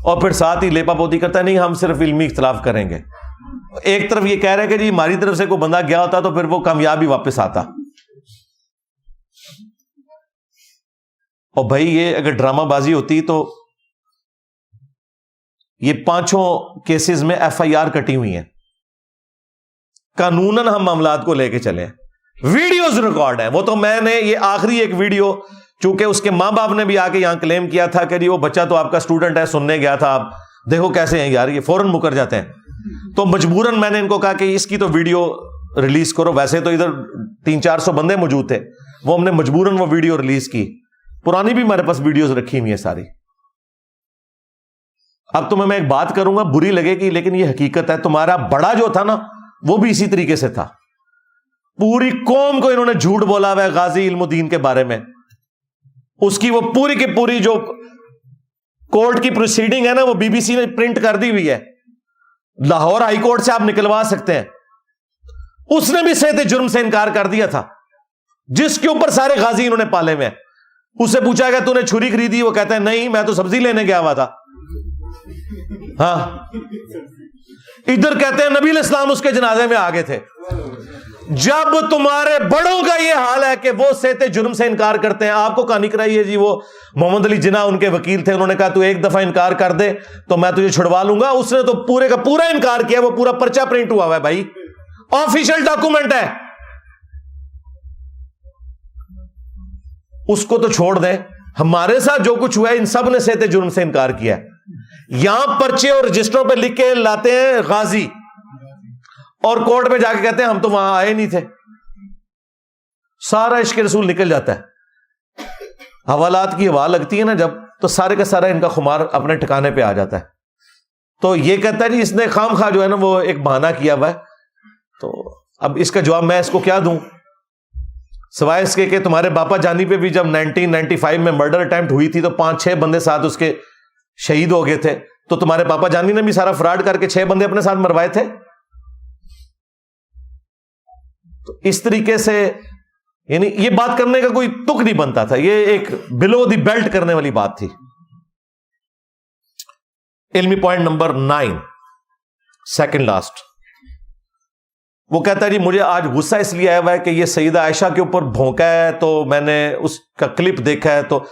اور پھر ساتھ ہی لیپا پوتی کرتا ہے نہیں ہم صرف علمی اختلاف کریں گے. ایک طرف یہ کہہ رہے کہ جی ہماری طرف سے کوئی بندہ گیا ہوتا تو پھر وہ کامیاب ہی واپس آتا. اور بھائی یہ اگر ڈرامہ بازی ہوتی تو یہ 5 کیسز میں FIR کٹی ہوئی ہیں، قانوناً ہم معاملات کو لے کے چلے ہیں، ویڈیوز ریکارڈ ہیں. وہ تو میں نے یہ آخری ایک ویڈیو، چونکہ اس کے ماں باپ نے بھی آ کے یہاں کلیم کیا تھا کہ جی وہ بچہ تو آپ کا اسٹوڈنٹ ہے، سننے گیا تھا، آپ دیکھو کیسے ہیں یار، یہ فوراً مکر جاتے ہیں. تو مجبوراً میں نے ان کو کہا کہ اس کی تو ویڈیو ریلیز کرو. ویسے تو ادھر 300-400 بندے موجود تھے، وہ ہم نے مجبوراً وہ ویڈیو ریلیز کی. پرانی بھی ہمارے پاس ویڈیوز رکھی ہوئی ہیں ساری. اب تمہیں میں ایک بات کروں گا بری لگے گی لیکن یہ حقیقت ہے. تمہارا بڑا جو تھا نا وہ بھی اسی طریقے سے تھا. پوری قوم کو انہوں نے جھوٹ بولا ہوا ہے غازی علم الدین کے بارے میں. اس کی وہ پوری کی پوری جو کورٹ کی پروسیڈنگ ہے نا وہ BBC نے پرنٹ کر دی ہوئی ہے، لاہور ہائی کورٹ سے آپ نکلوا سکتے ہیں. اس نے بھی صحت جرم سے انکار کر دیا تھا جس کے اوپر سارے غازی انہوں نے پالے ہوئے ہیں. اس سے پوچھا گیا تو نے چھری خریدی؟ وہ کہتا ہے نہیں میں تو سبزی لینے گیا ہوا تھا. ہاں ادھر کہتے ہیں نبی علیہ السلام اس کے جنازے میں آگے تھے. جب تمہارے بڑوں کا یہ حال ہے کہ وہ صحت جرم سے انکار کرتے ہیں. آپ کو کہانی کرائی ہے جی, وہ محمد علی جناح ان کے وکیل تھے, انہوں نے کہا تو ایک دفعہ انکار کر دے تو میں تجھے چھڑوا لوں گا. اس نے تو پورے کا پورا انکار کیا, وہ پورا پرچہ پرنٹ ہوا ہے بھائی, آفیشیل ڈاکومنٹ ہے. اس کو تو چھوڑ دیں, ہمارے ساتھ جو کچھ ہوا ہے ان سب نے صحت جرم سے انکار کیا ہے. یہاں پرچے اور رجسٹروں پہ لکھ کے لاتے ہیں غازی, اور کورٹ میں جا کے کہتے ہیں ہم تو وہاں آئے نہیں تھے. سارا عشق رسول نکل جاتا ہے. حوالات کی ہوا لگتی ہے نا جب, تو سارے کا سارا ان کا خمار اپنے ٹھکانے پہ آ جاتا ہے. تو یہ کہتا ہے جی اس نے خام خواہ جو ہے نا وہ ایک بہانہ کیا ہوا ہے. تو اب اس کا جواب میں اس کو کیا دوں, سوائے اس کے کہ تمہارے باپا جانی پہ بھی جب 1995 میں مرڈر اٹیمپٹ ہوئی تھی تو 5-6 بندے ساتھ اس کے شہید ہو گئے تھے. تو تمہارے پاپا جانی نے بھی سارا فراڈ کر کے 6 بندے اپنے ساتھ مروائے تھے. تو اس طریقے سے یعنی یہ بات کرنے کا کوئی تک نہیں بنتا تھا, یہ ایک بلو دی بیلٹ کرنے والی بات تھی. علمی پوائنٹ نمبر 9, سیکنڈ لاسٹ. وہ کہتا ہے جی مجھے آج غصہ اس لیے آیا ہوا ہے کہ یہ سیدہ عائشہ کے اوپر بھونکا ہے, تو میں نے اس کا کلپ دیکھا ہے, تو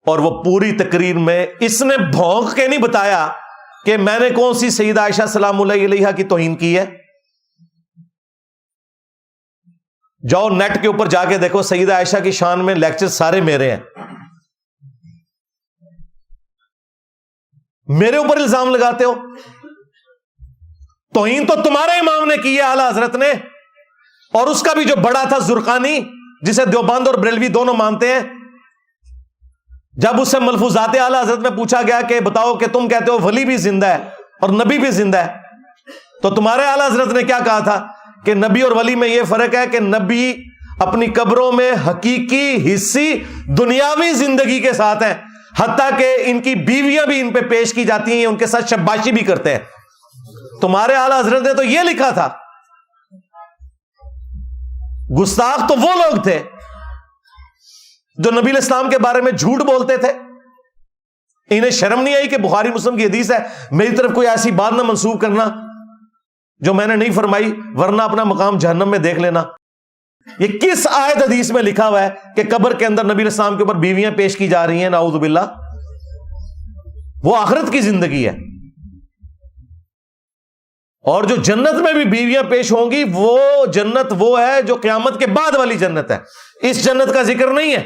اور وہ پوری تقریر میں اس نے بھونک کے نہیں بتایا کہ میں نے کون سی سیدہ عائشہ سلام اللہ علیہا کی توہین کی ہے. جاؤ نیٹ کے اوپر جا کے دیکھو, سیدہ عائشہ کی شان میں لیکچر سارے میرے ہیں. میرے اوپر الزام لگاتے ہو. توہین تو تمہارے امام نے کی ہے اعلی حضرت نے, اور اس کا بھی جو بڑا تھا زرقانی, جسے دیوبند اور بریلوی دونوں مانتے ہیں. جب اس سے ملفوظات اعلی حضرت میں پوچھا گیا کہ بتاؤ کہ تم کہتے ہو ولی بھی زندہ ہے اور نبی بھی زندہ ہے, تو تمہارے اعلی حضرت نے کیا کہا تھا کہ نبی اور ولی میں یہ فرق ہے کہ نبی اپنی قبروں میں حقیقی حصی دنیاوی زندگی کے ساتھ ہیں, حتیٰ کہ ان کی بیویاں بھی ان پہ پیش کی جاتی ہیں, ان کے ساتھ شباشی بھی کرتے ہیں. تمہارے اعلی حضرت نے تو یہ لکھا تھا. گستاخ تو وہ لوگ تھے جو نبی علیہ السلام کے بارے میں جھوٹ بولتے تھے. انہیں شرم نہیں آئی کہ بخاری مسلم کی حدیث ہے, میری طرف کوئی ایسی بات نہ منسوب کرنا جو میں نے نہیں فرمائی, ورنہ اپنا مقام جہنم میں دیکھ لینا. یہ کس آیت حدیث میں لکھا ہوا ہے کہ قبر کے اندر نبی علیہ السلام کے اوپر بیویاں پیش کی جا رہی ہیں؟ نعوذ باللہ. وہ آخرت کی زندگی ہے. اور جو جنت میں بھی بیویاں پیش ہوں گی, وہ جنت وہ ہے جو قیامت کے بعد والی جنت ہے, اس جنت کا ذکر نہیں ہے.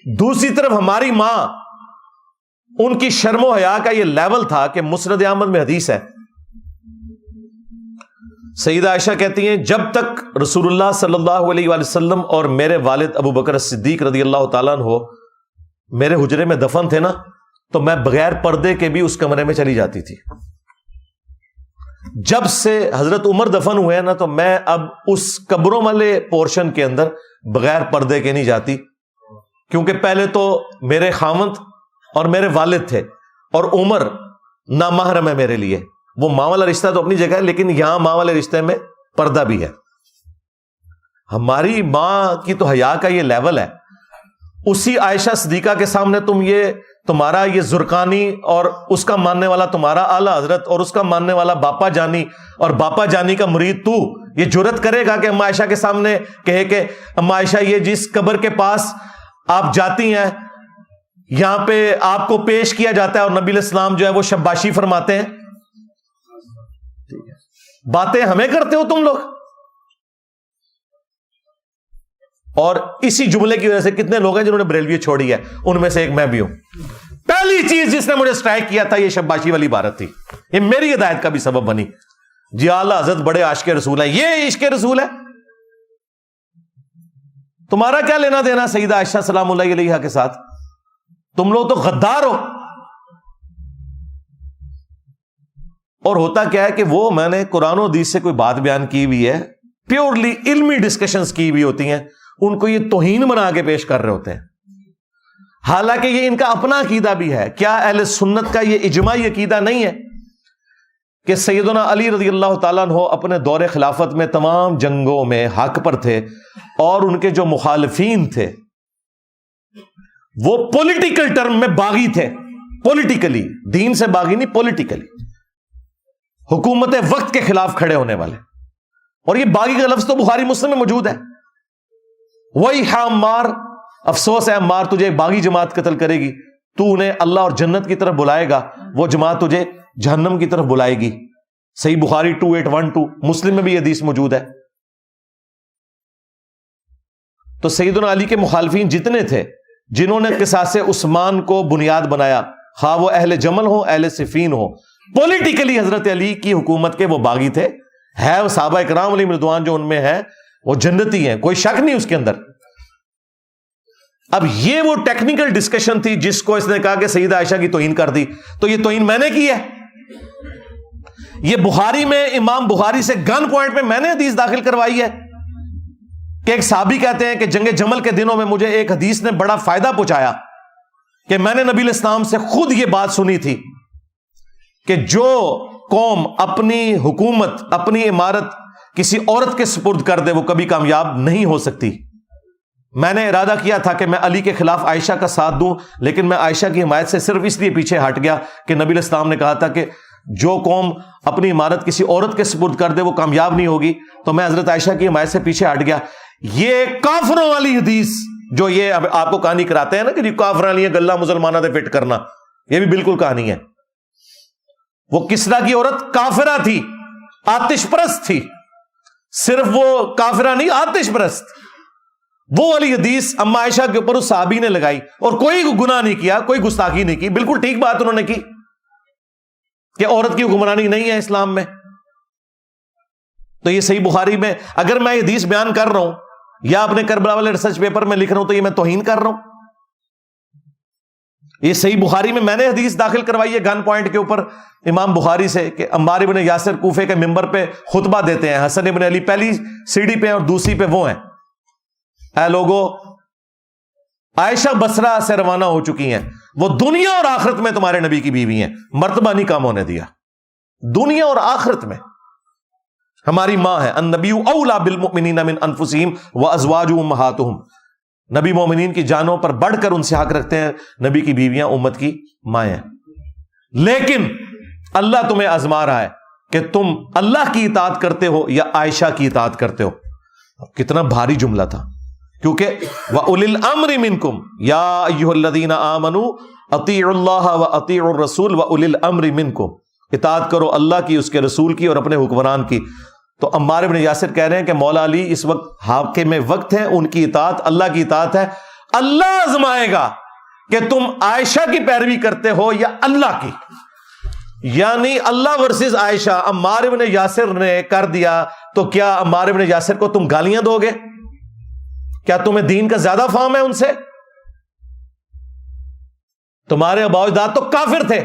دوسری طرف ہماری ماں, ان کی شرم و حیا کا یہ لیول تھا کہ مسند احمد میں حدیث ہے, سیدہ عائشہ کہتی ہیں جب تک رسول اللہ صلی اللہ علیہ وآلہ وسلم اور میرے والد ابو بکر صدیق رضی اللہ تعالیٰ عنہ میرے حجرے میں دفن تھے نا, تو میں بغیر پردے کے بھی اس کمرے میں چلی جاتی تھی. جب سے حضرت عمر دفن ہوئے ہیں نا, تو میں اب اس قبروں والے پورشن کے اندر بغیر پردے کے نہیں جاتی, کیونکہ پہلے تو میرے خاوند اور میرے والد تھے, اور عمر نامحرم ہے میرے لیے. وہ ماں والا رشتہ تو اپنی جگہ ہے, لیکن یہاں ماں والے رشتے میں پردہ بھی ہے. ہماری ماں کی تو حیا کا یہ لیول ہے. اسی عائشہ صدیقہ کے سامنے تم یہ تمہارا یہ زرقانی اور اس کا ماننے والا تمہارا اعلی حضرت اور اس کا ماننے والا باپا جانی اور باپا جانی کا مرید تو یہ جرت کرے گا کہ اما عائشہ کے سامنے کہے کہ اما عائشہ یہ جس قبر کے پاس آپ جاتی ہیں یہاں پہ آپ کو پیش کیا جاتا ہے اور نبی علیہ السلام جو ہے وہ شباشی فرماتے ہیں. باتیں ہمیں کرتے ہو تم لوگ. اور اسی جملے کی وجہ سے کتنے لوگ ہیں جنہوں نے بریلوی چھوڑی ہے, ان میں سے ایک میں بھی ہوں. پہلی چیز جس نے مجھے سٹرائک کیا تھا یہ شباشی والی عبارت تھی, یہ میری ہدایت کا بھی سبب بنی. جی اعلیٰ حضرت بڑے عاشق رسول ہیں, یہ عشق رسول ہے. تمہارا کیا لینا دینا سیدہ عائشہ سلام اللہ علیہا کے ساتھ؟ تم لوگ تو غدار ہو. اور ہوتا کیا ہے کہ وہ میں نے قرآن و حدیث سے کوئی بات بیان کی ہوئی ہے, پیورلی علمی ڈسکشنز کی ہوئی ہوتی ہیں, ان کو یہ توہین بنا کے پیش کر رہے ہوتے ہیں. حالانکہ یہ ان کا اپنا عقیدہ بھی ہے. کیا اہل سنت کا یہ اجماعی عقیدہ نہیں ہے کہ سیدنا علی رضی اللہ تعالیٰ عنہ اپنے دور خلافت میں تمام جنگوں میں حق پر تھے, اور ان کے جو مخالفین تھے وہ پولیٹیکل ٹرم میں باغی تھے, پولیٹیکلی، دین سے باغی نہیں، پولیٹیکلی حکومت وقت کے خلاف کھڑے ہونے والے. اور یہ باغی کا لفظ تو بخاری مسلم میں موجود ہے. وہی عمار، افسوس ہے عمار، تجھے ایک باغی جماعت قتل کرے گی، تو انہیں اللہ اور جنت کی طرف بلائے گا، وہ جماعت تجھے جہنم کی طرف بلائے گی. صحیح بخاری 2812، مسلم میں بھی یہ حدیث موجود ہے. تو سیدنا علی کے مخالفین جتنے تھے جنہوں نے قصاص عثمان کو بنیاد بنایا، خواہ وہ اہل جمل ہو اہل صفین ہو، پولیٹیکلی حضرت علی کی حکومت کے وہ باغی تھے. ہے وہ صحابہ اکرام علیہم رضوان جو ان میں ہے وہ جنتی ہیں، کوئی شک نہیں اس کے اندر. اب یہ وہ ٹیکنیکل ڈسکشن تھی جس کو اس نے کہا کہ سیدہ عائشہ کی توہین کر دی، تو یہ توہین میں نے کی ہے. یہ بخاری میں امام بخاری سے گن پوائنٹ پہ میں نے حدیث داخل کروائی ہے کہ ایک صحابی کہتے ہیں کہ جنگ جمل کے دنوں میں مجھے ایک حدیث نے بڑا فائدہ پہنچایا کہ میں نے نبی الاسلام سے خود یہ بات سنی تھی کہ جو قوم اپنی حکومت، اپنی عمارت کسی عورت کے سپرد کر دے وہ کبھی کامیاب نہیں ہو سکتی. میں نے ارادہ کیا تھا کہ میں علی کے خلاف عائشہ کا ساتھ دوں، لیکن میں عائشہ کی حمایت سے صرف اس لیے پیچھے ہٹ گیا کہ نبی الاسلام نے کہا تھا کہ جو قوم اپنی عمارت کسی عورت کے سپرد کر دے وہ کامیاب نہیں ہوگی، تو میں حضرت عائشہ کی حمایت سے پیچھے ہٹ گیا. یہ کافروں والی حدیث جو یہ آپ کو کہانی کراتے ہیں نا کہ کافر والی گلہ مسلمانہ دے فٹ کرنا، یہ بھی بالکل کہانی ہے. وہ کسرا کی عورت کافرہ تھی، آتش پرست تھی، صرف وہ کافرہ نہیں آتش پرست. وہ والی حدیث اما عائشہ کے اوپر اس صحابی نے لگائی اور کوئی گناہ نہیں کیا، کوئی گستاخی نہیں کی، بالکل ٹھیک بات انہوں نے کی کہ عورت کی حکمرانی نہیں ہے اسلام میں. تو یہ صحیح بخاری میں اگر میں یہ حدیث بیان کر رہا ہوں یا اپنے کربلا والے ریسرچ پیپر میں لکھ رہا ہوں تو یہ میں توہین کر رہا ہوں. یہ صحیح بخاری میں نے حدیث داخل کروائی ہے گن پوائنٹ کے اوپر امام بخاری سے کہ عمار ابن یاسر کوفے کے ممبر پہ خطبہ دیتے ہیں، حسن ابن علی پہلی سیڑھی پہ اور دوسری پہ وہ ہیں، اے لوگو عائشہ بصرہ سے روانہ ہو چکی ہیں، وہ دنیا اور آخرت میں تمہارے نبی کی بیوی ہیں، مرتبہ نہیں کام ہونے دیا. دنیا اور آخرت میں ہماری ماں ہے. النبی اولا بالمؤمنین من انفسہم وازواجہ امہاتہم، نبی مومنین کی جانوں پر بڑھ کر ان سے حق رکھتے ہیں، نبی کی بیویاں امت کی مائیں ہیں. لیکن اللہ تمہیں آزما رہا ہے کہ تم اللہ کی اطاعت کرتے ہو یا عائشہ کی اطاعت کرتے ہو. کتنا بھاری جملہ تھا، کیونکہ وَأُولِي الْأَمْرِ مِنْكُمْ يَا أَيُّهَا الَّذِينَ آمَنُوا أَطِيعُوا اللَّهَ وَأَطِيعُوا الرَّسُولَ وَأُولِي الْأَمْرِ مِنْكُمْ، اطاعت کرو اللہ کی، اس کے رسول کی اور اپنے حکمران کی. تو عمار بن یاسر کہہ رہے ہیں کہ مولا علی اس وقت حاکم وقت ہیں، ان کی اطاعت اللہ کی اطاعت ہے. اللہ آزمائے گا کہ تم عائشہ کی پیروی کرتے ہو یا اللہ کی. یعنی اللہ ورسز عائشہ عمار بن یاسر نے کر دیا تو کیا عمار بن یاسر کو تم گالیاں دو گے؟ کیا تمہیں دین کا زیادہ فہم ہے ان سے؟ تمہارے آباء و اجداد تو کافر تھے،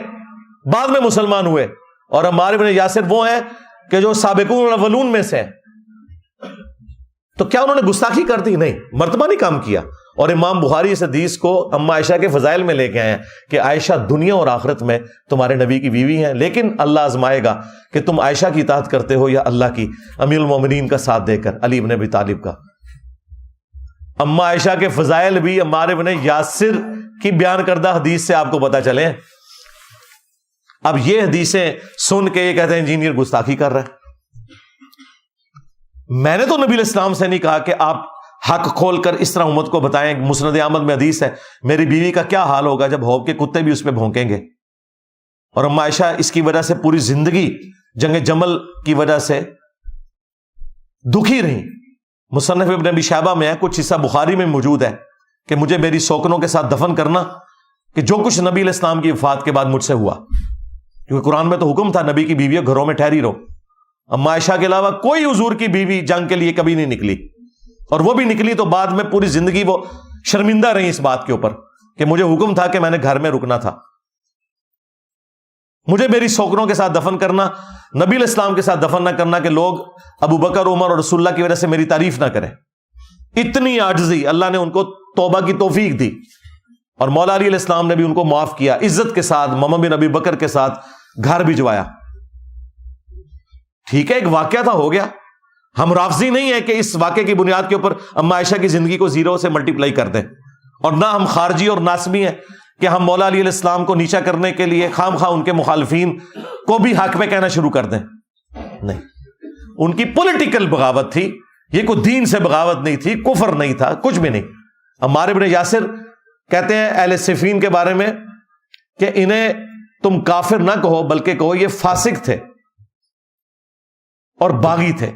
بعد میں مسلمان ہوئے، اور عمار بن یاسر وہ ہیں کہ جو سابقون الاولون میں سے. تو کیا انہوں نے گستاخی کر دی؟ نہیں، مرتبہ نہیں کام کیا. اور امام بخاری اس حدیث کو اما عائشہ کے فضائل میں لے کے آئے ہیں کہ عائشہ دنیا اور آخرت میں تمہارے نبی کی بیوی ہیں، لیکن اللہ آزمائے گا کہ تم عائشہ کی اطاعت کرتے ہو یا اللہ کی، امیر المومنین کا ساتھ دے کر، علی بن ابی طالب کا. اما عائشہ کے فضائل بھی عمار بن یاسر کی بیان کردہ حدیث سے آپ کو پتہ چلے. اب یہ حدیثیں سن کے یہ کہتے ہیں انجینئر گستاخی کر رہا ہے. میں نے تو نبی الاسلام سے نہیں کہا کہ آپ حق کھول کر اس طرح امت کو بتائیں. مسند احمد میں حدیث ہے میری بیوی کا کیا حال ہوگا جب حوض کے کتے بھی اس پہ بھونکیں گے. اور اما عائشہ اس کی وجہ سے پوری زندگی جنگ جمل کی وجہ سے دکھی رہی. مصنف ابن ابی شیبہ میں ہے، کچھ حصہ بخاری میں موجود ہے کہ مجھے میری سوکنوں کے ساتھ دفن کرنا، کہ جو کچھ نبی علیہ السلام کی وفات کے بعد مجھ سے ہوا، کیونکہ قرآن میں تو حکم تھا نبی کی بیویوں گھروں میں ٹھہری رہو. اما عائشہ کے علاوہ کوئی حضور کی بیوی جنگ کے لیے کبھی نہیں نکلی، اور وہ بھی نکلی تو بعد میں پوری زندگی وہ شرمندہ رہی اس بات کے اوپر کہ مجھے حکم تھا کہ میں نے گھر میں رکنا تھا. مجھے میری سوکنوں کے ساتھ دفن کرنا، نبی علیہ السلام کے ساتھ دفن نہ کرنا کہ لوگ ابو بکر، عمر اور رسول اللہ کی وجہ سے میری تعریف نہ کریں. اتنی عاجزی اللہ نے ان کو توبہ کی توفیق دی، اور مولا علی علیہ السلام نے بھی ان کو معاف کیا، عزت کے ساتھ محمد بن ابی بکر کے ساتھ گھر بھجوایا. ٹھیک ہے، ایک واقعہ تھا، ہو گیا. ہم رافضی نہیں ہیں کہ اس واقعے کی بنیاد کے اوپر اما عائشہ کی زندگی کو زیرو سے ملٹی پلائی کر دیں، اور نہ ہم خارجی اور ناسبی ہیں کہ ہم مولا علی علیہ السلام کو نیچا کرنے کے لیے خام خواہ ان کے مخالفین کو بھی حق میں کہنا شروع کر دیں. نہیں, ان کی پولیٹیکل بغاوت تھی, یہ کوئی دین سے بغاوت نہیں تھی, کفر نہیں تھا, کچھ بھی نہیں. عمار بن یاسر کہتے ہیں اہل صفین کے بارے میں کہ انہیں تم کافر نہ کہو بلکہ کہو یہ فاسق تھے اور باغی تھے,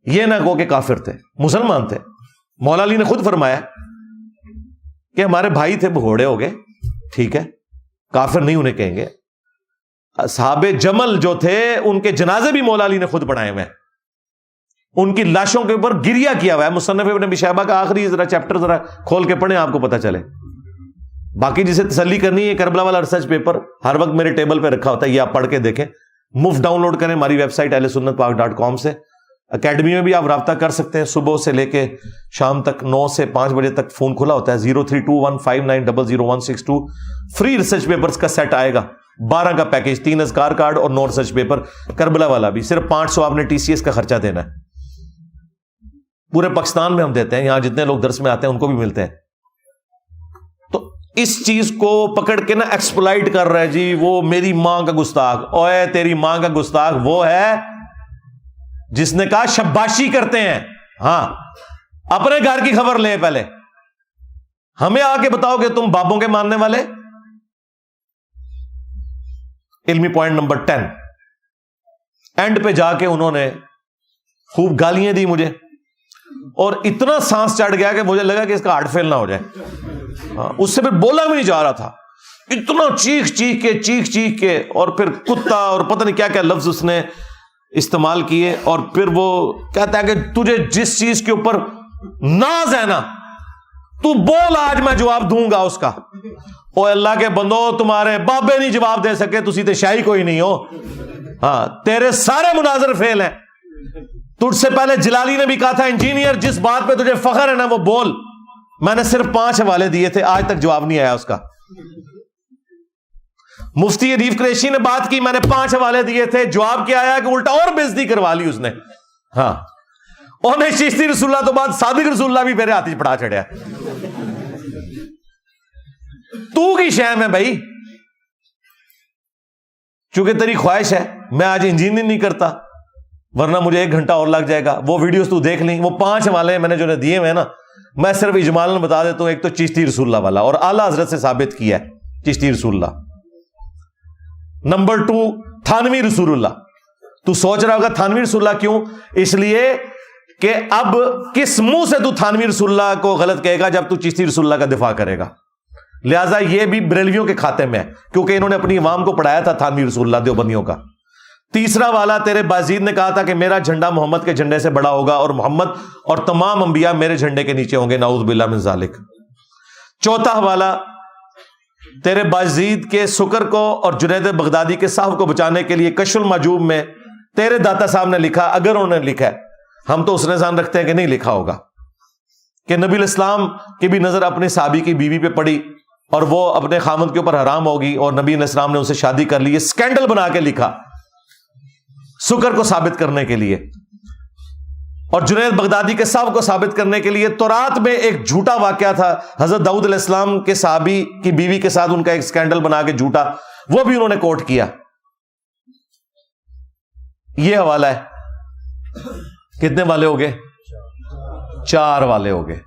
یہ نہ کہو کہ کافر تھے, مسلمان تھے. مولا علی نے خود فرمایا کہ ہمارے بھائی تھے, بھگوڑے ہو گئے, ٹھیک ہے, کافر نہیں انہیں کہیں گے. اصحاب جمل جو تھے ان کے جنازے بھی مولا علی نے خود پڑھائے ہوئے ہیں, ان کی لاشوں کے اوپر گریا کیا ہوا ہے. مصنف ابن ابی شیبہ کا آخری ذرا چیپٹر ذرا کھول کے پڑھیں, آپ کو پتہ چلے. باقی جسے تسلی کرنی ہے, کربلا والا ریسرچ پیپر ہر وقت میرے ٹیبل پہ رکھا ہوتا ہے, یہ آپ پڑھ کے دیکھیں. مفت ڈاؤن لوڈ کریں ہماری ویب سائٹ ahlsunnatpak.com سے. اکیڈمی میں بھی آپ رابطہ کر سکتے ہیں, صبح سے لے کے شام تک 9 سے 5 بجے تک فون کھلا ہوتا ہے. 032159000162 فری ریسرچ پیپرز کا سیٹ آئے گا, 12 کا پیکیج, 3 اذکار کارڈ اور 9 ریسرچ پیپر. کربلا والا بھی صرف 500 آپ نے TCS کا خرچہ دینا ہے. پورے پاکستان میں ہم دیتے ہیں, یہاں جتنے لوگ درس میں آتے ہیں ان کو بھی ملتے ہیں. تو اس چیز کو پکڑ کے نا ایکسپلائٹ کر رہا ہے جی وہ میری ماں کا گستاخ. اوے تیری ماں کا گستاخ وہ ہے جس نے کہا شباشی کرتے ہیں. ہاں, اپنے گھر کی خبر لے, پہلے ہمیں آ کے بتاؤ کہ تم بابوں کے ماننے والے. علمی پوائنٹ نمبر 10, اینڈ پہ جا کے انہوں نے خوب گالیاں دی مجھے, اور اتنا سانس چڑھ گیا کہ مجھے لگا کہ اس کا ہارٹ فیل نہ ہو جائے. اس سے پھر بولا بھی نہیں جا رہا تھا, اتنا چیخ چیخ کے, اور پھر کتا اور پتہ نہیں کیا کیا لفظ اس نے استعمال کیے. اور پھر وہ کہتا ہے کہ تجھے جس چیز کے اوپر ناز ہے نا تو بول, آج میں جواب دوں گا اس کا. او اللہ کے بندو, تمہارے بابے نہیں جواب دے سکے, تسی تے شاہی کوئی نہیں ہو. ہاں, تیرے سارے مناظر فیل ہیں. تجھ سے پہلے جلالی نے بھی کہا تھا انجینئر جس بات پہ تجھے فخر ہے نا وہ بول. میں نے صرف 5 حوالے دیے تھے, آج تک جواب نہیں آیا اس کا. مفتی ادیب قریشی نے بات کی, میں نے 5 حوالے دیے تھے, جواب کیا آیا کہ الٹا اور بےعزتی کروا لی اس نے. ہاں, اور میں چشتی رسول اللہ تو بعد صادق رسول اللہ بھی میرے ہاتھ پڑا چڑھیا. تو کی شیم ہے بھائی, چونکہ تیری خواہش ہے میں آج انجینئر نہیں کرتا ورنہ مجھے 1 گھنٹہ اور لگ جائے گا. وہ ویڈیوز تو دیکھ لیں, وہ 5 حوالے میں نے جو دیے ہوئے ہیں نا, میں صرف اجمالاً بتا دیتا ہوں. ایک تو چشتی رسول اللہ والا, اور اعلیٰ حضرت سے ثابت کیا ہے چشتی رسول اللہ. نمبر 2 تھانوی رسول اللہ. تو سوچ رہا ہوگا تھانوی رسول اللہ کیوں؟ اس لیے کہ اب کس منہ سے تو تھانوی رسول اللہ کو غلط کہے گا جب تو چشتی رسول اللہ کا دفاع کرے گا. لہٰذا یہ بھی بریلویوں کے کھاتے میں ہے, کیونکہ انہوں نے اپنی عوام کو پڑھایا تھا تھانوی رسول اللہ دیوبندیوں کا. تیسرا والا تیرے بازید نے کہا تھا کہ میرا جھنڈا محمد کے جھنڈے سے بڑا ہوگا اور محمد اور تمام انبیاء میرے جھنڈے کے نیچے ہوں گے, نعوذ باللہ من ذالک. چوتھا حوالہ تیرے بازید کے سکر کو اور جنید بغدادی کے صاحب کو بچانے کے لیے کشف المحجوب میں تیرے داتا صاحب نے لکھا, اگر انہوں نے لکھا ہے, ہم تو اس نے ظان رکھتے ہیں کہ نہیں لکھا ہوگا, کہ نبی الاسلام کی بھی نظر اپنے صحابی کی بیوی پہ پڑی اور وہ اپنے خامند کے اوپر حرام ہوگی اور نبی علیہ السلام نے اسے شادی کر لی. یہ سکینڈل بنا کے لکھا سکر کو ثابت کرنے کے لیے, اور جنید بغدادی کے صاحب کو ثابت کرنے کے لیے. تورات میں ایک جھوٹا واقعہ تھا حضرت داؤد علیہ السلام کے صحابی کی بیوی کے ساتھ ان کا ایک سکینڈل بنا کے جھوٹا, وہ بھی انہوں نے کوٹ کیا. یہ حوالہ ہے. کتنے والے ہو گئے؟ 4 والے ہو گئے.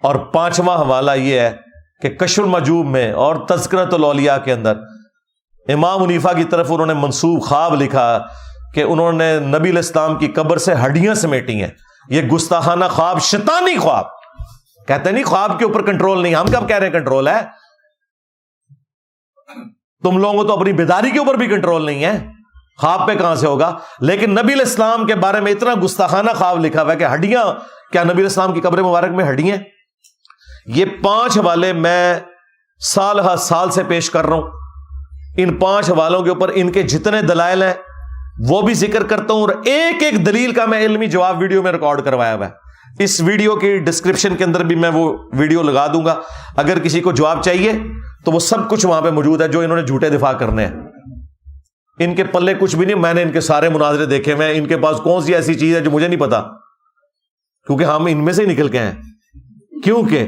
اور 5واں حوالہ یہ ہے کہ کشف المحجوب میں اور تذکرۃ الاولیاء کے اندر امام حنیفہ کی طرف انہوں نے منسوب خواب لکھا کہ انہوں نے نبی علیہ السلام کی قبر سے ہڈیاں سمیٹی ہیں. یہ گستاخانہ خواب, شیطانی خواب. کہتے نہیں خواب کے اوپر کنٹرول نہیں, ہم کب کہہ رہے ہیں کنٹرول ہے؟ تم لوگوں کو تو اپنی بیداری کے اوپر بھی کنٹرول نہیں ہے, خواب پہ کہاں سے ہوگا؟ لیکن نبی علیہ السلام کے بارے میں اتنا گستاخانہ خواب لکھا ہوا ہے کہ ہڈیاں, کیا نبی علیہ السلام کی قبر مبارک میں ہڈیاں؟ یہ 5 حوالے میں سال ہر سال سے پیش کر رہا ہوں. ان 5 حوالوں کے اوپر ان کے جتنے دلائل ہیں وہ بھی ذکر کرتا ہوں, اور ایک ایک دلیل کا میں علمی جواب ویڈیو میں ریکارڈ کروایا ہوا ہے. اس ویڈیو کی ڈسکرپشن کے اندر بھی میں وہ ویڈیو لگا دوں گا. اگر کسی کو جواب چاہیے تو وہ سب کچھ وہاں پہ موجود ہے جو انہوں نے جھوٹے دفاع کرنے ہیں. ان کے پلے کچھ بھی نہیں, میں نے ان کے سارے مناظرے دیکھے ہوئے ہیں. ان کے پاس کون سی ایسی چیز ہے جو مجھے نہیں پتا, کیونکہ ہم ان میں سے ہی نکل کے ہیں. کیونکہ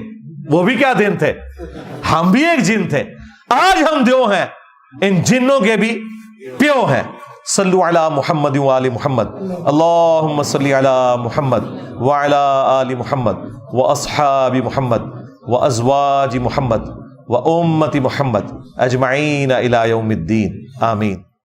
وہ بھی کیا دن تھے؟ ہم بھی ایک جن تھے. آج ہم دیو ہیں, ان جنوں کے بھی پیو ہیں. صلو علی محمد وآل محمد. اللہم صلی علی محمد وعلی آل محمد واصحاب محمد وازواج محمد وامت محمد اجمعین الی یوم الدین. آمین.